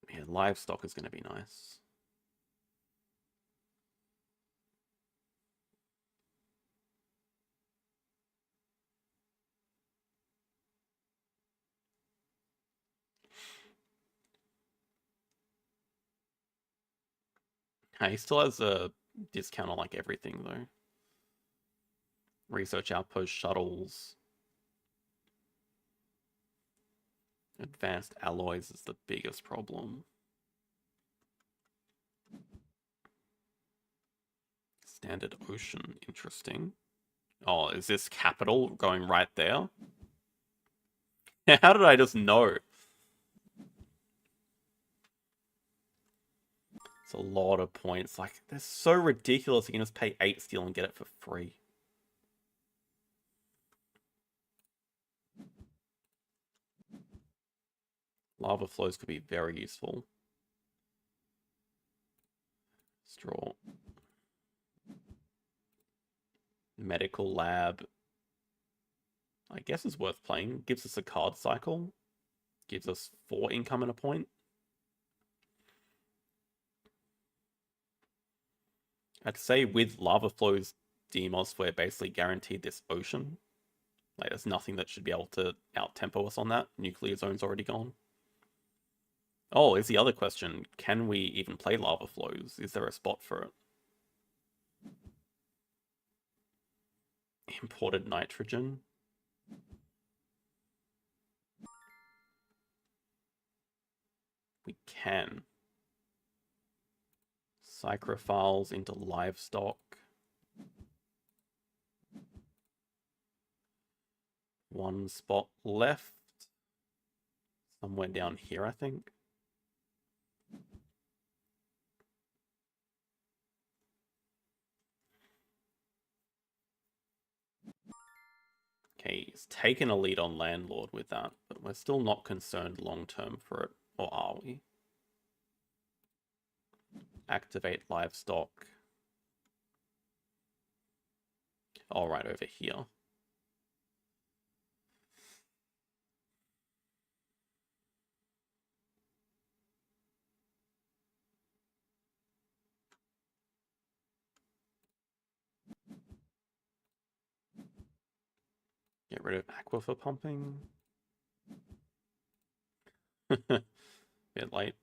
Yeah, livestock is going to be nice. He still has a discount on like everything though. Research outpost shuttles. Advanced alloys is the biggest problem. Standard ocean, interesting. Oh, is this capital going right there? How did I just know? It's a lot of points. Like, they're so ridiculous. You can just pay 8 steel and get it for free. Lava flows could be very useful. Straw. Medical lab. I guess is worth playing. Gives us a card cycle. Gives us 4 income and a point. I'd say with lava flows demos, we're basically guaranteed this ocean. Like, there's nothing that should be able to out-tempo us on that. Nuclear zone's already gone. Oh, is the other question. Can we even play lava flows? Is there a spot for it? Imported nitrogen. We can. Psychrophiles into livestock. One spot left. Somewhere down here, I think. Okay, he's taken a lead on Landlord with that, but we're still not concerned long-term for it. Or are we? Activate livestock. All right, over here. Get rid of aquifer pumping. Bit late.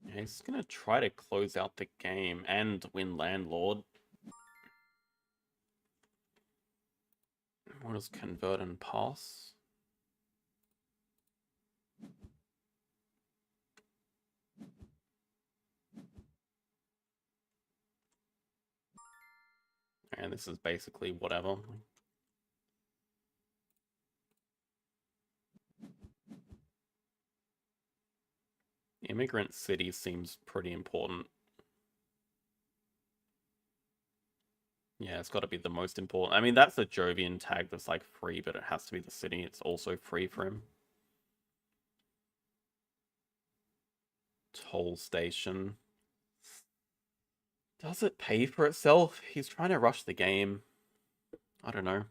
Yeah, he's gonna try to close out the game and win Landlord. What is convert and pass? And this is basically whatever. Immigrant city seems pretty important. Yeah, it's got to be the most important. I mean, that's a Jovian tag that's like free, but it has to be the city. It's also free for him. Toll station. Does it pay for itself? He's trying to rush the game. I don't know.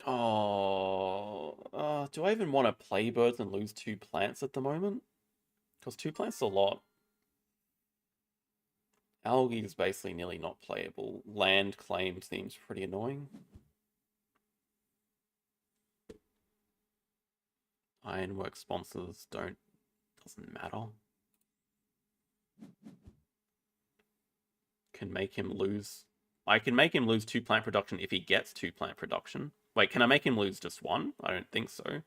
Oh, do I even want to play birds and lose 2 plants at the moment? Because 2 plants is a lot. Algae is basically nearly not playable. Land claim seems pretty annoying. Ironwork sponsors doesn't matter. Can make him lose. I can make him lose 2 plant production if he gets 2 plant production. Wait, can I make him lose just 1? I don't think so.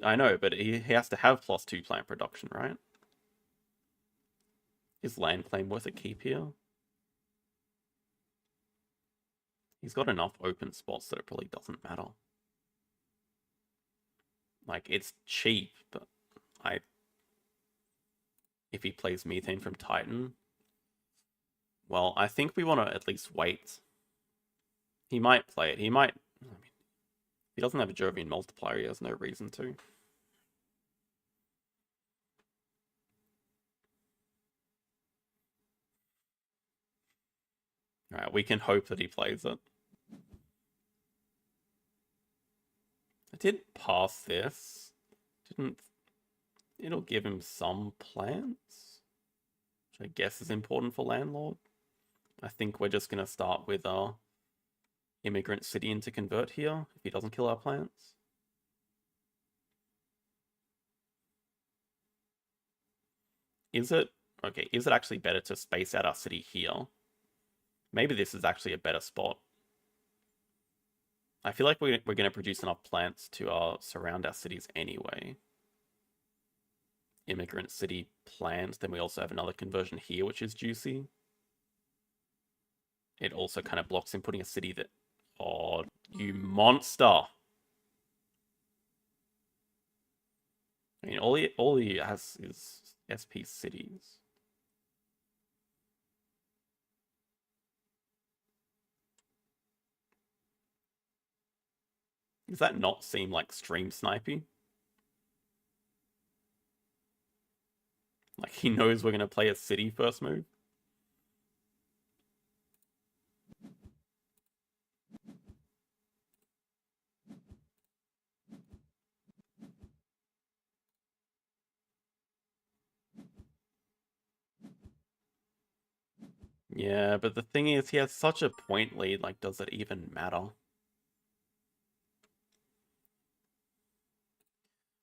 I know, but he has to have +2 plant production, right? Is land claim worth a keep here? He's got enough open spots that it probably doesn't matter. Like, it's cheap, but if he plays Methane from Titan, well, I think we want to at least wait. He might play it. He might. I mean, if he doesn't have a Jovian multiplier, he has no reason to. Alright, we can hope that he plays it. I did pass this. Didn't... It'll give him some plants, which I guess is important for landlord. I think we're just going to start with our immigrant city into convert here, if he doesn't kill our plants. Is it... Okay, is it actually better to space out our city here? Maybe this is actually a better spot. I feel like we're going to produce enough plants to surround our cities anyway. Immigrant city planned. Then we also have another conversion here, which is juicy. It also kind of blocks him putting a city that... Oh, you monster! I mean, all he has is SP cities. Does that not seem like stream snipey? Like, he knows we're going to play a city first move? Yeah, but the thing is, he has such a point lead, like, does it even matter?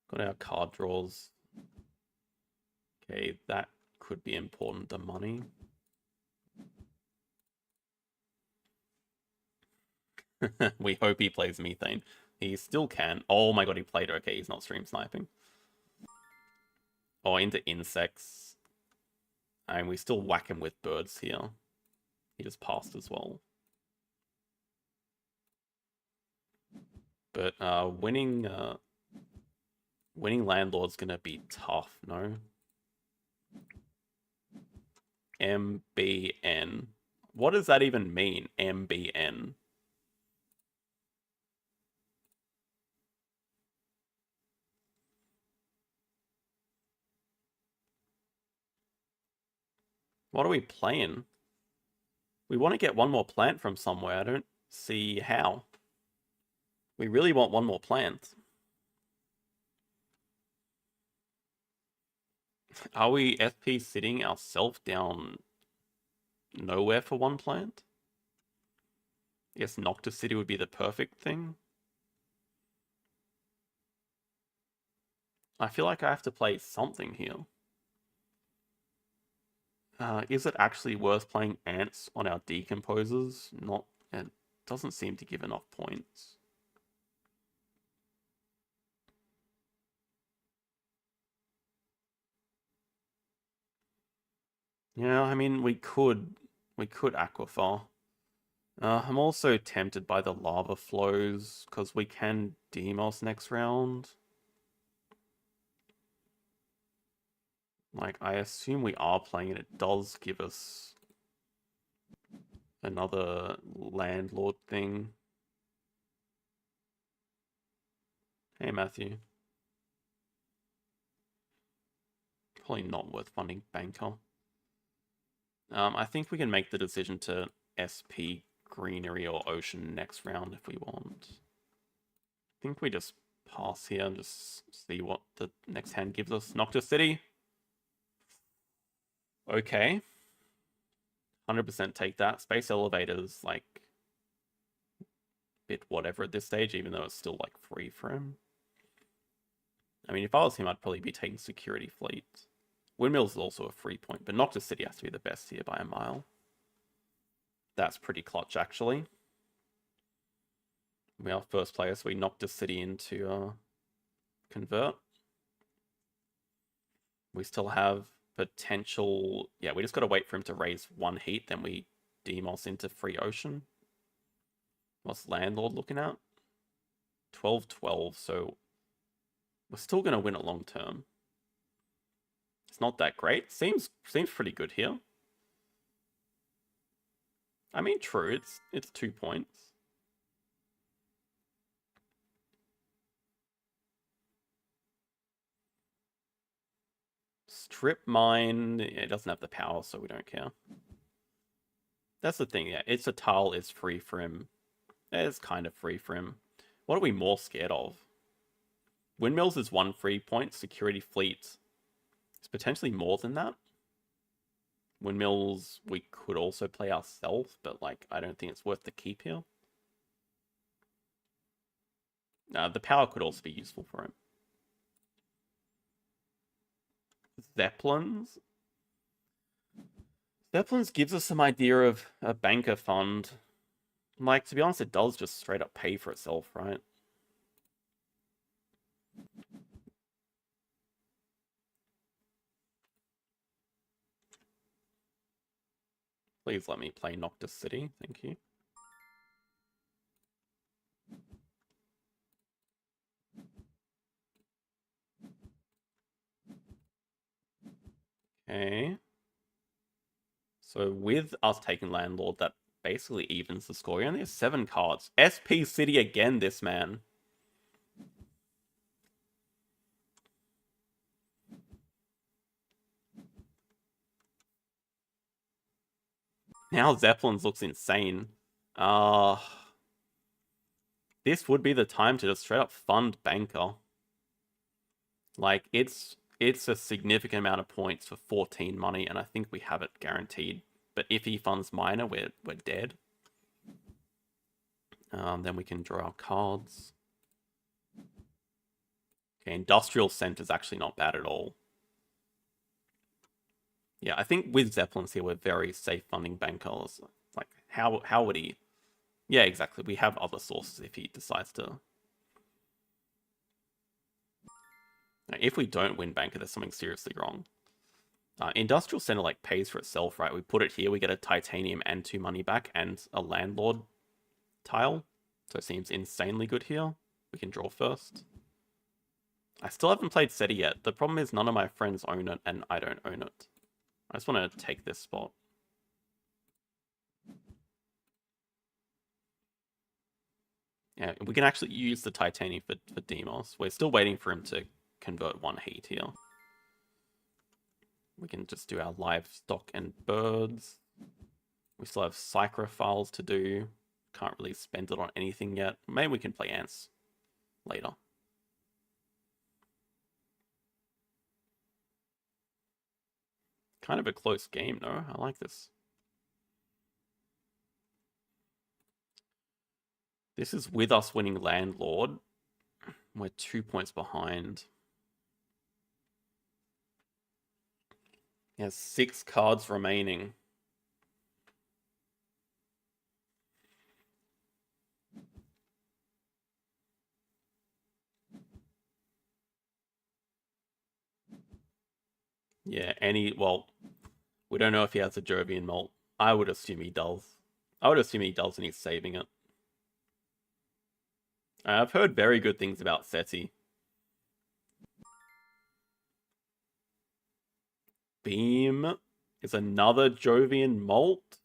Got our card draws. Okay, that could be important, the money. We hope he plays methane. He still can. Oh my god, he played. Okay, he's not stream sniping. Oh, into insects. And we still whack him with birds here. He just passed as well. But winning landlord's gonna be tough, no? MBN. What does that even mean, MBN? What are we playing? We want to get one more plant from somewhere. I don't see how. We really want one more plant. Are we FP sitting ourselves down nowhere for one plant? I guess Noctis City would be the perfect thing. I feel like I have to play something here. Is it actually worth playing ants on our decomposers? Not. It doesn't seem to give enough points. Yeah, I mean, we could Aquifer. I'm also tempted by the lava flows, because we can Demos next round. Like, I assume we are playing it. It does give us another landlord thing. Hey, Matthew. Probably not worth funding Banker. I think we can make the decision to SP Greenery or Ocean next round if we want. I think we just pass here and just see what the next hand gives us. Noctis City. Okay. 100% take that. Space Elevator's like bit whatever at this stage, even though it's still like free for him. I mean, if I was him, I'd probably be taking Security Fleet. Windmills is also a free point, but Noctis City has to be the best here by a mile. That's pretty clutch, actually. We are first players, so we Noctis City into convert. We still have potential... Yeah, we just got to wait for him to raise one heat, then we Demos into free ocean. What's Landlord looking at? 12-12, so we're still going to win it long term. It's not that great. Seems pretty good here. I mean, true, it's 2 points. Strip mine, it doesn't have the power, so we don't care. That's the thing, yeah. It's a tile, it's free for him. It's kind of free for him. What are we more scared of? Windmills is 1 free point. Security fleet is potentially more than that. Windmills we could also play ourselves, but like I don't think it's worth the keep here. The power could also be useful for him. Zeppelins. Zeppelins gives us some idea of a banker fund. Like, to be honest, it does just straight up pay for itself, right? Please let me play Noctis City, thank you. Okay. So with us taking Landlord, that basically evens the score. He only has 7 cards. SP City again, this man. Now Zeppelins looks insane. This would be the time to just straight up fund Banker. Like, it's a significant amount of points for 14 money, and I think we have it guaranteed. But if he funds Miner, we're dead. Then we can draw our cards. Okay, Industrial Center's actually not bad at all. Yeah, I think with Zeppelins here, we're very safe funding Bankers. Like, how would he? Yeah, exactly. We have other sources if he decides to. Now, if we don't win Banker, there's something seriously wrong. Industrial Center like pays for itself, right? We put it here, we get a Titanium and 2 money back and a Landlord tile. So it seems insanely good here. We can draw first. I still haven't played SETI yet. The problem is none of my friends own it and I don't own it. I just want to take this spot. Yeah, we can actually use the Titanium for Demos. We're still waiting for him to convert 1 heat here. We can just do our livestock and birds. We still have Psychrophiles to do. Can't really spend it on anything yet. Maybe we can play ants later. Kind of a close game, no? I like this. This is with us winning Landlord. We're 2 points behind. He has 6 cards remaining. Yeah, well, we don't know if he has a Jovian Malt. I would assume he does. I would assume he does and he's saving it. I've heard very good things about SETI. Beam is another Jovian Malt.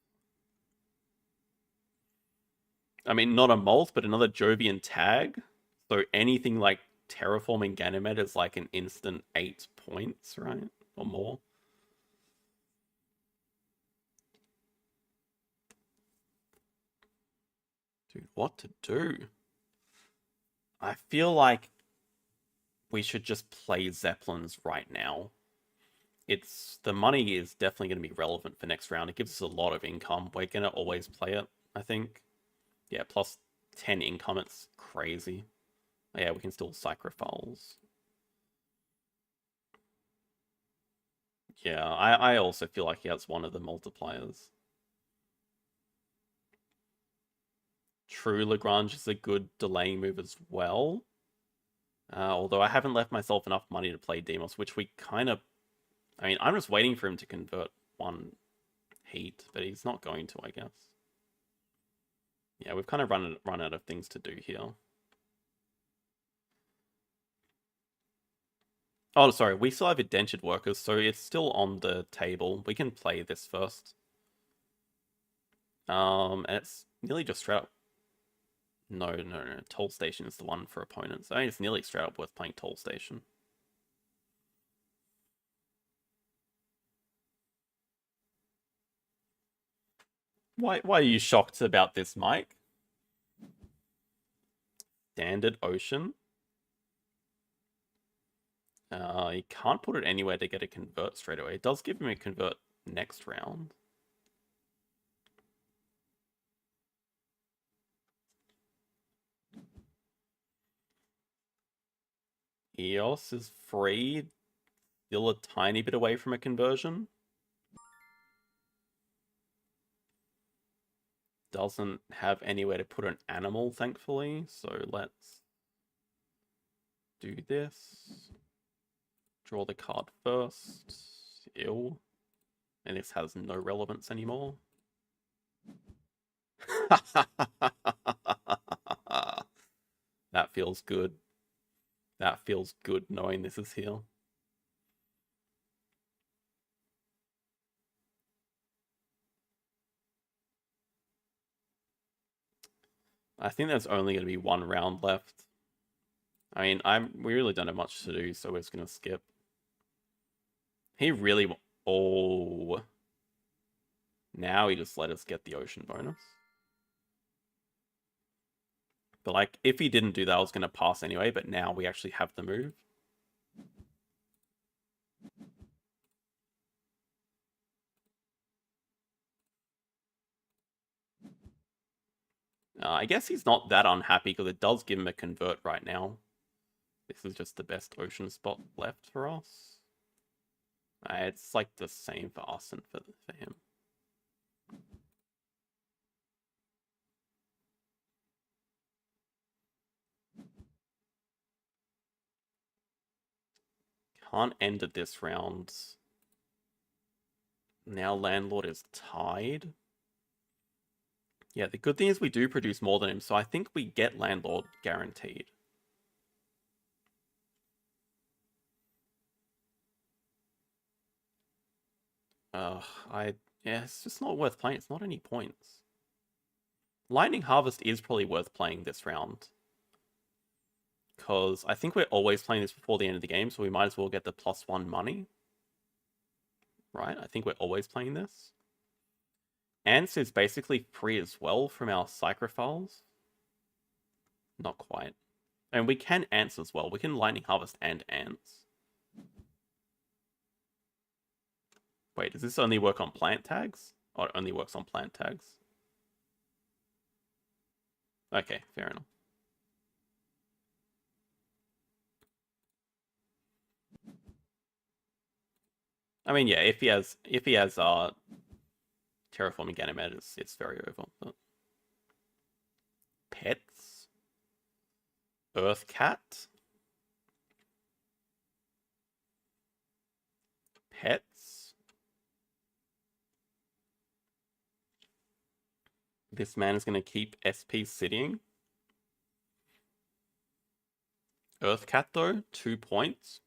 I mean, not a Malt, but another Jovian tag. So anything like Terraforming Ganymed is like an instant 8 points, right? Or more. Dude, what to do? I feel like we should just play Zeppelins right now. The money is definitely going to be relevant for next round. It gives us a lot of income. We're going to always play it, I think. Yeah, plus 10 income, it's crazy. Yeah, we can still Psychrophiles. Yeah, I also feel like he has one of the multipliers. True Lagrange is a good delaying move as well. Although I haven't left myself enough money to play Demos, which we kind of... I mean, I'm just waiting for him to convert 1 heat, but he's not going to, I guess. Yeah, we've kind of run out of things to do here. Oh, sorry, we still have indentured workers, so it's still on the table. We can play this first. And it's nearly just straight up. No. Toll Station is the one for opponents. I mean, it's nearly straight up worth playing Toll Station. Why are you shocked about this, Mike? Standard Ocean. He can't put it anywhere to get a convert straight away. It does give him a convert next round. Eos is free, still a tiny bit away from a conversion. Doesn't have anywhere to put an animal, thankfully, so let's do this. Draw the card first. Ew. And this has no relevance anymore. That feels good. That feels good knowing this is here. I think there's only going to be one round left. I mean, we really don't have much to do, so we're just going to skip. He really... Oh. Now he just let us get the ocean bonus. But, like, if he didn't do that, I was going to pass anyway, but now we actually have the move. I guess he's not that unhappy because it does give him a convert right now. This is just the best ocean spot left for us. It's like the same for us and for him. Can't end it this round. Now Landlord is tied. Yeah, the good thing is we do produce more than him, so I think we get Landlord guaranteed. Yeah, it's just not worth playing. It's not any points. Lightning Harvest is probably worth playing this round. Because I think we're always playing this before the end of the game, so we might as well get the +1 money. Right? I think we're always playing this. Ants is basically free as well from our Psychrophiles. Not quite. And we can Ants as well. We can Lightning Harvest and Ants. Wait, does this only work on plant tags? Or it only works on plant tags? Okay, fair enough. I mean, yeah, if he has Terraforming Animate, it's very over. But... Pets? Earth Cat? Pets? This man is going to keep SP sitting. Earth Cat, though, 2 points.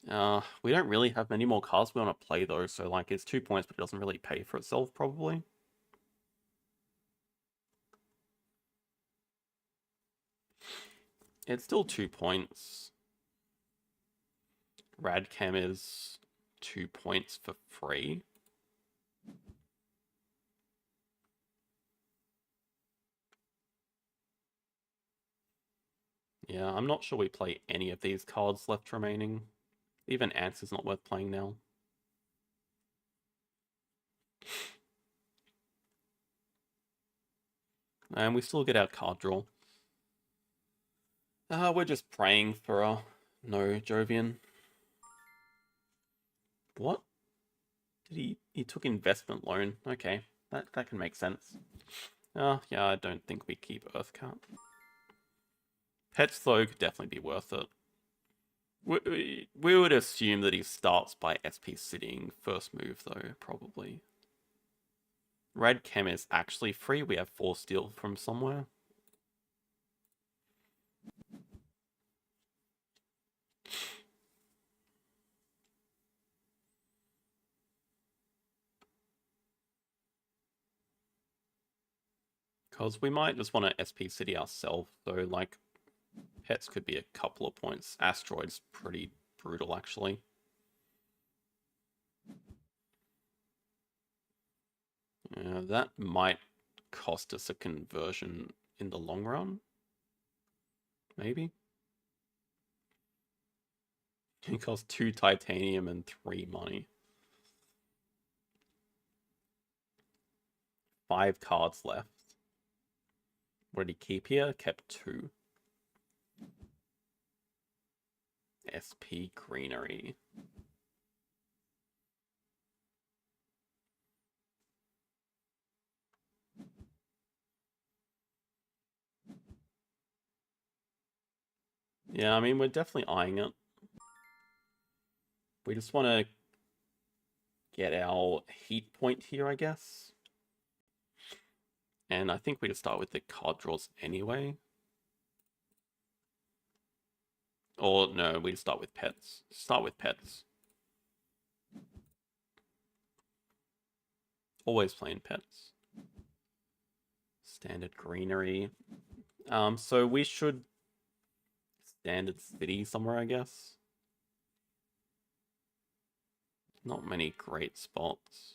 We don't really have many more cards we want to play, though, so, like, it's 2 points, but it doesn't really pay for itself, probably. It's still 2 points. Radcam is 2 points for free. Yeah, I'm not sure we play any of these cards left remaining. Even Ants is not worth playing now. And we still get our card draw. We're just praying for no Jovian. What? He took investment loan. Okay, that can make sense. Yeah, I don't think we keep Earthcat. Pets though could definitely be worth it. We would assume that he starts by SP sitting first move though, probably. Red Chem is actually free. We have 4 steel from somewhere. Because we might just want to SP City ourselves, though, like, Pets could be a couple of points. Asteroid's pretty brutal, actually. That might cost us a conversion in the long run. Maybe. It costs 2 titanium and 3 money. 5 cards left. What did he keep here? Kept 2. SP Greenery. Yeah, I mean, we're definitely eyeing it. We just want to get our heat point here, I guess. And I think we just start with the card draws anyway. Or no, we just start with pets. Start with pets. Always playing pets. Standard greenery. So we should standard city somewhere, I guess. Not many great spots.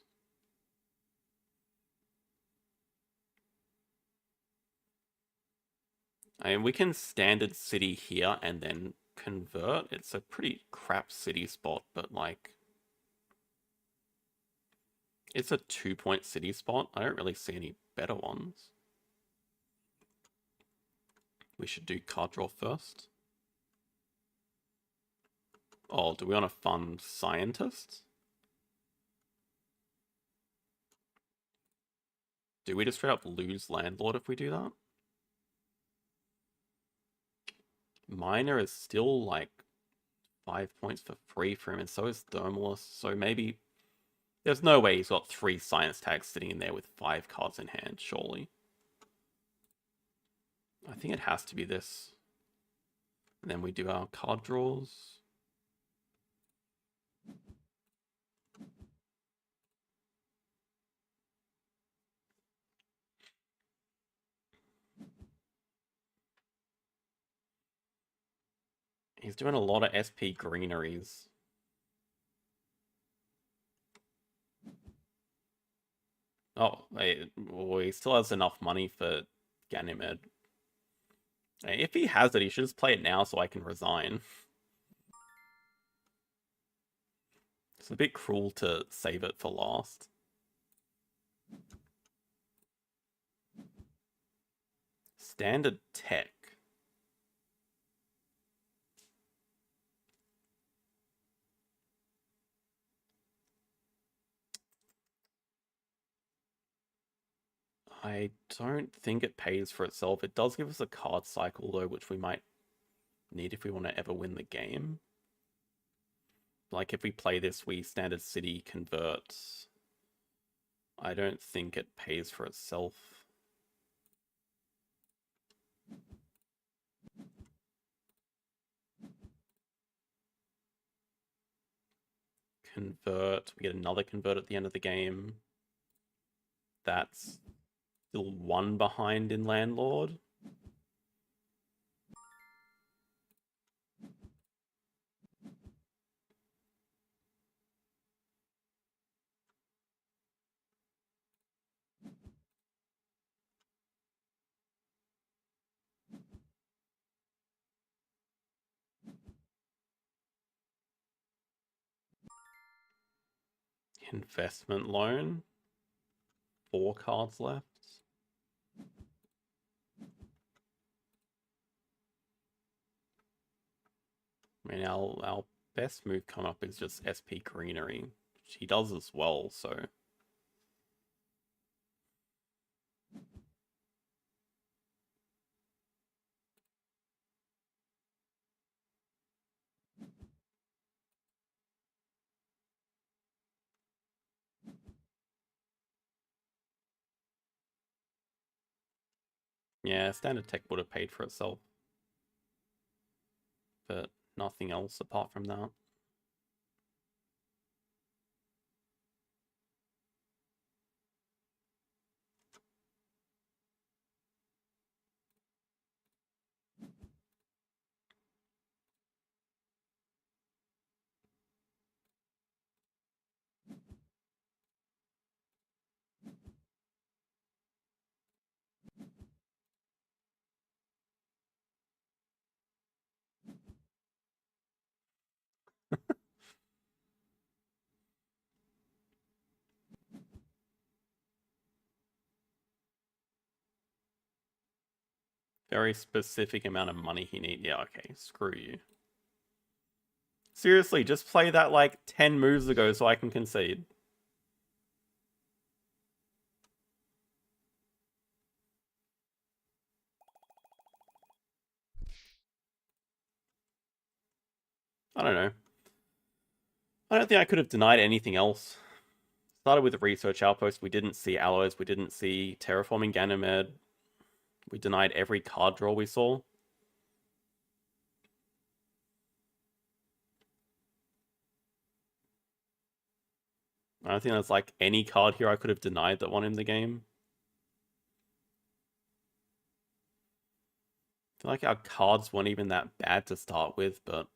I mean, we can standard city here and then convert. It's a pretty crap city spot, but like, it's a 2-point city spot. I don't really see any better ones. We should do card draw first. Oh, do we want to fund scientists? Do we just straight up lose landlord if we do that? Miner is still like 5 points for free for him, and so is Thermalus. So maybe there's no way he's got 3 science tags sitting in there with 5 cards in hand, surely. I think it has to be this. And then we do our card draws. He's doing a lot of SP greeneries. Oh, well, he still has enough money for Ganymede. If he has it, he should just play it now so I can resign. It's a bit cruel to save it for last. Standard tech. I don't think it pays for itself. It does give us a card cycle though, which we might need if we want to ever win the game. Like if we play this, we standard city convert. I don't think it pays for itself. Convert. We get another convert at the end of the game. That's still 1 behind in landlord. Investment loan. 4 cards left. I mean, our best move come up is just SP Greenery, which he does as well, so... Yeah, standard tech would have paid for itself. But nothing else apart from that. Very specific amount of money he needs. Yeah, okay, screw you. Seriously, just play that like 10 moves ago so I can concede. I don't know. I don't think I could have denied anything else. Started with a research outpost. We didn't see alloys. We didn't see terraforming Ganymed. We denied every card draw we saw. I don't think there's like any card here I could have denied that won him the game. I feel like our cards weren't even that bad to start with, but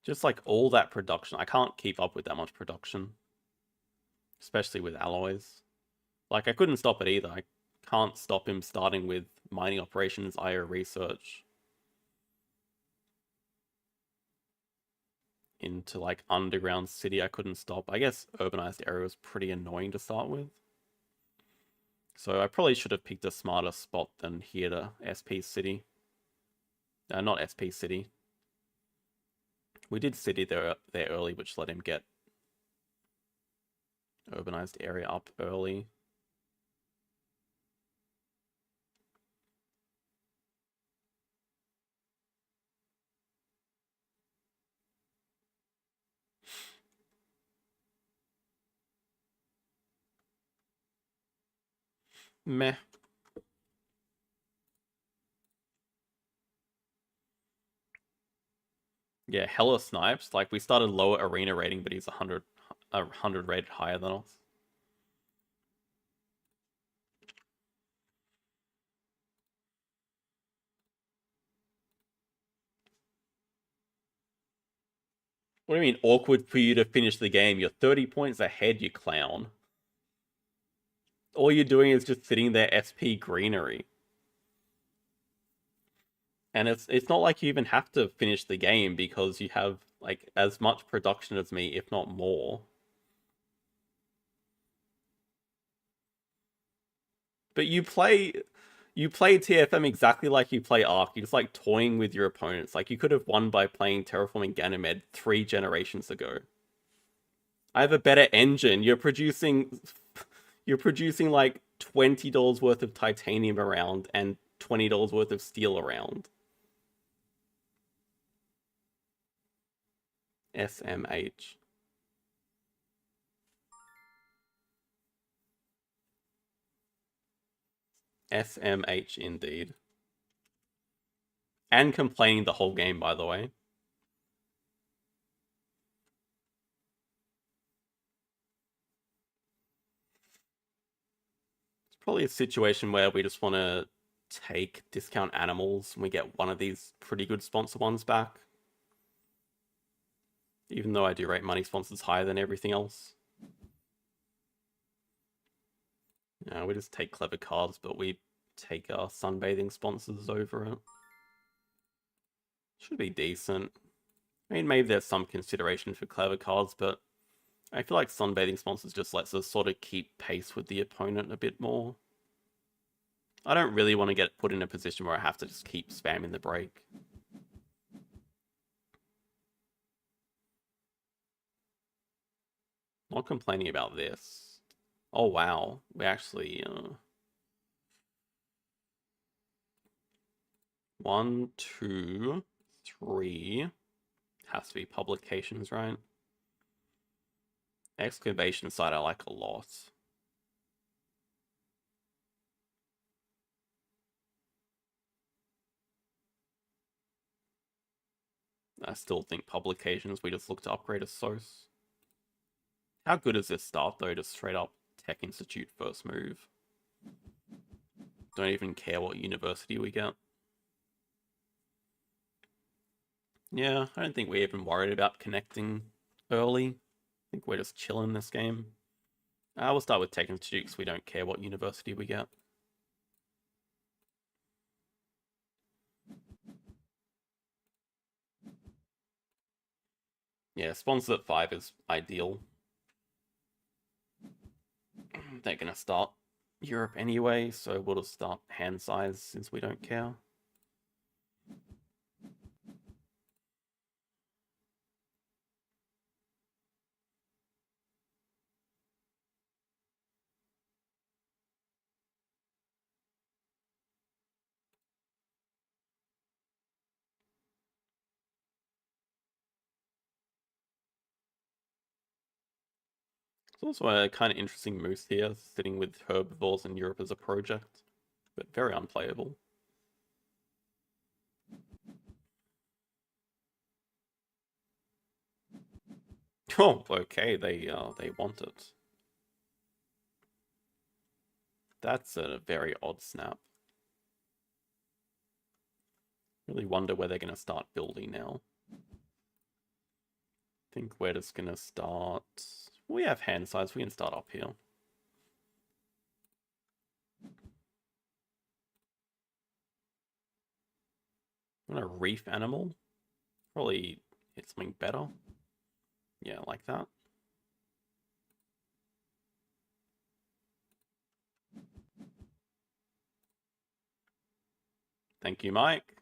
just like all that production. I can't keep up with that much production, especially with alloys. Like I couldn't stop it either. I can't stop him starting with mining operations, IO research into like underground city. I couldn't stop. I guess urbanized area was pretty annoying to start with. So I probably should have picked a smarter spot than here to SP City. Not SP City. We did City there early, which let him get urbanized area up early. Meh. Yeah, hella snipes. Like we started lower arena rating, but he's 100 rated higher than us. What do you mean awkward for you to finish the game? You're 30 points ahead, you clown. All you're doing is just sitting there SP greenery. And it's not like you even have to finish the game because you have like as much production as me, if not more. But you play TFM exactly like you play Ark. You're just like toying with your opponents. Like you could have won by playing Terraforming Ganymed 3 generations ago. I have a better engine. You're producing like $20 worth of titanium around and $20 worth of steel around. SMH. SMH indeed. And complaining the whole game, by the way. It's probably a situation where we just want to take discount animals and we get one of these pretty good sponsor ones back. Even though I do rate money sponsors higher than everything else. Yeah, we just take clever cards, but we take our sunbathing sponsors over it. Should be decent. I mean, maybe there's some consideration for clever cards, but I feel like sunbathing sponsors just lets us sort of keep pace with the opponent a bit more. I don't really want to get put in a position where I have to just keep spamming the break. Not complaining about this. Oh wow, we actually 1, 2, 3 has to be publications, right? Excavation site I like a lot. I still think publications, we just look to upgrade a source. How good is this start though? Just straight up Tech Institute first move. Don't even care what university we get. Yeah, I don't think we're even worried about connecting early. I think we're just chilling this game. We'll start with Tech Institute because we don't care what university we get. Yeah, sponsors at 5 is ideal. They're gonna start Europe anyway, so we'll just start hand size since we don't care. It's also a kind of interesting moose here, sitting with herbivores in Europe as a project, but very unplayable. Oh, okay, they want it. That's a very odd snap. Really wonder where they're going to start building now. Think we're just going to start... We have hand size, we can start up here. Want a reef animal? Probably hit something better. Yeah, like that. Thank you, Mike.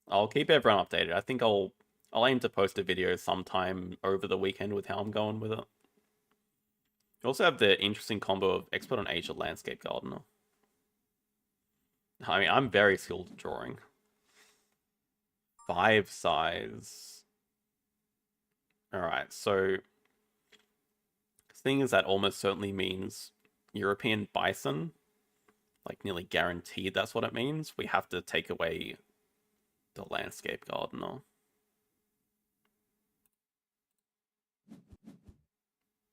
I'll keep everyone updated. I think I'll aim to post a video sometime over the weekend with how I'm going with it. You also have the interesting combo of Expert on Asia Landscape Gardener. I mean, I'm very skilled at drawing. 5 size. Alright, so... The thing is that almost certainly means European bison. Like, nearly guaranteed that's what it means. We have to take away the landscape gardener.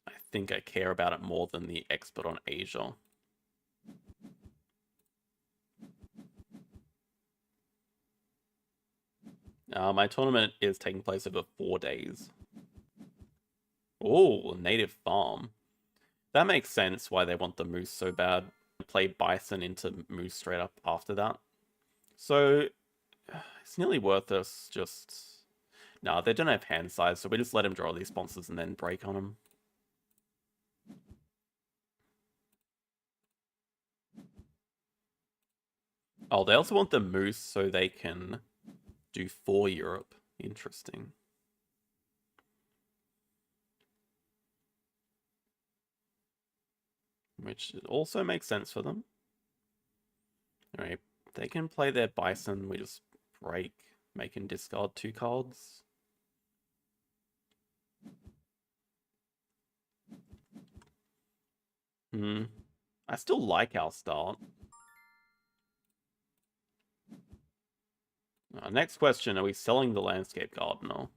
I think I care about it more than the expert on Asia. My tournament is taking place over 4 days. Oh, native farm. That makes sense why they want the moose so bad. Play bison into moose straight up after that. So, it's nearly worth us just... No, they don't have hand size, so we just let him draw these sponsors and then break on them. Oh, they also want the moose so they can do 4 Europe. Interesting. Which also makes sense for them. Alright, they can play their bison, we just break, make and discard 2 cards. I still like our start. Next question, are we selling the landscape gardener?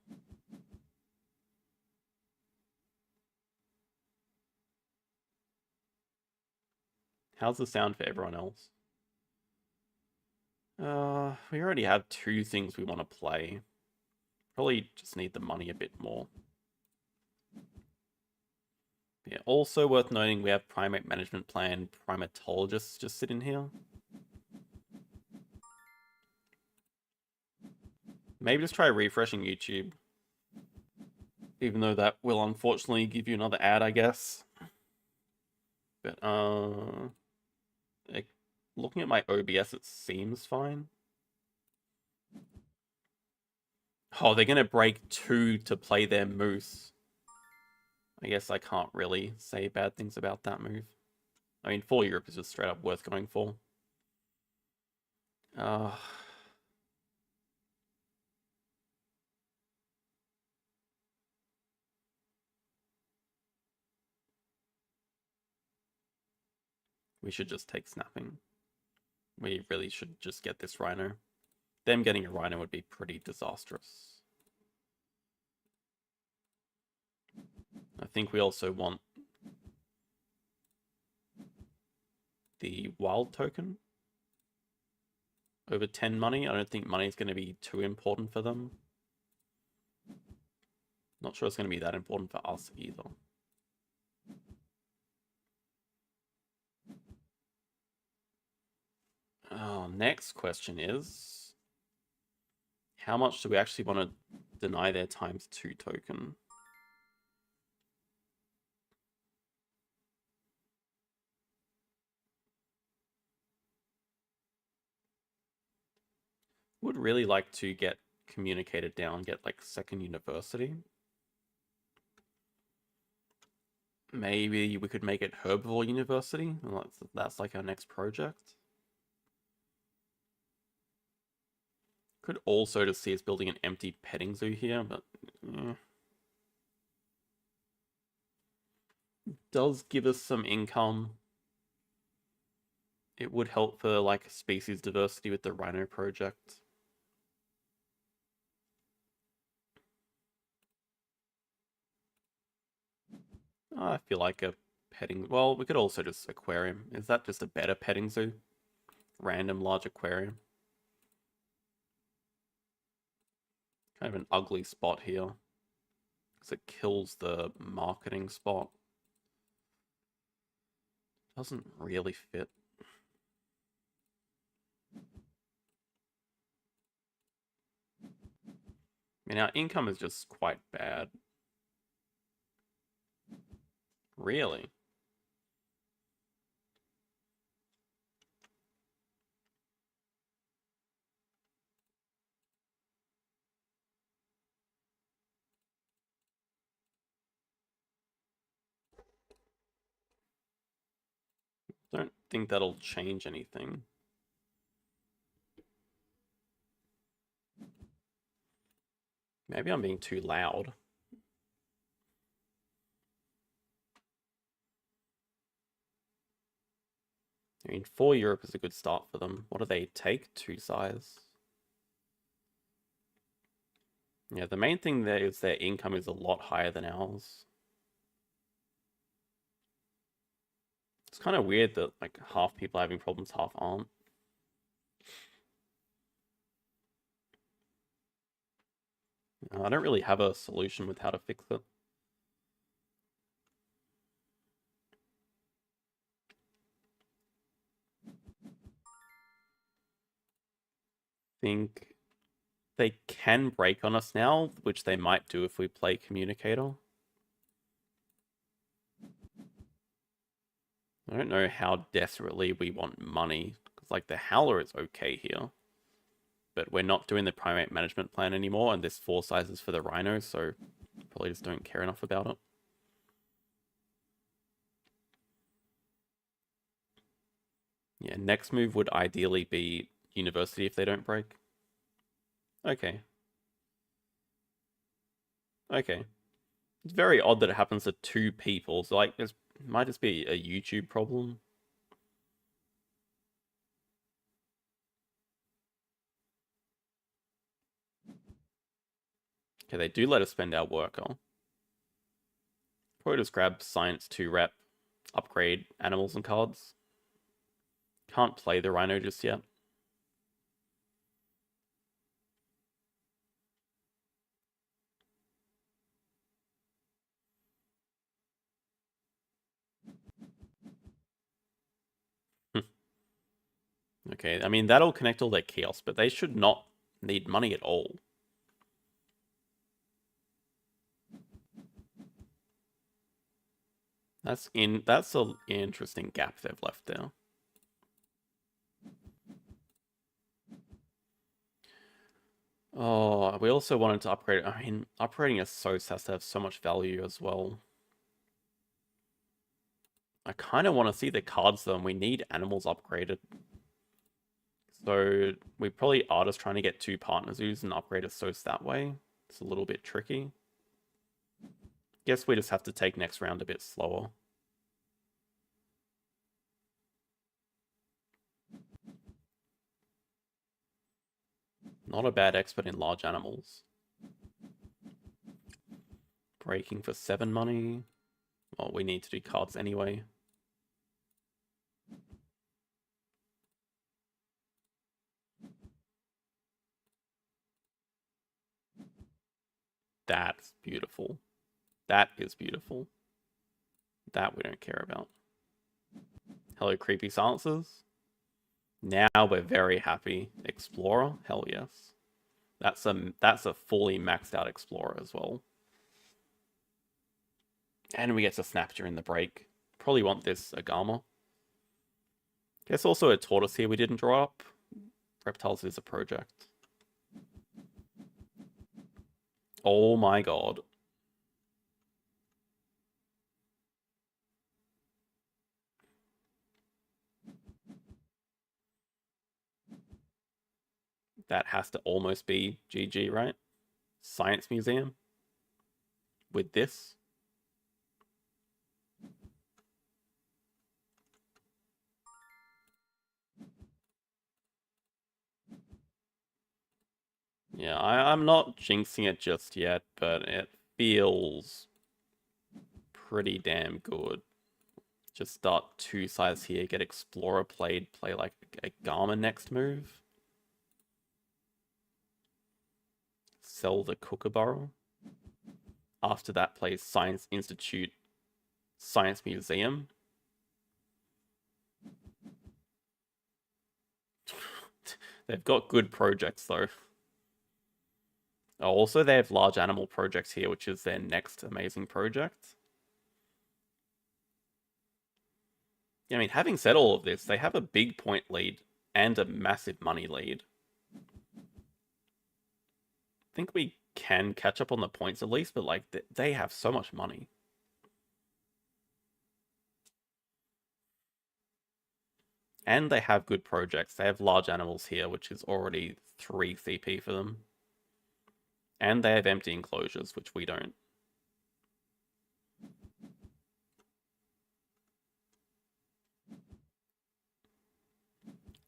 How's the sound for everyone else? We already have 2 things we want to play. Probably just need the money a bit more. Yeah, also worth noting we have Primate Management Plan Primatologists just sitting here. Maybe just try refreshing YouTube. Even though that will unfortunately give you another ad, I guess. But, like, looking at my OBS, it seems fine. Oh, they're going to break 2 to play their moose. I guess I can't really say bad things about that move. I mean, 4 Europe is just straight up worth going for. We should just take snapping. We really should just get this rhino. Them getting a rhino would be pretty disastrous. I think we also want the wild token over 10 money. I don't think money is going to be too important for them. Not sure it's going to be that important for us either. Next question is, how much do we actually want to Deny their ×2 token. Would really like to get communicated down, get like second university. Maybe we could make it Herbivore University. That's like our next project. Could also just see us building an empty petting zoo here, but does give us some income. It would help for like species diversity with the rhino project. I feel like a petting... Well, we could also just aquarium. Is that just a better petting zoo? Random large aquarium. Kind of an ugly spot here. Because it kills the marketing spot. Doesn't really fit. I mean, our income is just quite bad. Really? Don't think that'll change anything. Maybe I'm being too loud. I mean, 4 Europe is a good start for them. What do they take? 2 size. Yeah, the main thing there is their income is a lot higher than ours. It's kind of weird that like half people are having problems, half aren't. I don't really have a solution with how to fix it. Think they can break on us now, which they might do if we play Communicator. I don't know how desperately we want money. Because like the Howler is okay here. But we're not doing the primate management plan anymore, and there's 4 sizes for the rhinos, so probably just don't care enough about it. Yeah, next move would ideally be university if they don't break. Okay. Okay. It's very odd that it happens to 2 people. So like, it might just be a YouTube problem. Okay, they do let us spend our worker. Probably just grab Science 2 rep, upgrade animals and cards. Can't play the rhino just yet. Okay, I mean, that'll connect all their kiosks, but they should not need money at all. That's an interesting gap they've left there. Oh, we also wanted to upgrade. I mean, upgrading a SOS has to have so much value as well. I kind of want to see the cards though, and we need animals upgraded. So we probably are just trying to get 2 partner zoos and upgrade a SOS that way. It's a little bit tricky. Guess we just have to take next round a bit slower. Not a bad expert in large animals. Breaking for 7 money. Well, we need to do cards anyway. That's beautiful. That is beautiful. That we don't care about. Hello, creepy silences. Now we're very happy. Explorer? Hell yes. That's a fully maxed out explorer as well. And we get to snap during the break. Probably want this Agama. Guess also a tortoise here we didn't draw up. Reptiles is a project. Oh my god. That has to almost be GG, right? Science Museum. With this. Yeah, I'm not jinxing it just yet, but it feels pretty damn good. Just start 2 sides here, get Explorer played, play like a Garmin next move. Sell the Kookaburra. After that, plays Science Institute, Science Museum. They've got good projects though. Oh, also, they have large animal projects here, which is their next amazing project. I mean, having said all of this, they have a big point lead and a massive money lead. I think we can catch up on the points at least, but like they have so much money. And they have good projects. They have large animals here, which is already 3 CP for them. And they have empty enclosures, which we don't.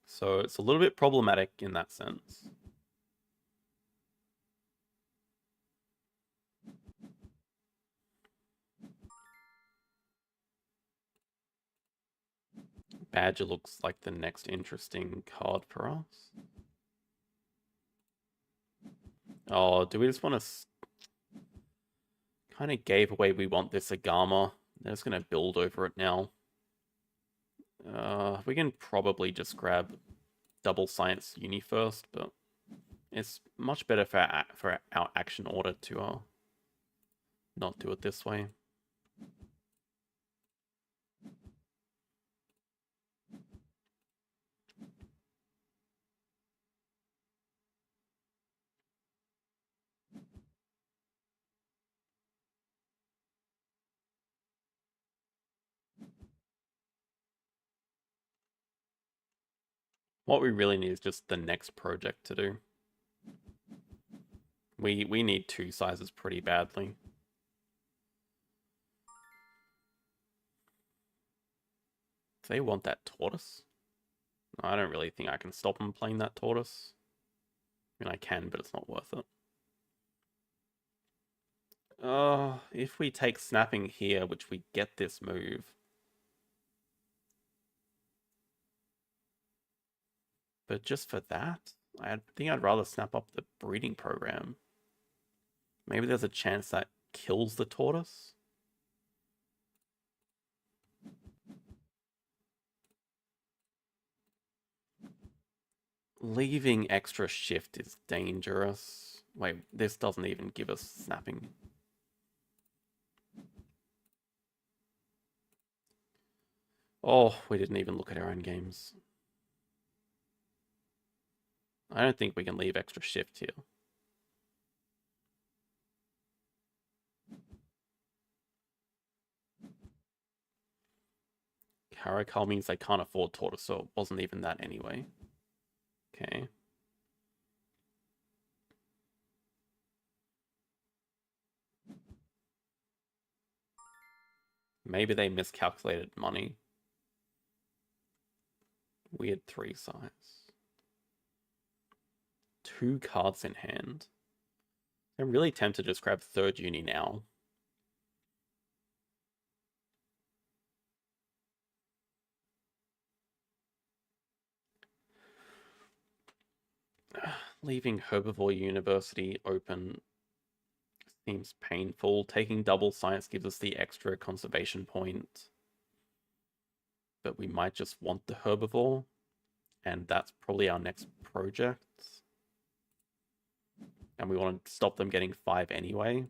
So it's a little bit problematic in that sense. Badger looks like the next interesting card for us. Oh, do we just want to... Kind of gave away we want this Agama. They're just going to build over it now. We can probably just grab double science uni first, but it's much better for our action order to not do it this way. What we really need is just the next project to do. We need 2 sizes pretty badly. Do they want that tortoise? I don't really think I can stop them playing that tortoise. I mean, I can, but it's not worth it. If we take snapping here, which we get this move. But just for that, I think I'd rather snap up the breeding program. Maybe there's a chance that kills the tortoise? Leaving extra shift is dangerous. Wait, this doesn't even give us snapping. Oh, we didn't even look at our own games. I don't think we can leave extra shift here. Caracal means they can't afford tortoise, so it wasn't even that anyway. Okay. Maybe they miscalculated money. Weird 3 size. 2 cards in hand. I'm really tempted to just grab 3rd uni now. Leaving Herbivore University open seems painful. Taking double science gives us the extra conservation point. But we might just want the Herbivore. And that's probably our next project. and we want to stop them getting 5 anyway.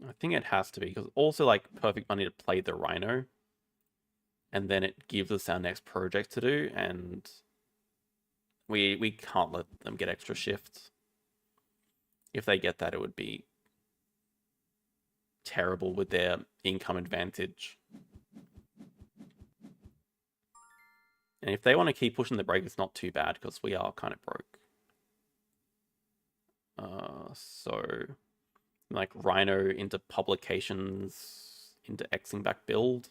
I think it has to be, because also like perfect money to play the Rhino, and then it gives us our next project to do, and we can't let them get extra shifts. If they get that, it would be terrible with their income advantage. And if they want to keep pushing the break, it's not too bad, because we are kind of broke. So like Rhino into publications, into Xing back build.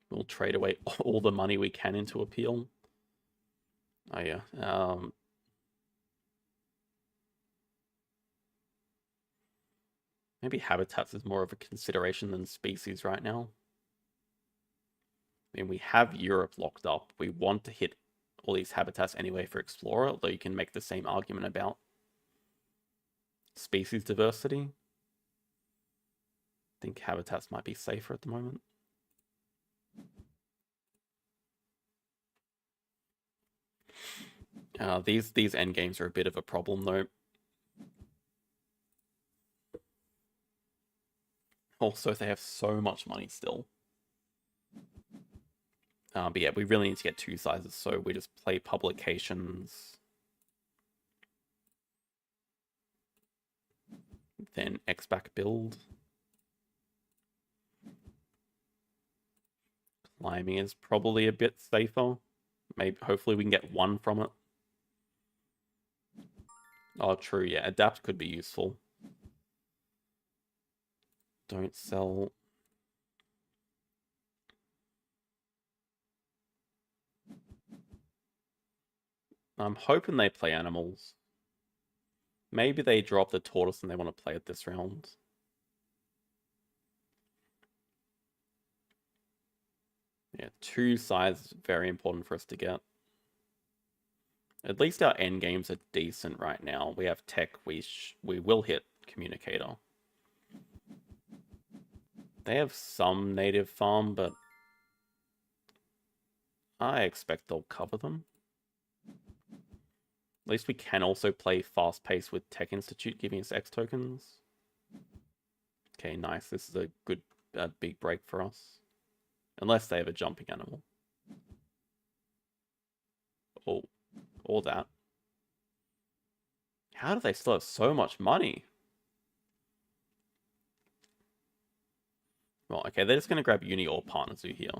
We'll trade away all the money we can into appeal. Oh yeah. Maybe habitats is more of a consideration than species right now. I mean, we have Europe locked up. We want to hit all these habitats anyway for Explorer, although you can make the same argument about species diversity. I think habitats might be safer at the moment. These end games are a bit of a problem though. Also, they have so much money still. But yeah, we really need to get 2 sizes, so we just play publications. Then X-back build. Climbing is probably a bit safer. Maybe, hopefully we can get 1 from it. Oh, true, yeah. Adapt could be useful. Don't sell. I'm hoping they play animals. Maybe they drop the tortoise and they want to play it this round. Yeah, 2 sizes, very important for us to get. At least our end games are decent right now. We have tech, we will hit communicator. They have some native farm, but I expect they'll cover them. At least we can also play fast pace with Tech Institute giving us X tokens. Okay, nice. This is a good big break for us. Unless they have a jumping animal. Oh, or that. How do they still have so much money? Well, okay, they're just going to grab Uni or Partner Zoo here.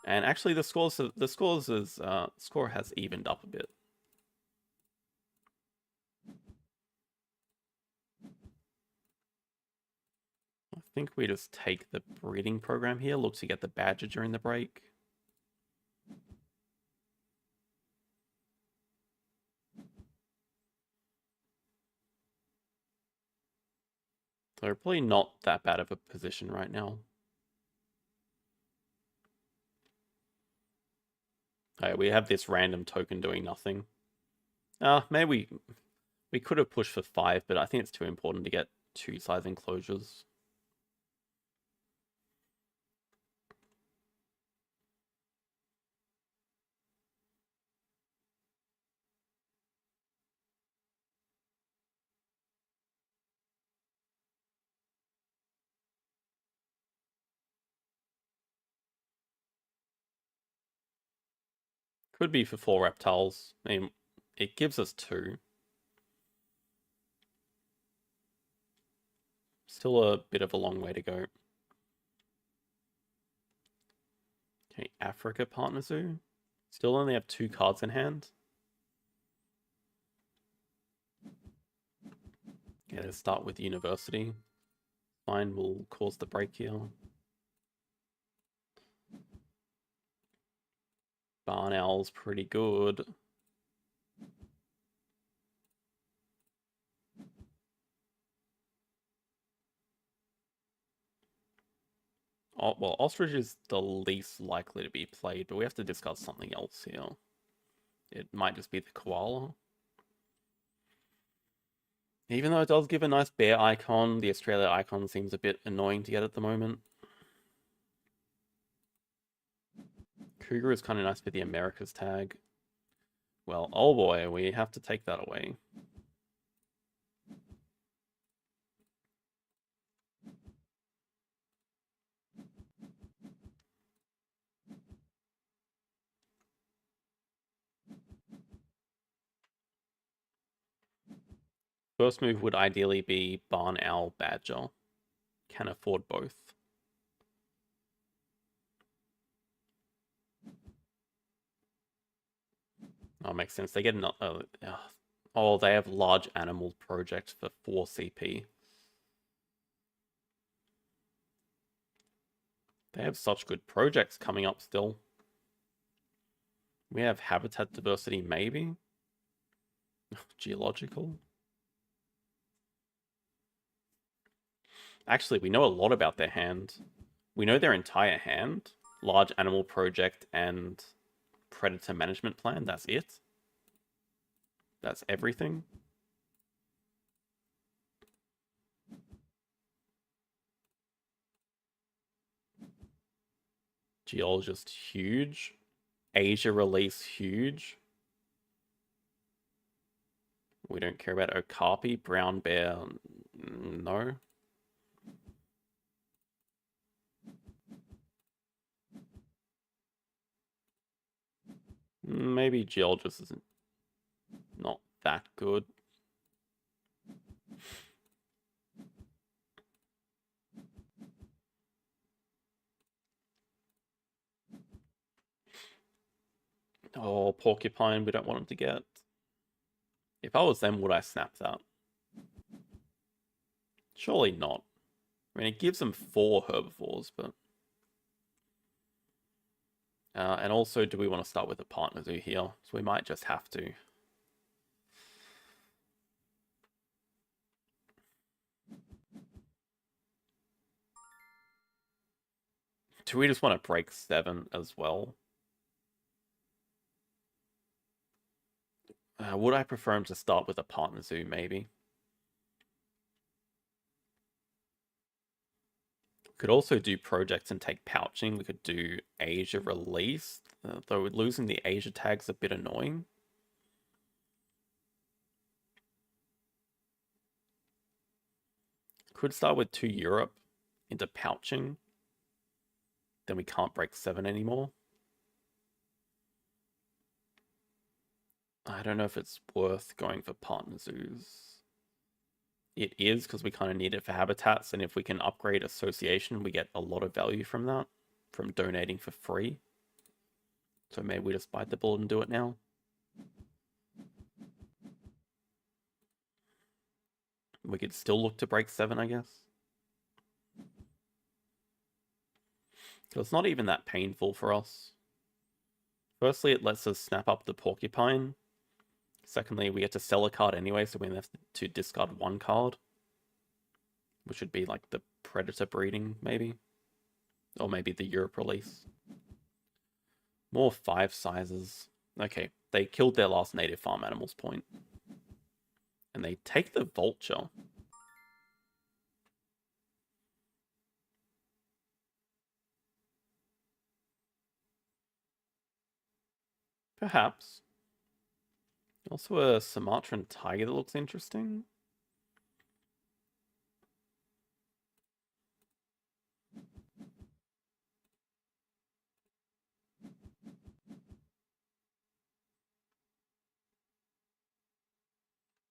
And actually, the score has evened up a bit. I think we just take the breeding program here. Look to get the badger during the break. So we're probably not that bad of a position right now. Okay, we have this random token doing nothing. Maybe we could have pushed for 5, but I think it's too important to get 2 size enclosures. Could be for 4 reptiles. I mean, it gives us 2. Still a bit of a long way to go. Okay, Africa Partner Zoo. Still only have 2 cards in hand. Okay, let's start with University. Fine, we'll cause the break here. Barn Owl's pretty good. Oh, well, Ostrich is the least likely to be played, but we have to discuss something else here. It might just be the Koala. Even though it does give a nice bear icon, the Australia icon seems a bit annoying to get at the moment. Cougar is kind of nice for the Americas tag. Well, oh boy, we have to take that away. First move would ideally be Barn Owl Badger. Can afford both. Oh, makes sense. They get oh, they have large animal project for 4 CP. They have such good projects coming up still. We have habitat diversity, maybe? Geological? Actually, we know a lot about their hand. We know their entire hand. Large animal project and predator management plan. That's it. That's everything. Geologist, huge. Asia release, huge. We don't care about Okapi, brown bear, no. Maybe geologist isn't not that good. Oh, porcupine, we don't want him to get. If I was them, would I snap that? Surely not. I mean, it gives them 4 herbivores, but... and also, do we want to start with a partner zoo here? So we might just have to. Do we just want to break 7 as well? Would I prefer him to start with a partner zoo, maybe? Could also do projects and take pouching. We could do Asia release, though losing the Asia tag's a bit annoying. Could start with 2 Europe into pouching. Then we can't break 7 anymore. I don't know if it's worth going for partner zoos. It is, because we kind of need it for habitats, and if we can upgrade association, we get a lot of value from that, from donating for free. So maybe we just bite the bullet and do it now. We could still look to break 7, I guess. So it's not even that painful for us. Firstly, it lets us snap up the porcupine. Secondly, we get to sell a card anyway, so we have to discard 1 card. Which would be like the predator breeding, maybe. Or maybe the Europe release. More 5 sizes. Okay, they killed their last native farm animals point. And they take the vulture. Perhaps. Also a Sumatran tiger that looks interesting.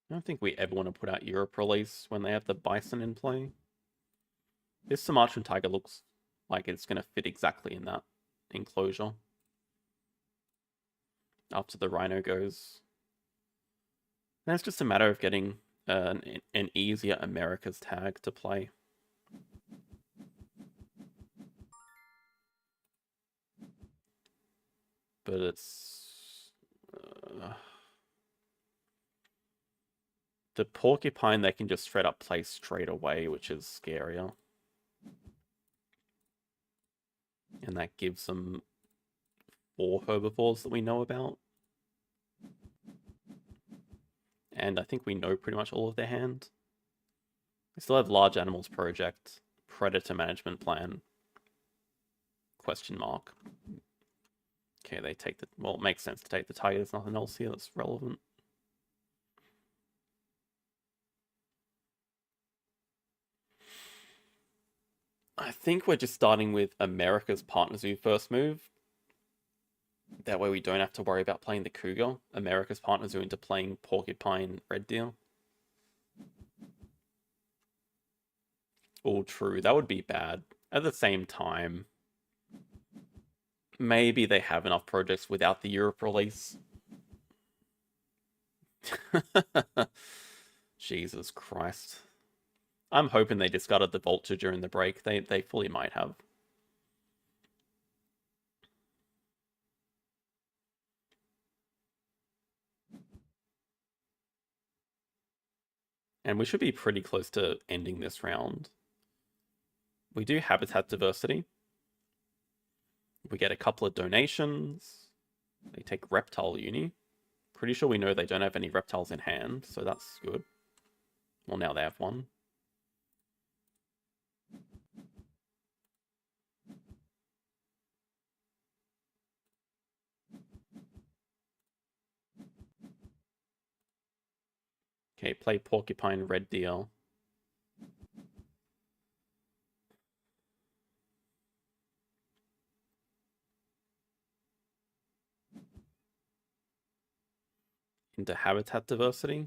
I don't think we ever want to put out Europe release when they have the bison in play. This Sumatran tiger looks like it's going to fit exactly in that enclosure. After the rhino goes. And it's just a matter of getting an easier America's tag to play. But it's... the porcupine they can just straight up play straight away, which is scarier. And that gives them 4 herbivores that we know about. And I think we know pretty much all of their hand. We still have Large Animals Project, Predator Management Plan, question mark. Okay, they take the... Well, it makes sense to take the Tiger. There's nothing else here that's relevant. I think we're just starting with America's Partner Zoo first move. That way we don't have to worry about playing the Cougar. America's Partner Zoo into playing Porcupine Red Deer. All true. That would be bad. At the same time, maybe they have enough projects without the Europe release. Jesus Christ. I'm hoping they discarded the Vulture during the break. They fully might have. And we should be pretty close to ending this round. We do habitat diversity. We get a couple of donations. They take Reptile Uni. Pretty sure we know they don't have any reptiles in hand, so that's good. Well, now they have one. Okay, play Porcupine Red Deer. Into habitat diversity.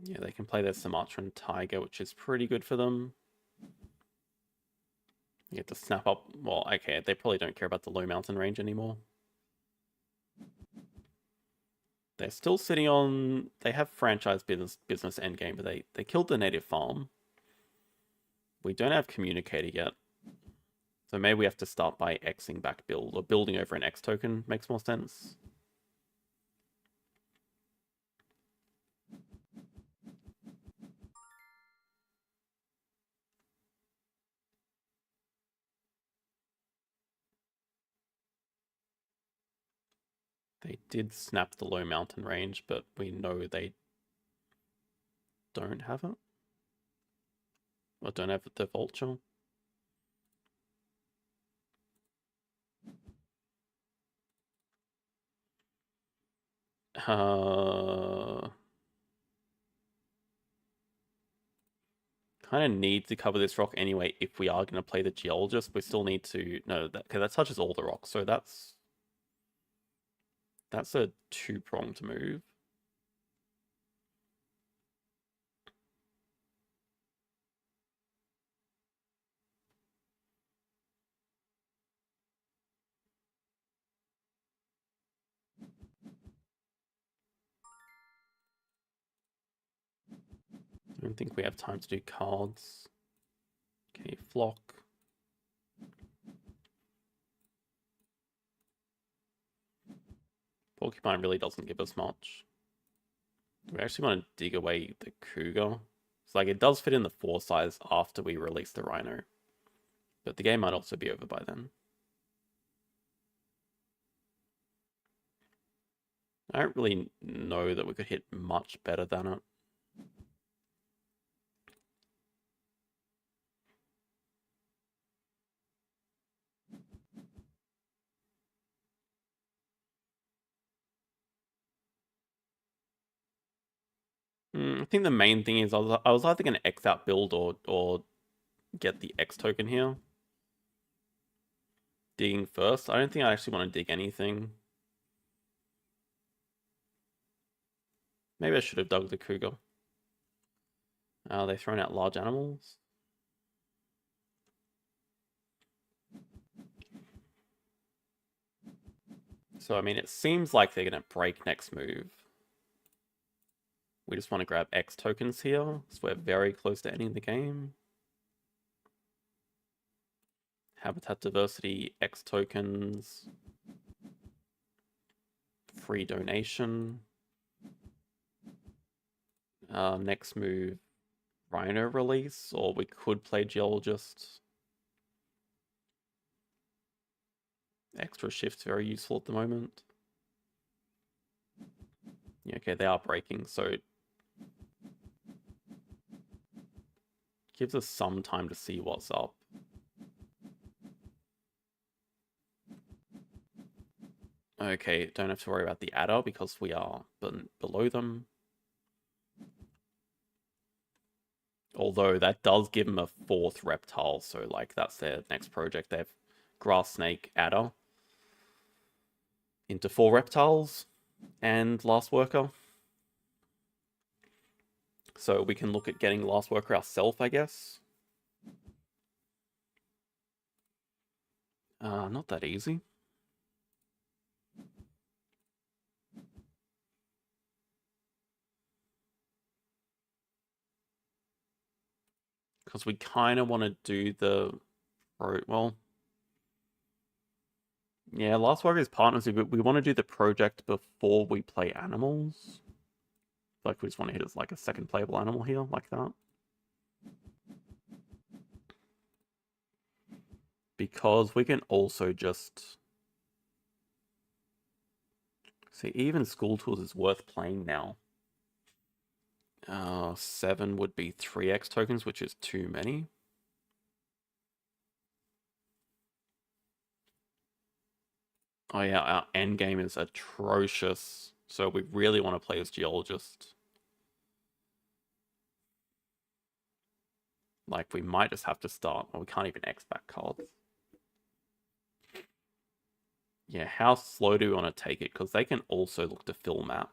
Yeah, they can play their Sumatran Tiger, which is pretty good for them. You get to snap up... Well, okay, they probably don't care about the low mountain range anymore. They're still sitting on... They have franchise business endgame, but they killed the native farm. We don't have communicator yet. So maybe we have to start by Xing back build, or building over an X token makes more sense. They did snap the low mountain range, but we know they don't have it. Or don't have the vulture. Kind of need to cover this rock anyway if we are going to play the geologist. We still need to... No, that, okay, that touches all the rocks, so that's a two-pronged move. I don't think we have time to do cards. Okay, flock. Porcupine really doesn't give us much. We actually want to dig away the Cougar. It's like it does fit in the 4 size after we release the Rhino. But the game might also be over by then. I don't really know that we could hit much better than it. I think the main thing is I was either going to X out build or get the X token here. Digging first. I don't think I actually want to dig anything. Maybe I should have dug the Cougar. They've thrown out large animals. So, I mean, it seems like they're going to break next move. We just want to grab X tokens here, so we're very close to ending the game. Habitat diversity, X tokens. Free donation. Next move, Rhino release, or we could play Geologist. Extra shift's very useful at the moment. Yeah, okay, they are breaking, so it gives us some time to see what's up. Okay, don't have to worry about the adder because we are below them. Although that does give them a 4th reptile, so like that's their next project. They have grass snake, adder into 4 reptiles and last worker. So we can look at getting last worker ourselves, I guess. Not that easy. Because we kind of want to do the... Well... Yeah, last worker is partners, but we want to do the project before we play animals. Like we just want to hit as like a second playable animal here, like that. Because we can also just... See, even School Tools is worth playing now. 7 would be 3x tokens, which is too many. Oh yeah, our endgame is atrocious. So we really want to play as Geologist. Like, we might just have to start... Well, we can't even X back cards. Yeah, how slow do we want to take it? Because they can also look to fill map.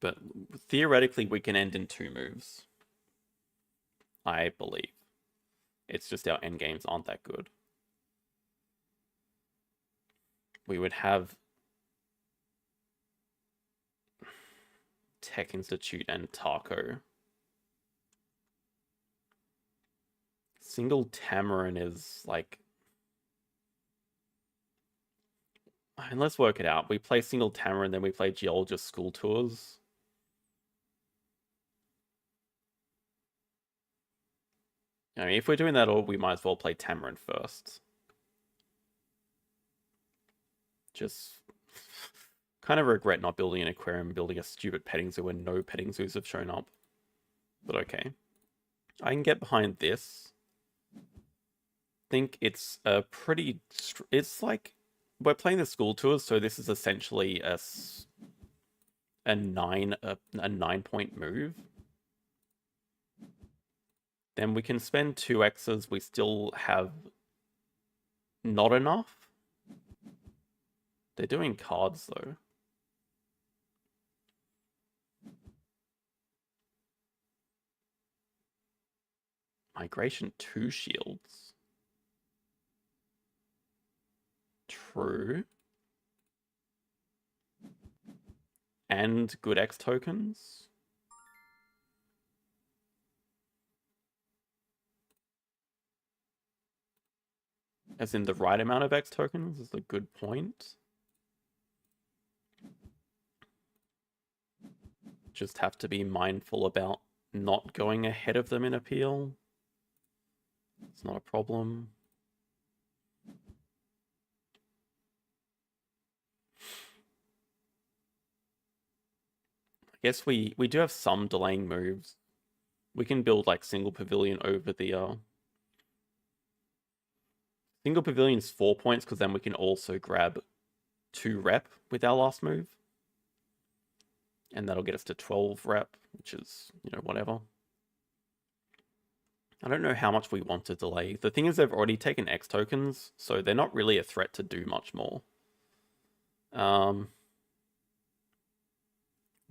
But theoretically, we can end in 2 moves. I believe. It's just our endgames aren't that good. We would have Tech Institute and Taco. Single Tamarin is like... And let's work it out. We play Single Tamarin, then we play Geologist School Tours. I mean, if we're doing that all, we might as well play Tamarin first. Just kind of regret not building an aquarium and building a stupid petting zoo when no petting zoos have shown up. But okay. I can get behind this. Think it's a pretty... It's like... We're playing the School Tours, so this is essentially a 9-point move. Then we can spend 2 X's. We still have not enough. They're doing cards, though. Migration 2 shields. True. And good X tokens. As in the right amount of X tokens is a good point. Just have to be mindful about not going ahead of them in appeal. It's not a problem. I guess we do have some delaying moves. We can build like single pavilion over the single pavilion's 4 points because then we can also grab 2 rep with our last move. And that'll get us to 12 rep, which is, you know, whatever. I don't know how much we want to delay. The thing is they've already taken X tokens, so they're not really a threat to do much more.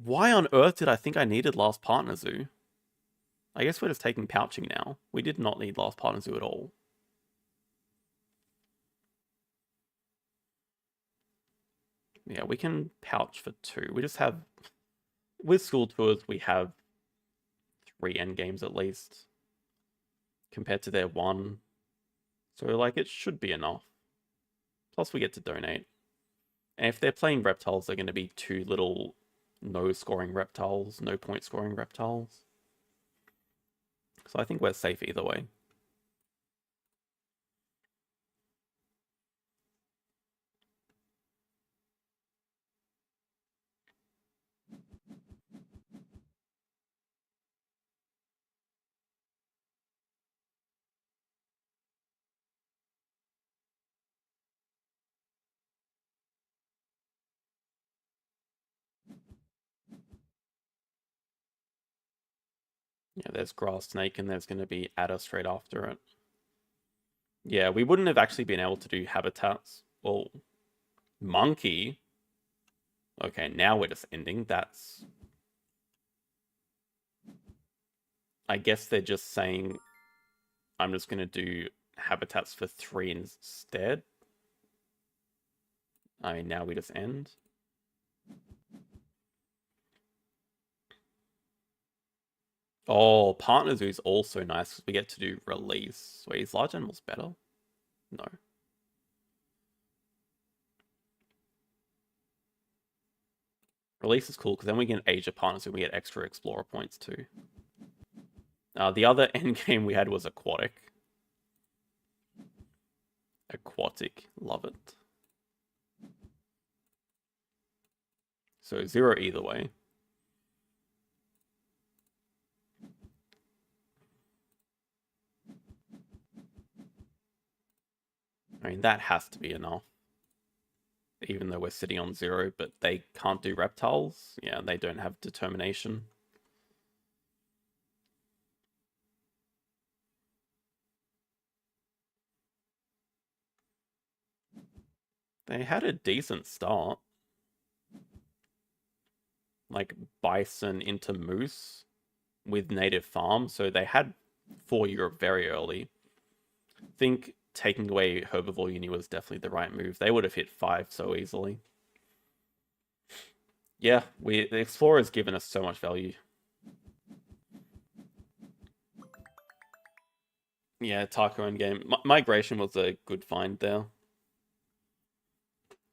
Why on earth did I think I needed Last Partner Zoo? I guess we're just taking pouching now. We did not need Last Partner Zoo at all. Yeah, we can pouch for 2. We just have... With School Tours, we have 3 endgames at least. Compared to their 1. So, like, it should be enough. Plus, we get to donate. And if they're playing reptiles, they're going to be 2 little no-scoring reptiles, no-point scoring reptiles. So I think we're safe either way. Yeah, there's Grass Snake and there's going to be Adder straight after it. Yeah, we wouldn't have actually been able to do habitats. Well, Monkey. Okay, now we're just ending. That's... I guess they're just saying I'm just going to do habitats for 3 instead. I mean, now we just end. Oh, Partner Zoo is also nice because we get to do release. Wait, is large animals better? No. Release is cool because then we get age of partners and we get extra explorer points too. The other end game we had was aquatic. Aquatic, love it. So 0 either way. I mean, that has to be enough. Even though we're sitting on 0, but they can't do reptiles. Yeah, they don't have determination. They had a decent start. Like bison into moose with native farm. So they had 4 Europe very early. I think taking away Herbivore Uni was definitely the right move. They would have hit 5 so easily. Yeah, the Explorer's given us so much value. Yeah, Taco endgame. Migration was a good find there.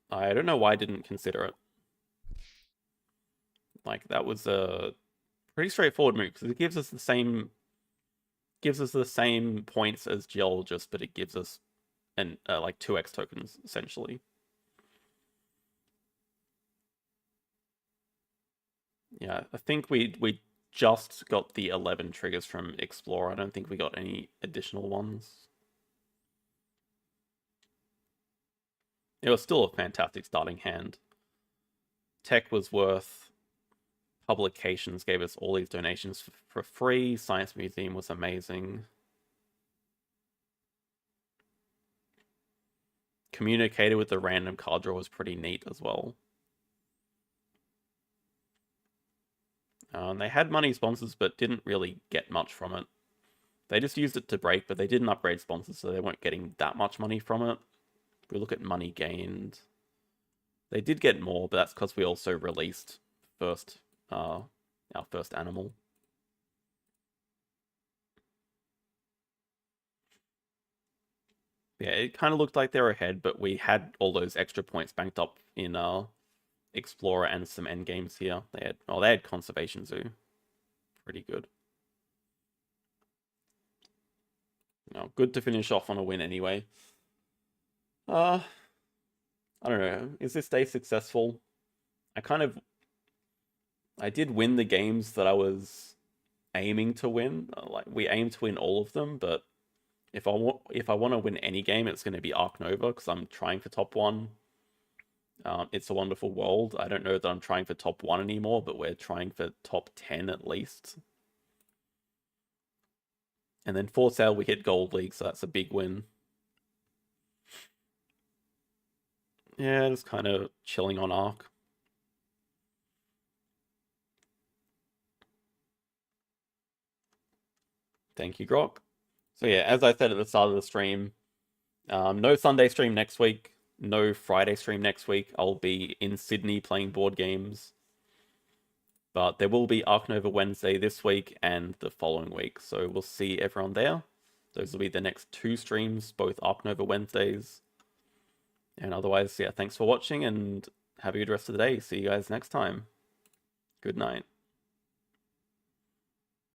I don't know why I didn't consider it. Like, that was a pretty straightforward move, because it gives us the same points as Geologist, but it gives us like 2x tokens, essentially. Yeah, I think we just got the 11 triggers from Explorer. I don't think we got any additional ones. It was still a fantastic starting hand. Tech was worth. Publications gave us all these donations for free. Science Museum was amazing. Communicated with the random card draw was pretty neat as well. They had money sponsors, but didn't really get much from it. They just used it to break, but they didn't upgrade sponsors, so they weren't getting that much money from it. If we look at money gained, they did get more, but that's because we also released our first animal. Yeah, it kind of looked like they were ahead, but we had all those extra points banked up in Explorer and some end games here. They had Conservation Zoo. Pretty good. Good to finish off on a win anyway. I don't know. Is this day successful? I did win the games that I was aiming to win. Like, we aimed to win all of them, but if I want to win any game, it's going to be Ark Nova, because I'm trying for top 1. It's a Wonderful World. I don't know that I'm trying for top 1 anymore, but we're trying for top 10 at least. And then For Sale, we hit Gold League, so that's a big win. Yeah, just kind of chilling on Ark. Thank you, Grok. So yeah, as I said at the start of the stream, no Sunday stream next week, no Friday stream next week. I'll be in Sydney playing board games. But there will be Ark Nova Wednesday this week and the following week. So we'll see everyone there. Those will be the next 2 streams, both Ark Nova Wednesdays. And otherwise, yeah, thanks for watching and have a good rest of the day. See you guys next time. Good night.